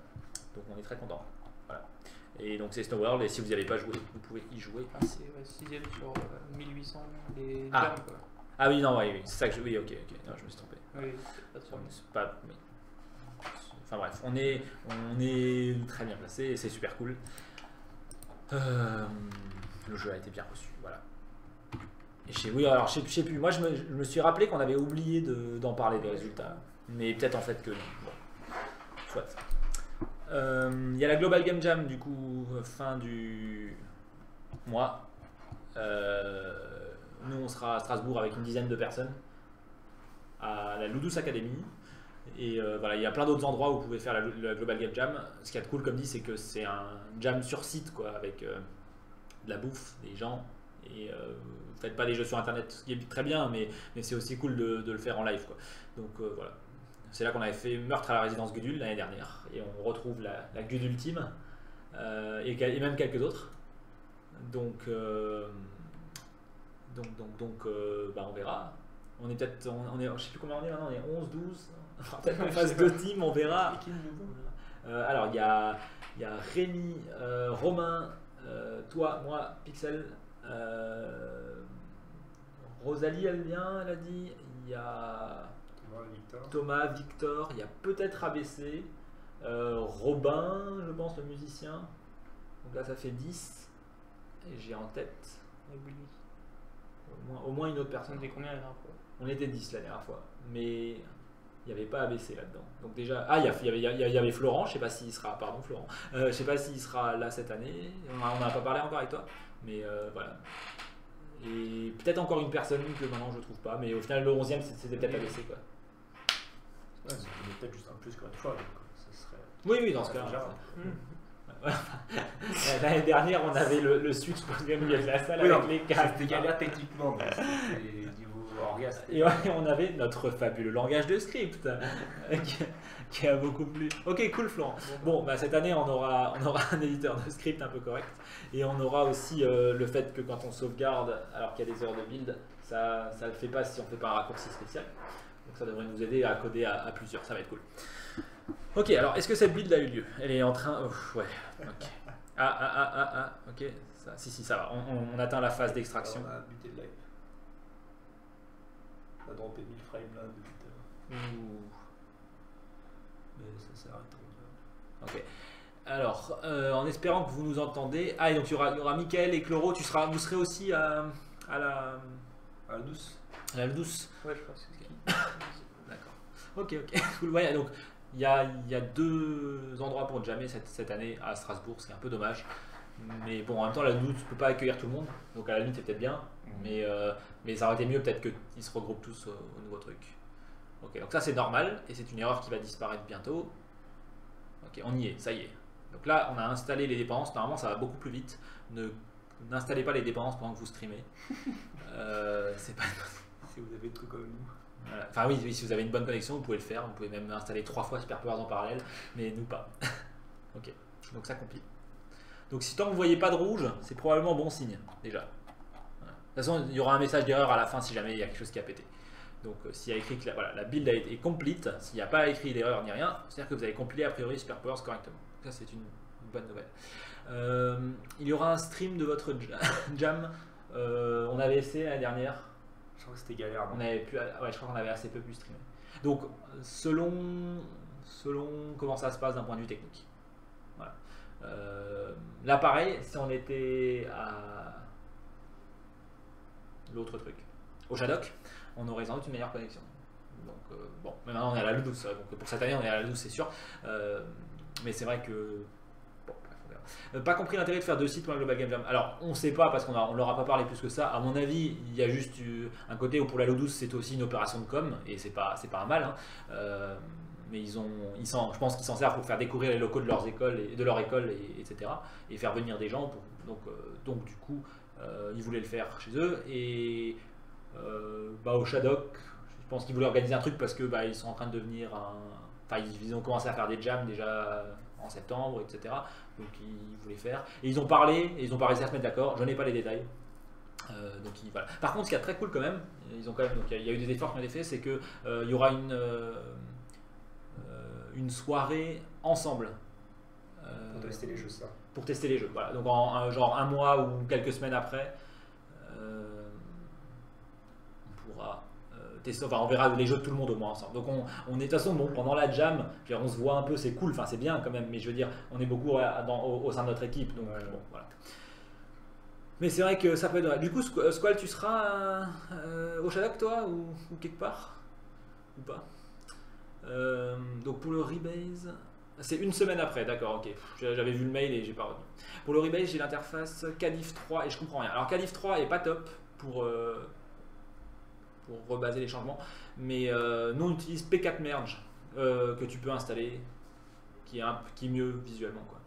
Donc on est très content. Voilà. Et donc c'est Snow World et si vous n'y avez pas joué, vous pouvez y jouer. Ah, c'est 6ème sur 1800 les Ah. jams, quoi. Ah oui, non, oui, c'est ça que oui, ok, non, je me suis trompé. Oui, pas de problème. C'est pas, oui. Enfin bref, on est très bien placé et c'est super cool. Le jeu a été bien reçu, voilà. Et oui, alors je sais plus, moi je me suis rappelé qu'on avait oublié d'en parler des résultats, mais peut-être en fait que non. Bon, soit. Il y a la Global Game Jam du coup fin du mois. Nous on sera à Strasbourg avec une dizaine de personnes à la Ludus Academy. Et voilà, il y a plein d'autres endroits où vous pouvez faire la Global Game Jam. Ce qui est cool comme dit, c'est que c'est un jam sur site, quoi, avec de la bouffe, des gens. Et vous faites pas des jeux sur internet, ce qui est très bien, mais c'est aussi cool de le faire en live, quoi. Donc voilà. C'est là qu'on avait fait Meurtre à la résidence Gudule l'année dernière. Et on retrouve la Gudule Team et même quelques autres. Donc on verra. On est peut-être, je sais plus combien on est maintenant, on est 11, 12. Peut-être qu'on fasse 2 teams, on verra. Alors il y a Rémi, Romain, toi, moi, Pixel, Rosalie elle vient, elle a dit. Il y a Thomas, Victor, il y a peut-être ABC, Robin, je pense, le musicien. Donc là ça fait 10. Et j'ai en tête Et Willy. au moins une autre On personne. était combien la dernière fois? On était 10 la dernière fois, mais il n'y avait pas ABC là-dedans. Donc déjà, il y avait Florent, je sais pas s'il sera, pardon Florent, je sais pas s'il sera là cette année. On n'en a pas parlé encore avec toi, mais voilà. Et peut-être encore une personne que maintenant je trouve pas, mais au final le 11e c'était peut-être ABC quoi. Ouais, c'est peut-être juste un plus qu'une fois, donc ça serait. Oui, dans ce cas. Déjà. L'année dernière, on avait le switch pour le milieu de la salle Oui, avec les cartes. C'était galère techniquement, mais c'était niveau orgasme. Et ouais, on avait notre fabuleux langage de script qui a beaucoup plu. Ok, cool Florent. Bon, bah, cette année, on aura un éditeur de script un peu correct. Et on aura aussi le fait que quand on sauvegarde, alors qu'il y a des heures de build, ça ne le fait pas si on ne fait pas un raccourci spécial. Donc ça devrait nous aider à coder à plusieurs, ça va être cool. Ok, alors est-ce que cette build a eu lieu? Elle est en train... ouais, ok. Ok, si, ça va. On atteint la phase d'extraction. On a buté le live. On a droppé 1000 frames là depuis tout à l'heure. Mais ça s'est arrêté. Ok. Alors, en espérant que vous nous entendez... Ah, et donc il y aura Mickaël et Chloro, vous serez aussi à la... À la douce. À la douce. Ouais, je pense. D'accord. Ok. Cool. Ouais, donc il y a 2 endroits pour jammer cette année à Strasbourg, ce qui est un peu dommage. Mais bon, en même temps, la douce ne peut pas accueillir tout le monde. Donc à la limite, c'est peut-être bien. Mais ça aurait été mieux peut-être qu'ils se regroupent tous au nouveau truc. Ok, donc ça c'est normal. Et c'est une erreur qui va disparaître bientôt. Ok, on y est, ça y est. Donc là, on a installé les dépendances. Normalement, ça va beaucoup plus vite. N'installez pas les dépendances pendant que vous streamez. C'est pas... Si vous avez des trucs comme nous. Voilà. Enfin oui, si vous avez une bonne connexion, vous pouvez le faire. Vous pouvez même installer 3 fois Superpowers en parallèle, mais nous pas. Ok, donc ça compile. Donc si tant que vous ne voyez pas de rouge, c'est probablement bon signe déjà. Voilà. De toute façon, il y aura un message d'erreur à la fin si jamais il y a quelque chose qui a pété. Donc s'il y a écrit que la build est complete, s'il n'y a pas écrit d'erreur ni rien, c'est-à-dire que vous avez compilé a priori Superpowers correctement. Ça c'est une bonne nouvelle. Il y aura un stream de votre jam. On avait essayé l'année dernière. Je crois que c'était galère. On avait je crois qu'on avait assez peu pu streamer. Donc, selon comment ça se passe d'un point de vue technique. Voilà. Là, pareil, si on était à l'autre truc, au Shadok, on aurait sans doute une meilleure connexion. Donc, bon, mais maintenant on est à la douce. Donc, pour cette année, on est à la douce, c'est sûr. Mais c'est vrai que. Bon, pas compris l'intérêt de faire 2 sites pour un Global Game Jam. Alors, on ne sait pas parce qu'on ne leur a pas parlé plus que ça. À mon avis, il y a juste un côté où pour la LO12, c'est aussi une opération de com et c'est pas un mal. Hein. Mais je pense qu'ils s'en servent pour faire découvrir les locaux de leur école, etc. Et faire venir des gens. Donc du coup, ils voulaient le faire chez eux. Et au Shadok, je pense qu'ils voulaient organiser un truc parce que ils sont en train de devenir Enfin, ils ont commencé à faire des jams déjà en septembre, etc. Donc ils voulaient faire. Et ils ont parlé, et ils n'ont pas réussi à se mettre d'accord. Je n'ai pas les détails. Voilà. Par contre, ce qui est très cool quand même, ils ont quand même, donc il y a eu des efforts qui ont été faits, c'est que il y aura une soirée ensemble. Pour tester les jeux, ça. Pour tester les jeux. Voilà. Donc genre un mois ou quelques semaines après, on pourra tester. Enfin, on verra les jeux de tout le monde au moins ensemble. Donc on est de toute façon bon pendant la jam, on se voit un peu, c'est cool. Enfin, c'est bien quand même. Mais je veux dire, on est beaucoup au sein de notre équipe. Donc bon, voilà. Mais c'est vrai que ça peut être... Du coup, Squall, tu seras au Shadok, toi, ou quelque part? Ou pas? Donc pour le rebase, c'est une semaine après, d'accord, ok. J'avais vu le mail et j'ai pas retenu. Pour le rebase, j'ai l'interface Cadif 3 et je comprends rien. Alors Cadif 3 est pas top pour rebaser les changements, mais nous on utilise P4 Merge que tu peux installer, qui est mieux visuellement, quoi.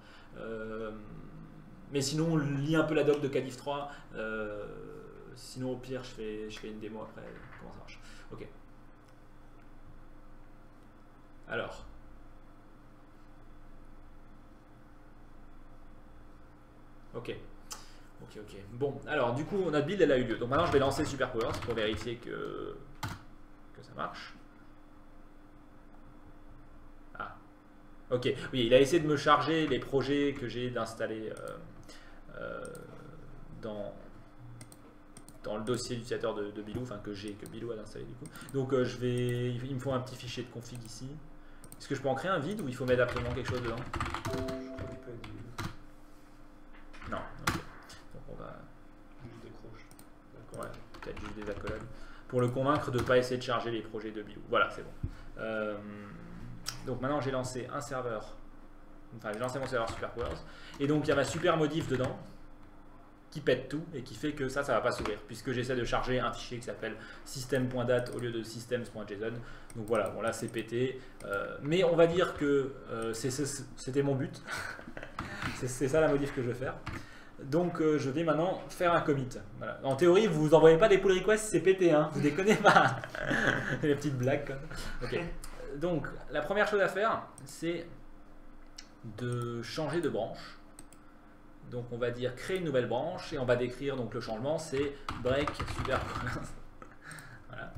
Mais sinon, on lit un peu la doc de Cadif 3. Sinon, au pire, je fais une démo après. Comment ça marche? Ok. Alors. Ok. Ok. Bon, alors du coup, notre build elle a eu lieu. Donc maintenant, je vais lancer Superpowers pour vérifier que ça marche. Ah, ok. Oui, il a essayé de me charger les projets que j'ai d'installer dans le dossier d'utilisateur de Bilou, enfin que Bilou a installé du coup. Donc il me faut un petit fichier de config ici. Est-ce que je peux en créer un vide ou il faut mettre absolument quelque chose dedans? Je crois qu'il peut être dit. Non, ok. Donc on va... Juste décroche. D'accord. Ouais, peut-être juste des accolades. Pour le convaincre de ne pas essayer de charger les projets de Bilou. Voilà, c'est bon. Donc maintenant j'ai lancé un serveur. Enfin j'ai lancé mon serveur Superpowers. Et donc il y a ma super modif dedans qui pète tout et qui fait que ça va pas s'ouvrir puisque j'essaie de charger un fichier qui s'appelle system.dat au lieu de systems.json. Donc voilà, bon là c'est pété. Mais on va dire que c'était mon but. c'est ça la modif que je veux faire. Donc je vais maintenant faire un commit. Voilà. En théorie, vous envoyez pas des pull requests, c'est pété, hein. Vous déconnez pas. Les petites blagues. Ok. Donc la première chose à faire, c'est de changer de branche. Donc on va dire créer une nouvelle branche et on va décrire donc le changement, c'est break Superpowers. Voilà.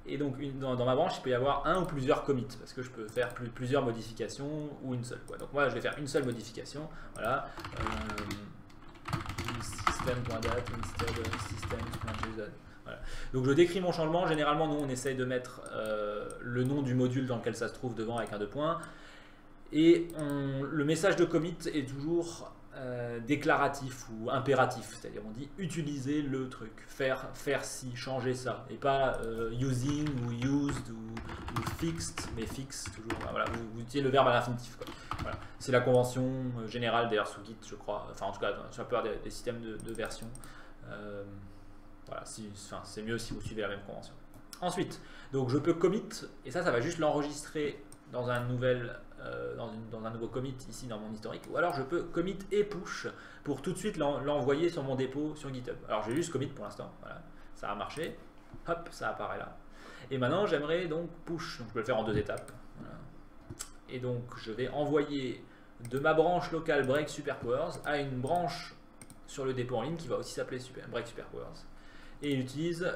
Et donc dans ma branche, il peut y avoir un ou plusieurs commits parce que je peux faire plusieurs modifications ou une seule. Donc moi je vais faire une seule modification. Voilà. System.dat instead of systems.json. Voilà. Donc je décris mon changement. Généralement nous on essaye de mettre le nom du module dans lequel ça se trouve devant avec un 2 points. Et le message de commit est toujours déclaratif ou impératif, c'est-à-dire on dit utiliser le truc, faire ci, changer ça, et pas using ou used ou fixed, mais fixe toujours. Voilà, vous utilisez le verbe à l'infinitif. Voilà. C'est la convention générale d'ailleurs sous Git, je crois, enfin en tout cas sur la plupart des systèmes de version. Voilà, c'est mieux si vous suivez la même convention. Ensuite, donc je peux commit, et ça va juste l'enregistrer dans un dans un nouveau commit ici dans mon historique, ou alors je peux commit et push pour tout de suite l'envoyer sur mon dépôt sur GitHub. Alors j'ai juste commit pour l'instant, voilà, ça a marché, hop, ça apparaît là. Et maintenant j'aimerais donc push, donc je peux le faire en 2 étapes. Voilà. Et donc je vais envoyer de ma branche locale break Superpowers à une branche sur le dépôt en ligne qui va aussi s'appeler break Superpowers. Et il utilise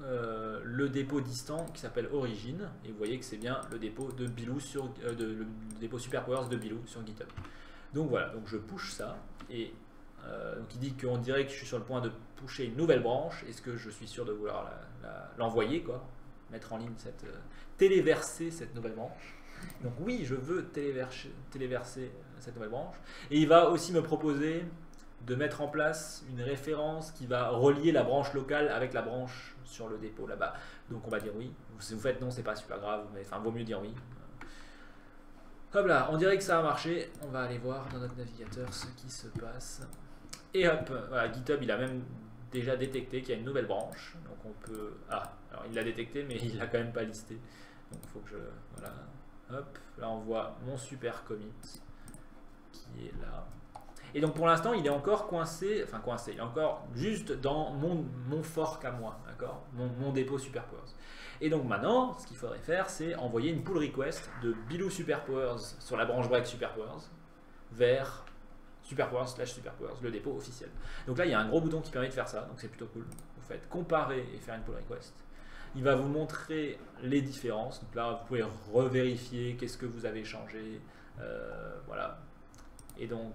le dépôt distant qui s'appelle origin, et vous voyez que c'est bien le dépôt de Bilou sur le dépôt Superpowers de Bilou sur GitHub. Donc voilà, donc je push ça et donc il dit qu'on dirait que je suis sur le point de pusher une nouvelle branche. Est-ce que je suis sûr de vouloir l'envoyer, quoi, mettre en ligne téléverser cette nouvelle branche? Donc oui, je veux téléverser cette nouvelle branche, et il va aussi me proposer de mettre en place une référence qui va relier la branche locale avec la branche sur le dépôt là-bas. Donc on va dire oui. Si vous faites non, c'est pas super grave, mais enfin vaut mieux dire oui. Hop là, on dirait que ça a marché. On va aller voir dans notre navigateur ce qui se passe. Et hop, voilà, GitHub il a même déjà détecté qu'il y a une nouvelle branche. Donc on peut... Ah, alors il l'a détecté mais il l'a quand même pas listé. Donc il faut que je... Voilà. Hop, là on voit mon super commit qui est là. Et donc pour l'instant, il est encore coincé, il est encore juste dans mon fork à moi, d'accord, mon dépôt Superpowers. Et donc maintenant, ce qu'il faudrait faire, c'est envoyer une pull request de Bilou Superpowers sur la branche break Superpowers vers Superpowers/Superpowers, le dépôt officiel. Donc là, il y a un gros bouton qui permet de faire ça, donc c'est plutôt cool. Vous faites comparer et faire une pull request. Il va vous montrer les différences. Donc là, vous pouvez revérifier qu'est-ce que vous avez changé, voilà. Et donc,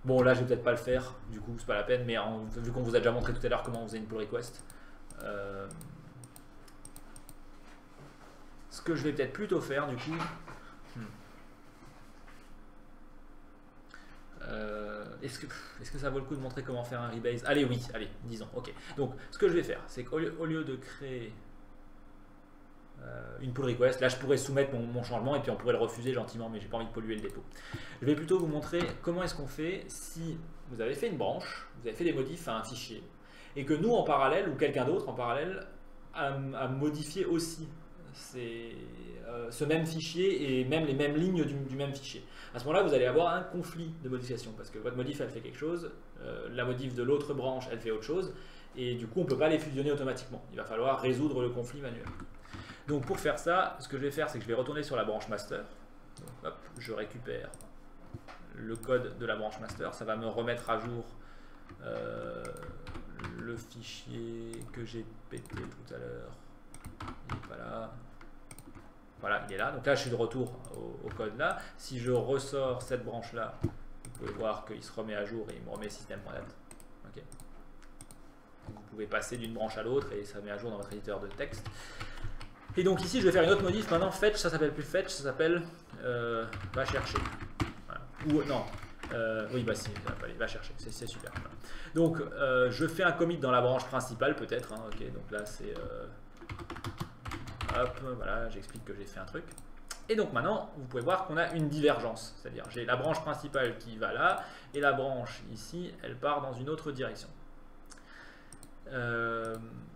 bon là je vais peut-être pas le faire, du coup c'est pas la peine, mais vu qu'on vous a déjà montré tout à l'heure comment on faisait une pull request, ce que je vais peut-être plutôt faire du coup, est-ce que ça vaut le coup de montrer comment faire un rebase? Allez oui, allez, disons, ok. Donc ce que je vais faire, c'est qu'au lieu de créer une pull request, là je pourrais soumettre mon changement et puis on pourrait le refuser gentiment, mais j'ai pas envie de polluer le dépôt. Je vais plutôt vous montrer comment est-ce qu'on fait si vous avez fait une branche, vous avez fait des modifs à un fichier, et que nous en parallèle, ou quelqu'un d'autre en parallèle, a modifié aussi ce même fichier et même les mêmes lignes du même fichier. À ce moment-là, vous allez avoir un conflit de modification, parce que votre modif elle fait quelque chose, la modif de l'autre branche elle fait autre chose, et du coup on ne peut pas les fusionner automatiquement. Il va falloir résoudre le conflit manuel. Donc pour faire ça, ce que je vais faire, c'est que je vais retourner sur la branche master. Donc, hop, je récupère le code de la branche master. Ça va me remettre à jour le fichier que j'ai pété tout à l'heure. Il n'est pas là. Voilà, il est là. Donc là, je suis de retour au code là. Si je ressors cette branche-là, vous pouvez voir qu'il se remet à jour et il me remet système.dat. Okay. Vous pouvez passer d'une branche à l'autre et ça met à jour dans votre éditeur de texte. Et donc ici, je vais faire une autre modif. Maintenant, fetch, ça s'appelle plus fetch, ça s'appelle va chercher. Voilà. Ou non. Oui, bah si, va chercher, c'est super. Voilà. Donc, je fais un commit dans la branche principale, peut-être. Hein, ok, donc là, c'est. Hop, voilà, j'explique que j'ai fait un truc. Et donc maintenant, vous pouvez voir qu'on a une divergence. C'est-à-dire, j'ai la branche principale qui va là, et la branche ici, elle part dans une autre direction.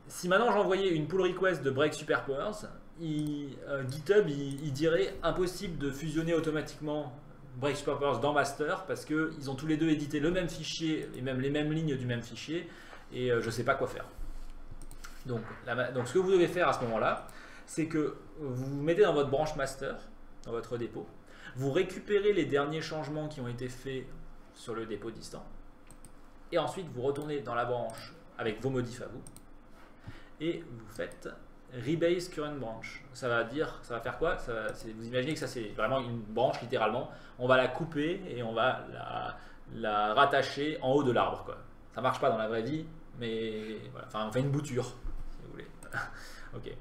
Si maintenant j'envoyais une pull request de break superpowers, GitHub il dirait impossible de fusionner automatiquement break superpowers dans master parce qu'ils ont tous les deux édité le même fichier et même les mêmes lignes du même fichier et je ne sais pas quoi faire. Donc ce que vous devez faire à ce moment-là, c'est que vous vous mettez dans votre branche master, dans votre dépôt, vous récupérez les derniers changements qui ont été faits sur le dépôt distant et ensuite vous retournez dans la branche avec vos modifs à vous et vous faites rebase current branch. Ça va faire quoi? Vous imaginez que ça c'est vraiment une branche littéralement. On va la couper et on va la rattacher en haut de l'arbre. Ça marche pas dans la vraie vie, mais voilà. Enfin on fait une bouture si vous voulez. Ok.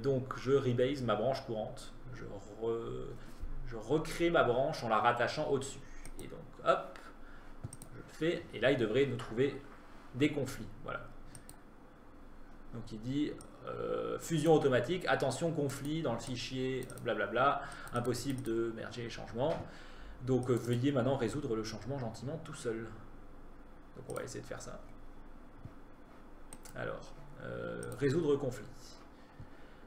Donc je rebase ma branche courante. Je recrée ma branche en la rattachant au-dessus. Et donc hop, je le fais et là il devrait nous trouver des conflits. Voilà. Donc il dit fusion automatique, attention conflit dans le fichier, blablabla, impossible de merger les changements. Donc veuillez maintenant résoudre le changement gentiment tout seul. Donc on va essayer de faire ça. Alors, résoudre conflit.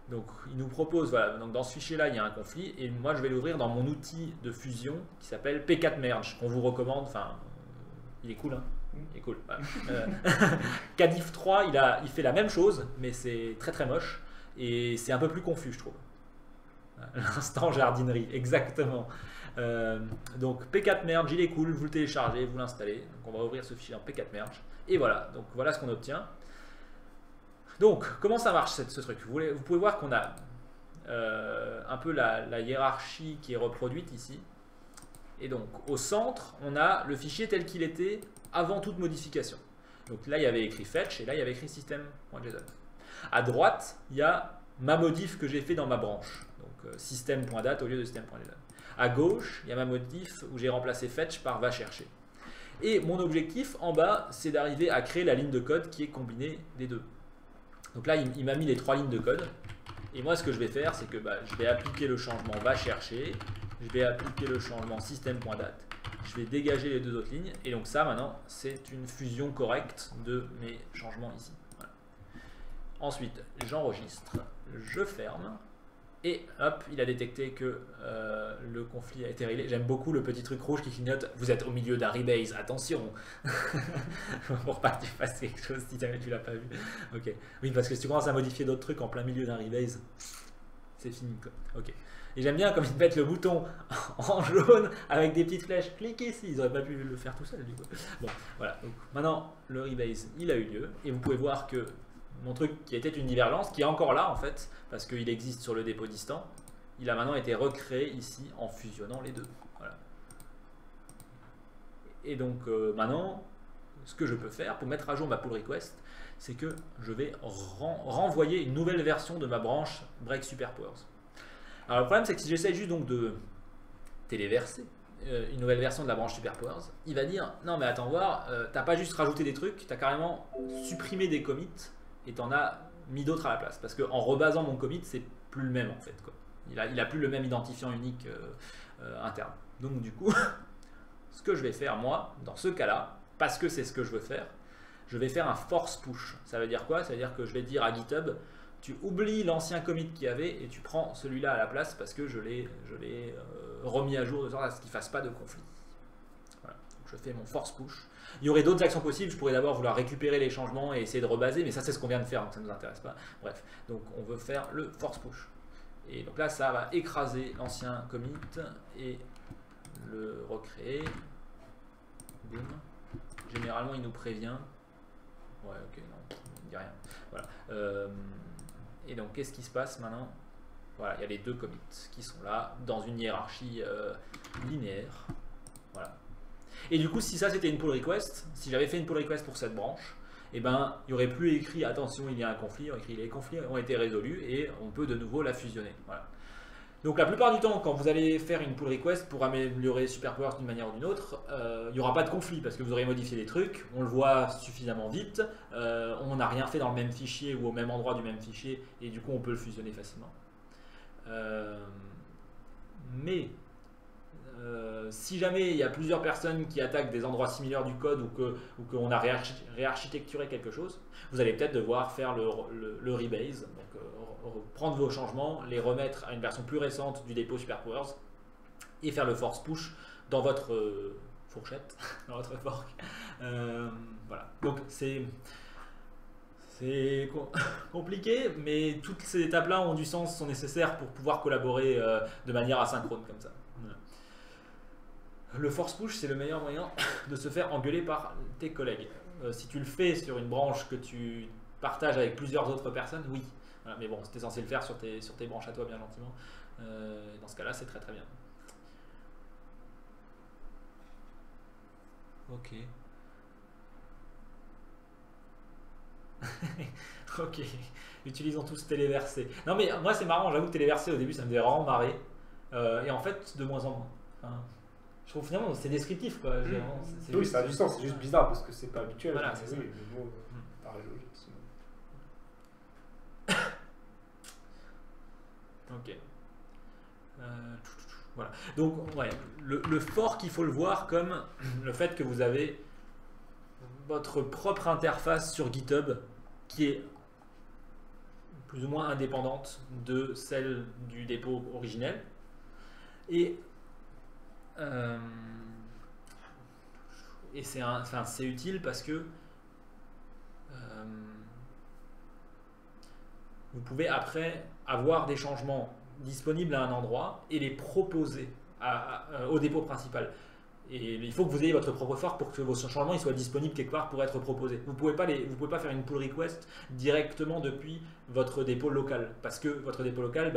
Donc il nous propose, voilà, donc dans ce fichier là il y a un conflit et moi je vais l'ouvrir dans mon outil de fusion qui s'appelle P4 Merge, qu'on vous recommande, enfin il est cool hein. Il est cool. Cadif 3, il fait la même chose, mais c'est très très moche et c'est un peu plus confus, je trouve. L'instant jardinerie, exactement. Donc P4 Merge, il est cool, vous le téléchargez, vous l'installez. Donc on va ouvrir ce fichier en P4 Merge et voilà. Donc voilà ce qu'on obtient. Donc comment ça marche ce truc? Vous pouvez voir qu'on a un peu la hiérarchie qui est reproduite ici. Et donc au centre, on a le fichier tel qu'il était avant toute modification. Donc là, il y avait écrit fetch et là, il y avait écrit system.json. À droite, il y a ma modif que j'ai fait dans ma branche. Donc system.dat au lieu de system.json. À gauche, il y a ma modif où j'ai remplacé fetch par va chercher. Et mon objectif en bas, c'est d'arriver à créer la ligne de code qui est combinée des deux. Donc là, il m'a mis les 3 lignes de code. Et moi, ce que je vais faire, c'est que je vais appliquer le changement va chercher. Je vais appliquer le changement system.dat. Je vais dégager les 2 autres lignes. Et donc ça, maintenant, c'est une fusion correcte de mes changements ici. Voilà. Ensuite, j'enregistre, je ferme. Et hop, il a détecté que le conflit a été réglé. J'aime beaucoup le petit truc rouge qui clignote. Vous êtes au milieu d'un rebase, attention. Pour pas que tu fasses quelque chose si jamais tu l'as pas vu. Ok. Oui, parce que si tu commences à modifier d'autres trucs en plein milieu d'un rebase, c'est fini quoi. Ok. Et j'aime bien comme ils mettent le bouton en jaune avec des petites flèches. Cliquez ici, ils n'auraient pas pu le faire tout seul du coup. Bon, voilà. Donc, maintenant, le rebase, il a eu lieu. Et vous pouvez voir que mon truc qui était une divergence, qui est encore là en fait, parce qu'il existe sur le dépôt distant, il a maintenant été recréé ici en fusionnant les deux. Voilà. Et donc maintenant, ce que je peux faire pour mettre à jour ma pull request, c'est que je vais renvoyer une nouvelle version de ma branche break superpowers. Alors le problème c'est que si j'essaie juste donc de téléverser une nouvelle version de la branche superpowers, il va dire non mais attends voir, t'as pas juste rajouté des trucs, t'as carrément supprimé des commits et t'en as mis d'autres à la place. Parce qu'en rebasant mon commit, c'est plus le même en fait, quoi. Il a plus le même identifiant unique interne. Donc du coup, ce que je vais faire moi, dans ce cas-là, parce que c'est ce que je veux faire, je vais faire un force push. Ça veut dire quoi? Ça veut dire que je vais dire à GitHub, tu oublies l'ancien commit qu'il y avait et tu prends celui-là à la place parce que je l'ai remis à jour de sorte à ce qu'il ne fasse pas de conflit. Voilà. Donc je fais mon force push. Il y aurait d'autres actions possibles. Je pourrais d'abord vouloir récupérer les changements et essayer de rebaser, mais ça c'est ce qu'on vient de faire, donc ça ne nous intéresse pas. Bref, donc on veut faire le force push. Et donc là, ça va écraser l'ancien commit et le recréer. Boum. Généralement, il nous prévient. Ouais, ok, non, il ne dit rien. Voilà. Et donc, qu'est-ce qui se passe maintenant? Voilà, il y a les deux commits qui sont là dans une hiérarchie linéaire. Voilà. Et du coup, si ça c'était une pull request, si j'avais fait une pull request pour cette branche, eh ben, il n'y aurait plus écrit attention, il y a un conflit, il y aurait écrit les conflits ont été résolus et on peut de nouveau la fusionner. Voilà. Donc la plupart du temps, quand vous allez faire une pull request pour améliorer SuperPowers d'une manière ou d'une autre, il n'y aura pas de conflit parce que vous aurez modifié des trucs, on le voit suffisamment vite, on n'a rien fait dans le même fichier ou au même endroit du même fichier et du coup on peut le fusionner facilement. Mais si jamais il y a plusieurs personnes qui attaquent des endroits similaires du code ou qu'on a réarchitecturé quelque chose, vous allez peut-être devoir faire le rebase, donc prendre vos changements, les remettre à une version plus récente du dépôt SuperPowers et faire le force push dans votre fourchette, dans votre fork. Voilà. Donc c'est compliqué, mais toutes ces étapes-là ont du sens, sont nécessaires pour pouvoir collaborer de manière asynchrone comme ça. Voilà. Le force push, c'est le meilleur moyen de se faire engueuler par tes collègues. Si tu le fais sur une branche que tu partages avec plusieurs autres personnes, oui. Voilà, mais bon, c'était censé le faire sur tes branches à toi, bien gentiment. Dans ce cas-là, c'est très très bien. Ok. Ok, utilisons tous téléversé. Non mais moi c'est marrant, j'avoue que téléversé au début ça me faisait vraiment marrer. Et en fait de moins en moins. Enfin, je trouve finalement c'est descriptif quoi. Oui, ça a du sens, c'est juste bizarre parce que c'est pas habituel. Voilà, c'est oui, ça. le mot paraît logique. Ok. Voilà. Donc ouais, le fork il faut le voir comme le fait que vous avez votre propre interface sur GitHub qui est plus ou moins indépendante de celle du dépôt originel. Et c'est utile parce que vous pouvez après avoir des changements disponibles à un endroit et les proposer au dépôt principal. Et il faut que vous ayez votre propre fork pour que vos changements soient disponibles quelque part pour être proposés. Vous ne pouvez pas faire une pull request directement depuis votre dépôt local parce que votre dépôt local,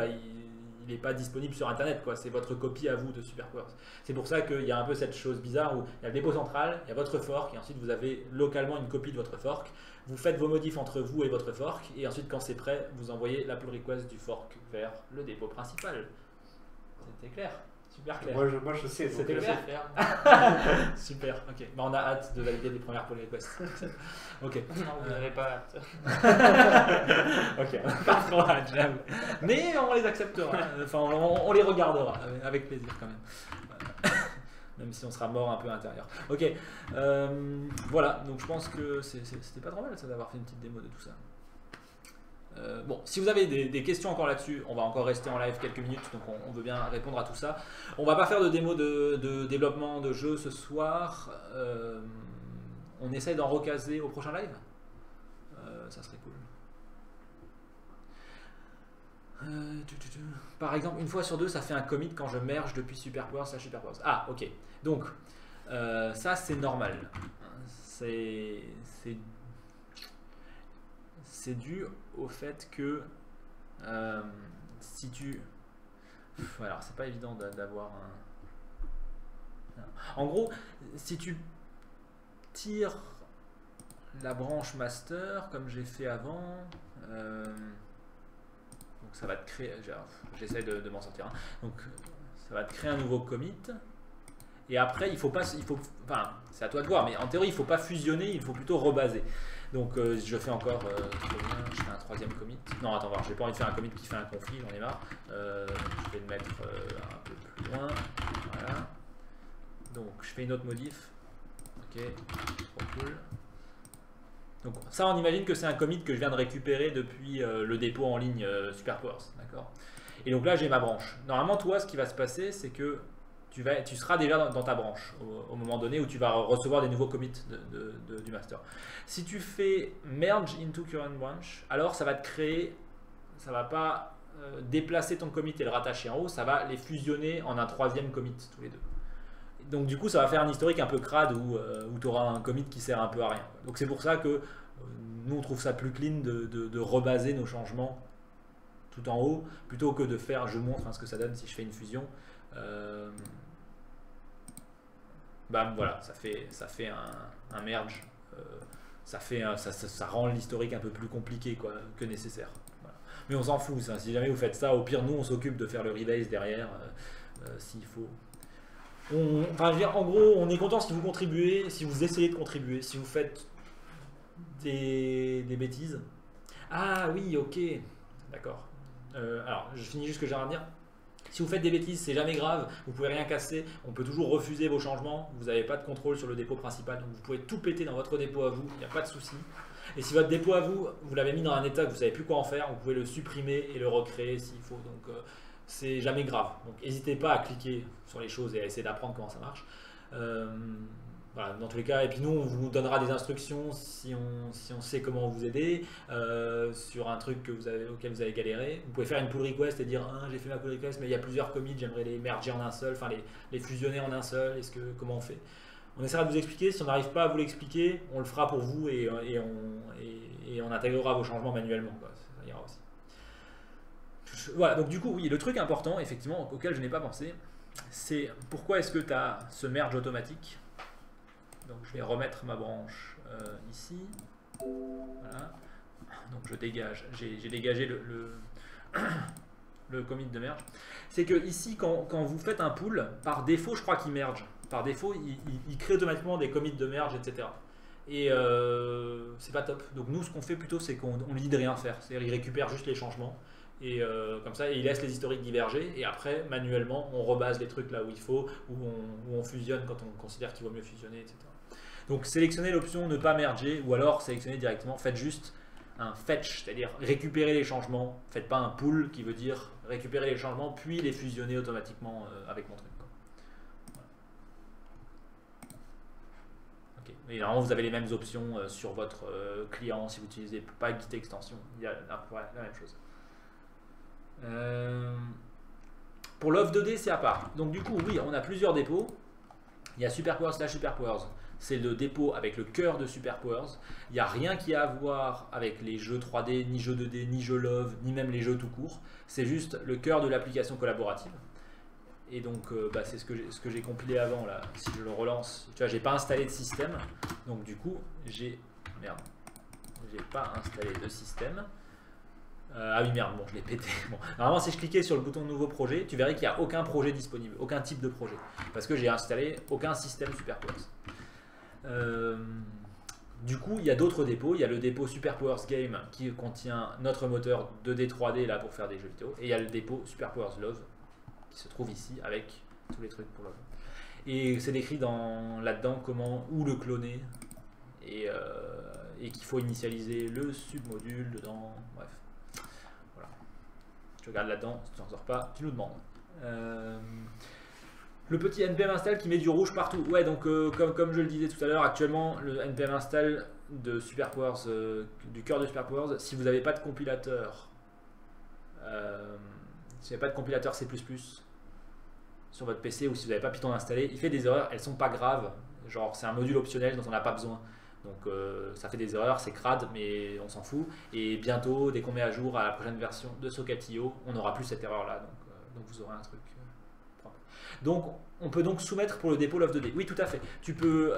il n'est pas disponible sur Internet. C'est votre copie à vous de SuperPowers. C'est pour ça qu'il y a un peu cette chose bizarre où il y a le dépôt central, il y a votre fork et ensuite vous avez localement une copie de votre fork. Vous faites vos modifs entre vous et votre fork et ensuite quand c'est prêt, vous envoyez la pull request du fork vers le dépôt principal. C'était clair? Super clair. Moi je sais. C'était clair. Super, ok. On a hâte de valider les premières pull requests. Ok. Non, vous n'avez pas hâte. Ok, on n'a pas trop hâte, j'avoue. Mais on les acceptera. Enfin, on les regardera avec plaisir quand même. Même si on sera mort un peu à l'intérieur. Ok. Voilà, donc je pense que c'était pas trop mal ça d'avoir fait une petite démo de tout ça. Bon, si vous avez des questions encore là-dessus, on va encore rester en live quelques minutes, donc on veut bien répondre à tout ça. On va pas faire de démo de développement de jeu ce soir. On essaye d'en recaser au prochain live. Ça serait cool. Par exemple, une fois sur deux, ça fait un commit quand je merge depuis SuperPowers à SuperPowers. Ah, ok. Donc, ça c'est normal. C'est dû au fait que si tu... Alors, c'est pas évident d'avoir un... En gros, si tu tires la branche master, comme j'ai fait avant, donc ça va te créer... J'essaie de m'en sortir. Hein. Donc, ça va te créer un nouveau commit. Et après, enfin, c'est à toi de voir, mais en théorie, il ne faut pas fusionner, il faut plutôt rebaser. Donc je fais encore, je fais un troisième commit. Non, attends, voir, j'ai pas envie de faire un commit qui fait un conflit, j'en ai marre. Je vais le mettre un peu plus loin. Voilà. Donc je fais une autre modif. Ok, trop cool. Donc ça, on imagine que c'est un commit que je viens de récupérer depuis le dépôt en ligne SuperPowers, d'accord. Et donc là, j'ai ma branche. Normalement, toi, ce qui va se passer, c'est que tu seras déjà dans ta branche au moment donné où tu vas recevoir des nouveaux commits du master. Si tu fais merge into current branch, alors ça va te créer, ça va pas déplacer ton commit et le rattacher en haut, ça va les fusionner en un troisième commit tous les deux. Donc du coup, ça va faire un historique un peu crade où tu auras un commit qui sert un peu à rien. Donc c'est pour ça que nous, on trouve ça plus clean de rebaser nos changements tout en haut, plutôt que de faire, je montre ce que ça donne si je fais une fusion. Voilà, ça fait un merge. Ça rend l'historique un peu plus compliqué que nécessaire. Voilà. Mais on s'en fout, ça. Si jamais vous faites ça, au pire, nous, on s'occupe de faire le rebase derrière, s'il faut. Je veux dire, en gros, on est content si vous contribuez, si vous essayez de contribuer, si vous faites des bêtises. Ah oui, ok, d'accord. Alors, je finis juste ce que j'ai à dire. Si vous faites des bêtises, c'est jamais grave, vous pouvez rien casser, on peut toujours refuser vos changements, vous n'avez pas de contrôle sur le dépôt principal, donc vous pouvez tout péter dans votre dépôt à vous, il n'y a pas de souci. Et si votre dépôt à vous, vous l'avez mis dans un état que vous ne savez plus quoi en faire, vous pouvez le supprimer et le recréer s'il faut. Donc c'est jamais grave. Donc n'hésitez pas à cliquer sur les choses et à essayer d'apprendre comment ça marche. Voilà, dans tous les cas, et puis nous, on vous donnera des instructions si on sait comment vous aider sur un truc auquel vous avez galéré. Vous pouvez faire une pull request et dire j'ai fait ma pull request, mais il y a plusieurs commits, j'aimerais les merger en un seul, enfin les fusionner en un seul. Comment on fait? On essaiera de vous expliquer. Si on n'arrive pas à vous l'expliquer, on le fera pour vous et on intégrera vos changements manuellement. Ça ira aussi. Voilà, donc du coup, oui, le truc important, effectivement, auquel je n'ai pas pensé, c'est pourquoi est-ce que tu as ce merge automatique. Donc je vais remettre ma branche ici. Voilà. Donc je dégage. J'ai dégagé le commit de merge. C'est que ici, quand vous faites un pull, par défaut, je crois qu'il merge. Par défaut, il crée automatiquement des commits de merge, etc. Et c'est pas top. Donc nous, ce qu'on fait plutôt, c'est qu'on lui dit de rien faire. C'est-à-dire qu'il récupère juste les changements. Et comme ça, il laisse les historiques diverger. Et après, manuellement, on rebase les trucs là où il faut, où on fusionne quand on considère qu'il vaut mieux fusionner, etc. Donc sélectionnez l'option ne pas merger, ou alors sélectionnez directement, faites juste un fetch, c'est-à-dire récupérer les changements. Faites pas un pull qui veut dire récupérer les changements, puis les fusionner automatiquement avec mon truc. Voilà. Okay. Et normalement, vous avez les mêmes options sur votre client si vous n'utilisez pas Git extension. Il y a la même chose. Pour l'off 2D, c'est à part. Donc du coup, oui, on a plusieurs dépôts. Il y a SuperPowers/SuperPowers. C'est le dépôt avec le cœur de SuperPowers. Il n'y a rien qui a à voir avec les jeux 3D, ni jeux 2D, ni jeux Love, ni même les jeux tout court. C'est juste le cœur de l'application collaborative. Et donc, c'est ce que j'ai compilé avant. Là. Si je le relance, tu vois, j'ai pas installé de système. Donc du coup, j'ai pas installé de système. Ah oui, merde, bon, je l'ai pété. Bon. Normalement, si je cliquais sur le bouton nouveau projet, tu verrais qu'il n'y a aucun projet disponible, aucun type de projet. Parce que j'ai installé aucun système SuperPowers. Du coup, il y a d'autres dépôts. Il y a le dépôt SuperPowers Game qui contient notre moteur 2D 3D là pour faire des jeux vidéo. Et il y a le dépôt SuperPowers Love qui se trouve ici avec tous les trucs pour Love. Et c'est décrit là-dedans où le cloner et qu'il faut initialiser le submodule dedans. Bref. Voilà. Tu regardes là-dedans, si tu n'en sors pas, tu nous demandes. Le petit npm install qui met du rouge partout. Ouais, donc comme je le disais tout à l'heure, actuellement le npm install de SuperPowers, du cœur de SuperPowers, si vous n'avez pas de compilateur, C++ sur votre PC ou si vous n'avez pas Python installé, il fait des erreurs, elles sont pas graves. Genre c'est un module optionnel dont on n'a pas besoin. Donc ça fait des erreurs, c'est crade, mais on s'en fout. Et bientôt, dès qu'on met à jour à la prochaine version de Socket.io, on n'aura plus cette erreur là. Donc vous aurez un truc. Donc, on peut donc soumettre pour le dépôt Love 2D. Oui, tout à fait. Tu peux,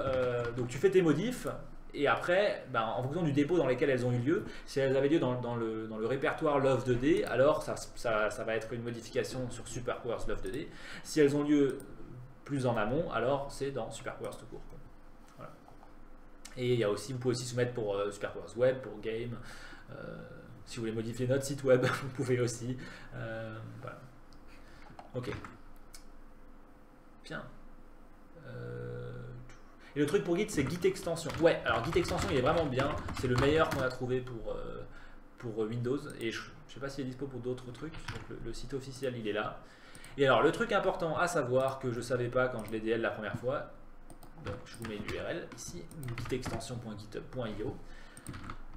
donc tu fais tes modifs et après, en fonction du dépôt dans lequel elles ont eu lieu, si elles avaient lieu dans le répertoire Love 2D, alors ça va être une modification sur SuperPowers Love 2D. Si elles ont lieu plus en amont, alors c'est dans SuperPowers tout court. Voilà. Et il y a aussi, vous pouvez aussi soumettre pour SuperPowers Web, pour Game. Si vous voulez modifier notre site web, vous pouvez aussi. Voilà. Ok. Bien. Et le truc pour Git, c'est Git extension. Ouais, alors Git extension, il est vraiment bien. C'est le meilleur qu'on a trouvé pour Windows. Et je ne sais pas s'il est dispo pour d'autres trucs. Donc le site officiel, il est là. Et alors, le truc important à savoir que je ne savais pas quand je l'ai DL la première fois, donc je vous mets l'URL ici, gitextension.github.io.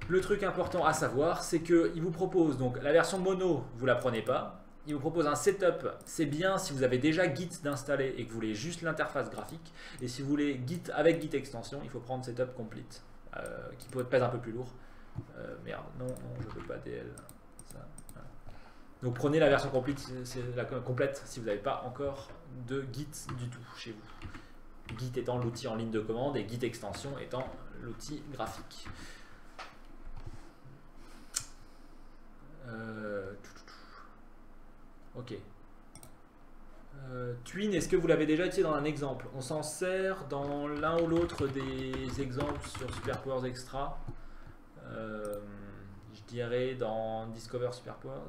Le truc important à savoir, c'est qu'il vous propose donc la version mono, vous la prenez pas. il vous propose un setup. C'est bien si vous avez déjà Git d'installer et que vous voulez juste l'interface graphique. Et si vous voulez Git avec Git extension, il faut prendre setup complete, qui peut être un peu plus lourd. Merde, non, je ne veux pas DL. Ça, voilà. Donc prenez la version complète, c'est la complète si vous n'avez pas encore de Git du tout chez vous. Git étant l'outil en ligne de commande et Git extension étant l'outil graphique. Ok. Twin, est-ce que vous l'avez déjà utilisé dans un exemple? On s'en sert dans l'un ou l'autre des exemples sur SuperPowers Extra. Je dirais dans Discover SuperPowers.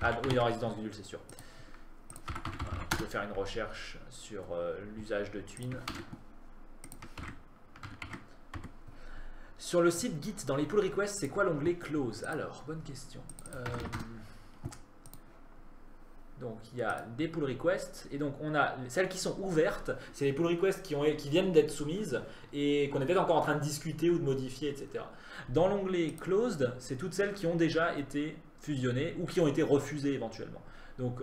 Ah oui, dans Résidence Gudule, c'est sûr. Voilà, je vais faire une recherche sur l'usage de Twin. Sur le site Git, dans les pull requests, c'est quoi l'onglet Close? Alors, bonne question. Donc, il y a des pull requests, et donc on a celles qui sont ouvertes, c'est les pull requests qui viennent d'être soumises et qu'on est peut-être encore en train de discuter ou de modifier, etc. Dans l'onglet Closed, c'est toutes celles qui ont déjà été fusionnées ou qui ont été refusées éventuellement. Donc,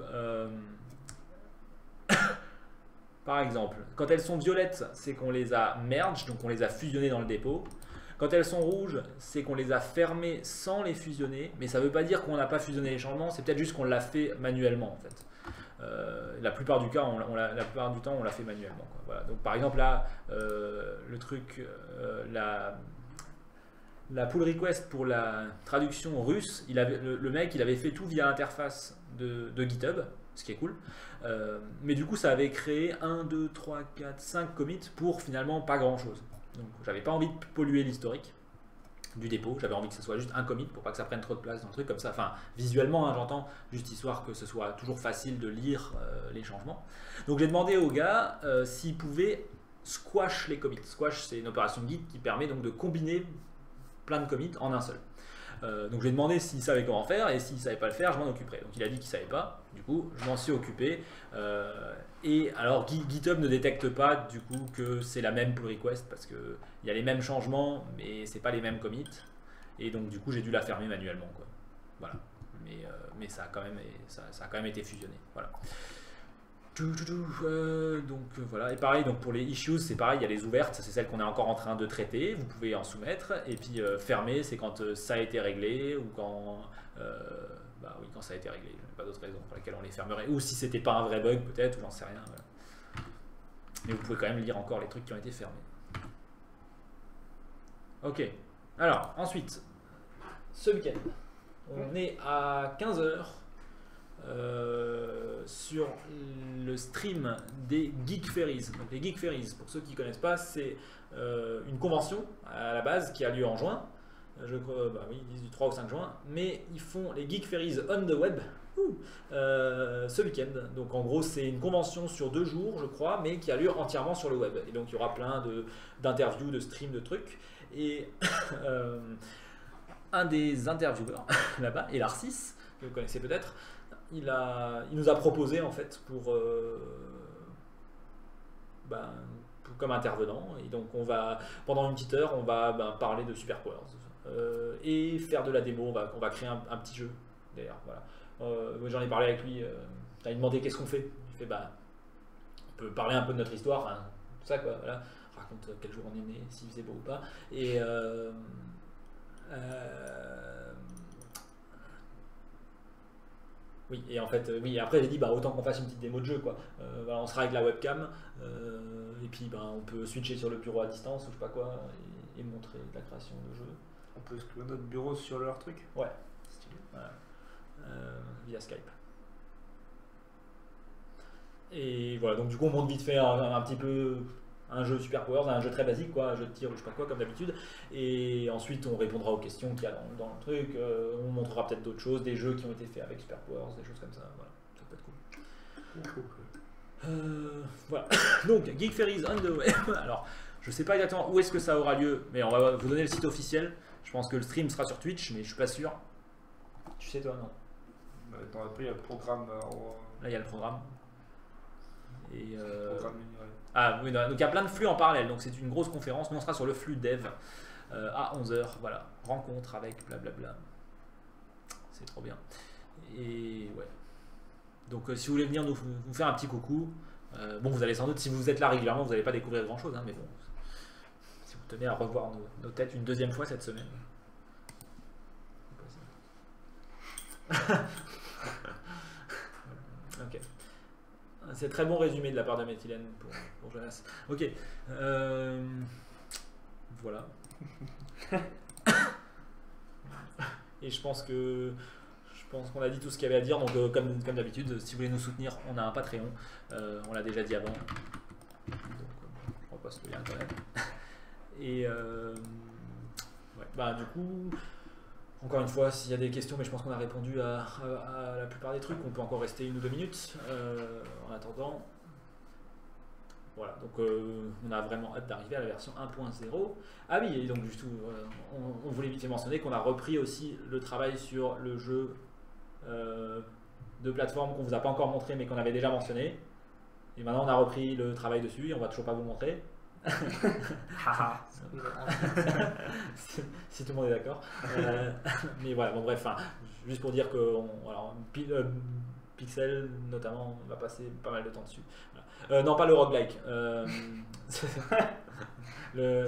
par exemple, quand elles sont violettes, c'est qu'on les a merge, donc on les a fusionnées dans le dépôt. Quand elles sont rouges, c'est qu'on les a fermées sans les fusionner, mais ça ne veut pas dire qu'on n'a pas fusionné les changements, c'est peut-être juste qu'on l'a fait manuellement en fait. La plupart du temps, on l'a fait manuellement, quoi. Voilà. Donc par exemple là, le truc, la pull request pour la traduction russe, le mec il avait fait tout via l'interface de GitHub, ce qui est cool. Mais du coup ça avait créé 1, 2, 3, 4, 5 commits pour finalement pas grand chose. Donc j'avais pas envie de polluer l'historique du dépôt, j'avais envie que ce soit juste un commit pour pas que ça prenne trop de place dans le truc comme ça, enfin visuellement hein, j'entends, juste histoire que ce soit toujours facile de lire les changements. Donc j'ai demandé au gars s'il pouvait squash les commits. Squash c'est une opération Git qui permet donc de combiner plein de commits en un seul. Donc je lui ai demandé s'il savait comment faire et s'il savait pas le faire, je m'en occuperai. Donc il a dit qu'il savait pas, du coup je m'en suis occupé. Et alors GitHub ne détecte pas du coup que c'est la même pull request parce qu'il y a les mêmes changements mais c'est pas les mêmes commits. Et donc du coup j'ai dû la fermer manuellement, quoi. Voilà. Mais ça a quand même été fusionné. Voilà. Donc voilà, et pareil donc pour les issues c'est pareil, il y a les ouvertes, c'est celles qu'on est encore en train de traiter, vous pouvez en soumettre, et puis fermées c'est quand ça a été réglé ou quand bah oui, quand ça a été réglé, pas d'autres raisons pour lesquelles on les fermerait, ou si c'était pas un vrai bug peut-être, ou j'en sais rien, voilà. Mais vous pouvez quand même lire encore les trucs qui ont été fermés. Ok, alors ensuite ce week-end on est à 15h sur le stream des Geek Ferries. Donc les Geek Ferries, pour ceux qui ne connaissent pas, c'est une convention à la base qui a lieu en juin. Je crois, bah oui, ils disent du 3 au 5 juin, mais ils font les Geek Ferries on the web ce week-end. Donc en gros, c'est une convention sur 2 jours, je crois, mais qui a lieu entièrement sur le web. Et donc il y aura plein d'interviews, de streams, de trucs. Et un des intervieweurs là-bas, et Larcis, que vous connaissez peut-être, il nous a proposé en fait comme intervenant, et donc on va pendant une petite heure on va parler de SuperPowers et faire de la démo. On va créer un petit jeu d'ailleurs. Voilà. J'en ai parlé avec lui, il m'a demandé qu'est-ce qu'on fait. Je fais on peut parler un peu de notre histoire, hein, tout ça quoi. Voilà. Raconte quel jour on est né, s'il faisait beau ou pas, et oui, et en fait, oui, après j'ai dit autant qu'on fasse une petite démo de jeu, quoi. Voilà, on sera avec la webcam, et puis on peut switcher sur le bureau à distance ou je sais pas quoi, et montrer la création de jeu. On peut exclure notre bureau sur leur truc. Ouais, stylé. Voilà. Via Skype. Et voilà, donc du coup on montre vite fait un petit peu un jeu SuperPowers, un jeu très basique, quoi, un jeu de tir ou je sais pas quoi comme d'habitude, et ensuite on répondra aux questions qu'il y a dans le truc, on montrera peut-être d'autres choses, des jeux qui ont été faits avec SuperPowers, des choses comme ça, voilà, ça peut être cool. Voilà, donc Geek Ferries on the web. Alors je sais pas exactement où est-ce que ça aura lieu, mais on va vous donner le site officiel. Je pense que le stream sera sur Twitch, mais je suis pas sûr. Tu sais toi, non? Après il y a le programme. Là il y a le programme. Et programme, ah oui, donc il y a plein de flux en parallèle, donc c'est une grosse conférence. Nous on sera sur le flux dev à 11h, voilà, rencontre avec blablabla, c'est trop bien. Et ouais. Donc si vous voulez venir nous faire un petit coucou, bon vous allez sans doute, si vous êtes là régulièrement, vous n'allez pas découvrir grand chose, hein, mais bon, si vous tenez à revoir nos têtes une deuxième fois cette semaine. Ok. C'est très bon résumé de la part de Méthylène pour Jonas. Ok. Voilà. Et je pense qu'on a dit tout ce qu'il y avait à dire. Donc comme d'habitude, si vous voulez nous soutenir, on a un Patreon. On l'a déjà dit avant. Donc je repasse le lien quand même. Et ouais, bah du coup. Encore une fois, s'il y a des questions, mais je pense qu'on a répondu à la plupart des trucs, on peut encore rester 1 ou 2 minutes en attendant. Voilà, donc on a vraiment hâte d'arriver à la version 1.0. Ah oui, et donc du tout, on voulait vite fait mentionner qu'on a repris aussi le travail sur le jeu de plateforme qu'on vous a pas encore montré, mais qu'on avait déjà mentionné. Et maintenant on a repris le travail dessus et on va toujours pas vous le montrer. Si tout le monde est d'accord. Mais voilà, bon bref, juste pour dire que Pixel notamment on va passer pas mal de temps dessus. Voilà. Non, pas le roguelike. Jeu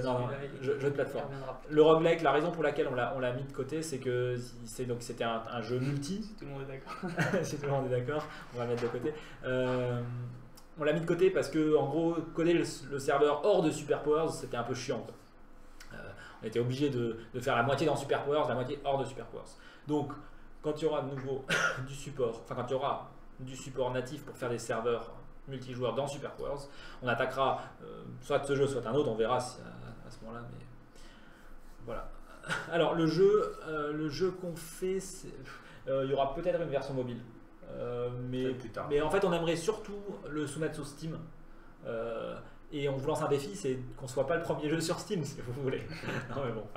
de plateforme. Le roguelike, la raison pour laquelle on l'a mis de côté, c'est que c'était un jeu multi. Si tout le monde est d'accord. Si tout le monde est d'accord, on va le mettre de côté. On l'a mis de côté parce que, en gros, coder le serveur hors de SuperPowers, c'était un peu chiant. On était obligé de faire la moitié dans SuperPowers, la moitié hors de SuperPowers. Donc, quand il y aura de nouveau du support, enfin quand il y aura du support natif pour faire des serveurs multijoueurs dans SuperPowers, on attaquera soit ce jeu, soit un autre, on verra à ce moment-là. Mais voilà. Alors, le jeu qu'on fait, il y aura peut-être une version mobile. Mais en fait on aimerait surtout le soumettre sur Steam et on vous lance un défi, c'est qu'on soit pas le premier jeu sur Steam si vous voulez. Non mais bon,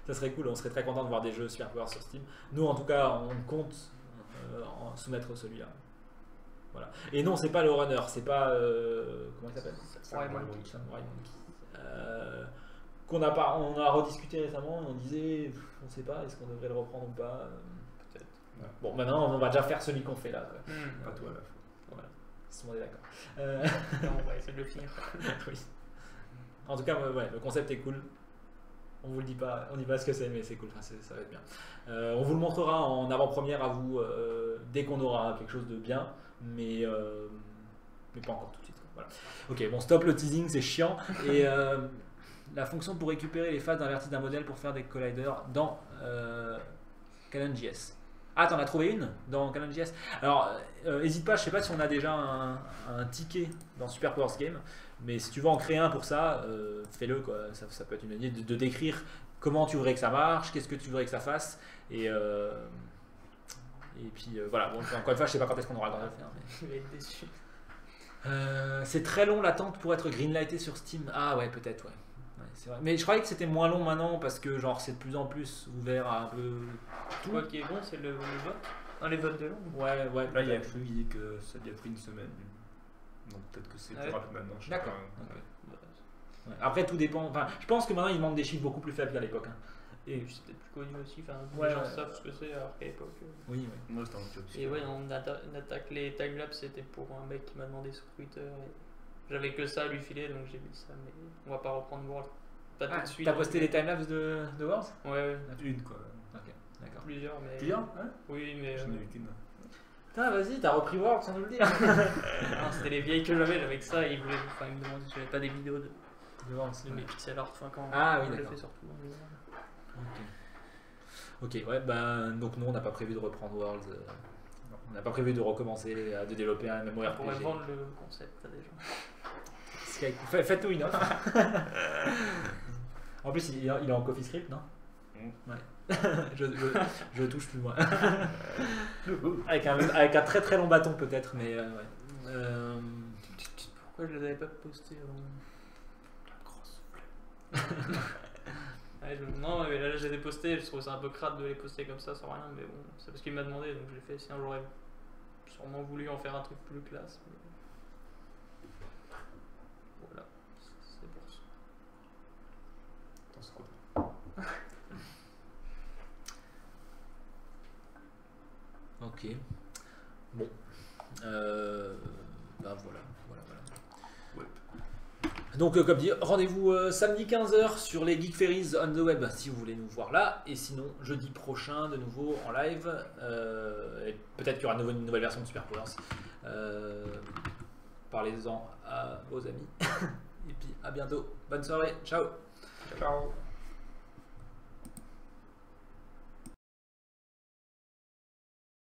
ça serait cool, on serait très content de voir des jeux SuperPowers sur Steam. Nous en tout cas on compte en soumettre celui-là. Voilà. Et non, c'est pas le runner, c'est pas comment il s'appelle, Samurai Monkey. On a rediscuté récemment et on disait on sait pas, est-ce qu'on devrait le reprendre ou pas. Ouais. Bon, maintenant on va déjà faire celui qu'on fait là. Quoi. Pas toi à la fois. Voilà, si tout le monde est d'accord. On va essayer de le finir. Oui. En tout cas, ouais, le concept est cool. On vous le dit pas, on dit pas ce que c'est, mais c'est cool, ça va être bien. On vous le montrera en avant-première à vous dès qu'on aura quelque chose de bien, mais pas encore tout de suite. Quoi. Voilà. Ok, bon, stop le teasing, c'est chiant. Et la fonction pour récupérer les phases d'invertis d'un modèle pour faire des colliders dans CannonJS. Ah, t'en as trouvé une dans CannonJS. Alors, n'hésite pas, je sais pas si on a déjà un ticket dans SuperPowers Game, mais si tu veux en créer un pour ça, fais-le. Ça peut être une idée de décrire comment tu voudrais que ça marche, qu'est-ce que tu voudrais que ça fasse, et puis voilà. Bon, encore une fois, je sais pas quand est-ce qu'on aura le temps de le faire. Mais... Je vais être déçu. c'est très long l'attente pour être greenlighté sur Steam. Ah ouais, peut-être, ouais. C'est vrai. Mais je croyais que c'était moins long maintenant parce que genre c'est de plus en plus ouvert à un peu tout. Quoi qui est bon, c'est le vote. Non, les votes de long. Ouais. Là, il y a plus l'idée que ça a déjà pris 1 semaine. Donc peut-être que c'est plus rapide maintenant. D'accord. Okay. Ouais. Après, tout dépend. Enfin, je pense que maintenant ils demandent des chiffres beaucoup plus faibles qu'à l'époque. Hein. Et puis c'est peut-être plus connu aussi. Enfin, les gens savent ce que c'est alors qu'à l'époque. Oui. Moi, c'était un peu et ouais, on attaque les timelapses, c'était pour un mec qui m'a demandé sur Twitter. Et j'avais que ça à lui filer, donc j'ai mis ça. Mais on va pas reprendre World. Pas tout de suite. T'as posté les timelapses de Worlds ? Ouais. Une quoi. Ok, d'accord. Plusieurs, mais. Plusieurs ? Ouais. Oui, mais. J'en ai vu qu'une. Putain, vas-y, t'as repris Worlds sans nous le dire. Non, c'était les vieilles que j'avais que ça, et ils me demandaient si j'avais pas des vidéos de Worlds, mes pixel art, quand oui, on le d'accord. fait surtout. Ok, ouais, donc nous on n'a pas prévu de reprendre Worlds. On n'a pas prévu de recommencer de développer un MMORPG. On pourrait vendre le concept à des gens. Faites-nous une offre. En plus, il est en CoffeeScript, non ? Ouais. je touche plus moi. avec un très très long bâton peut-être, mais ouais. Pourquoi je les avais pas postés avant ? La grosse flemme. Non, mais là je les ai postés, je trouve ça un peu crade de les poster comme ça sans rien, mais bon, c'est parce qu'il m'a demandé, donc je l'ai fait. Sinon j'aurais sûrement voulu en faire un truc plus classe. Mais... Voilà, c'est pour ça. Ok. Ok. Bon. Voilà. Donc comme dit, rendez-vous samedi 15h sur les Geek Ferries on the web si vous voulez nous voir là. Et sinon, jeudi prochain, de nouveau en live. Et peut-être qu'il y aura une nouvelle version de Super Powers. Parlez-en à vos amis. Et puis à bientôt. Bonne soirée. Ciao. Ciao.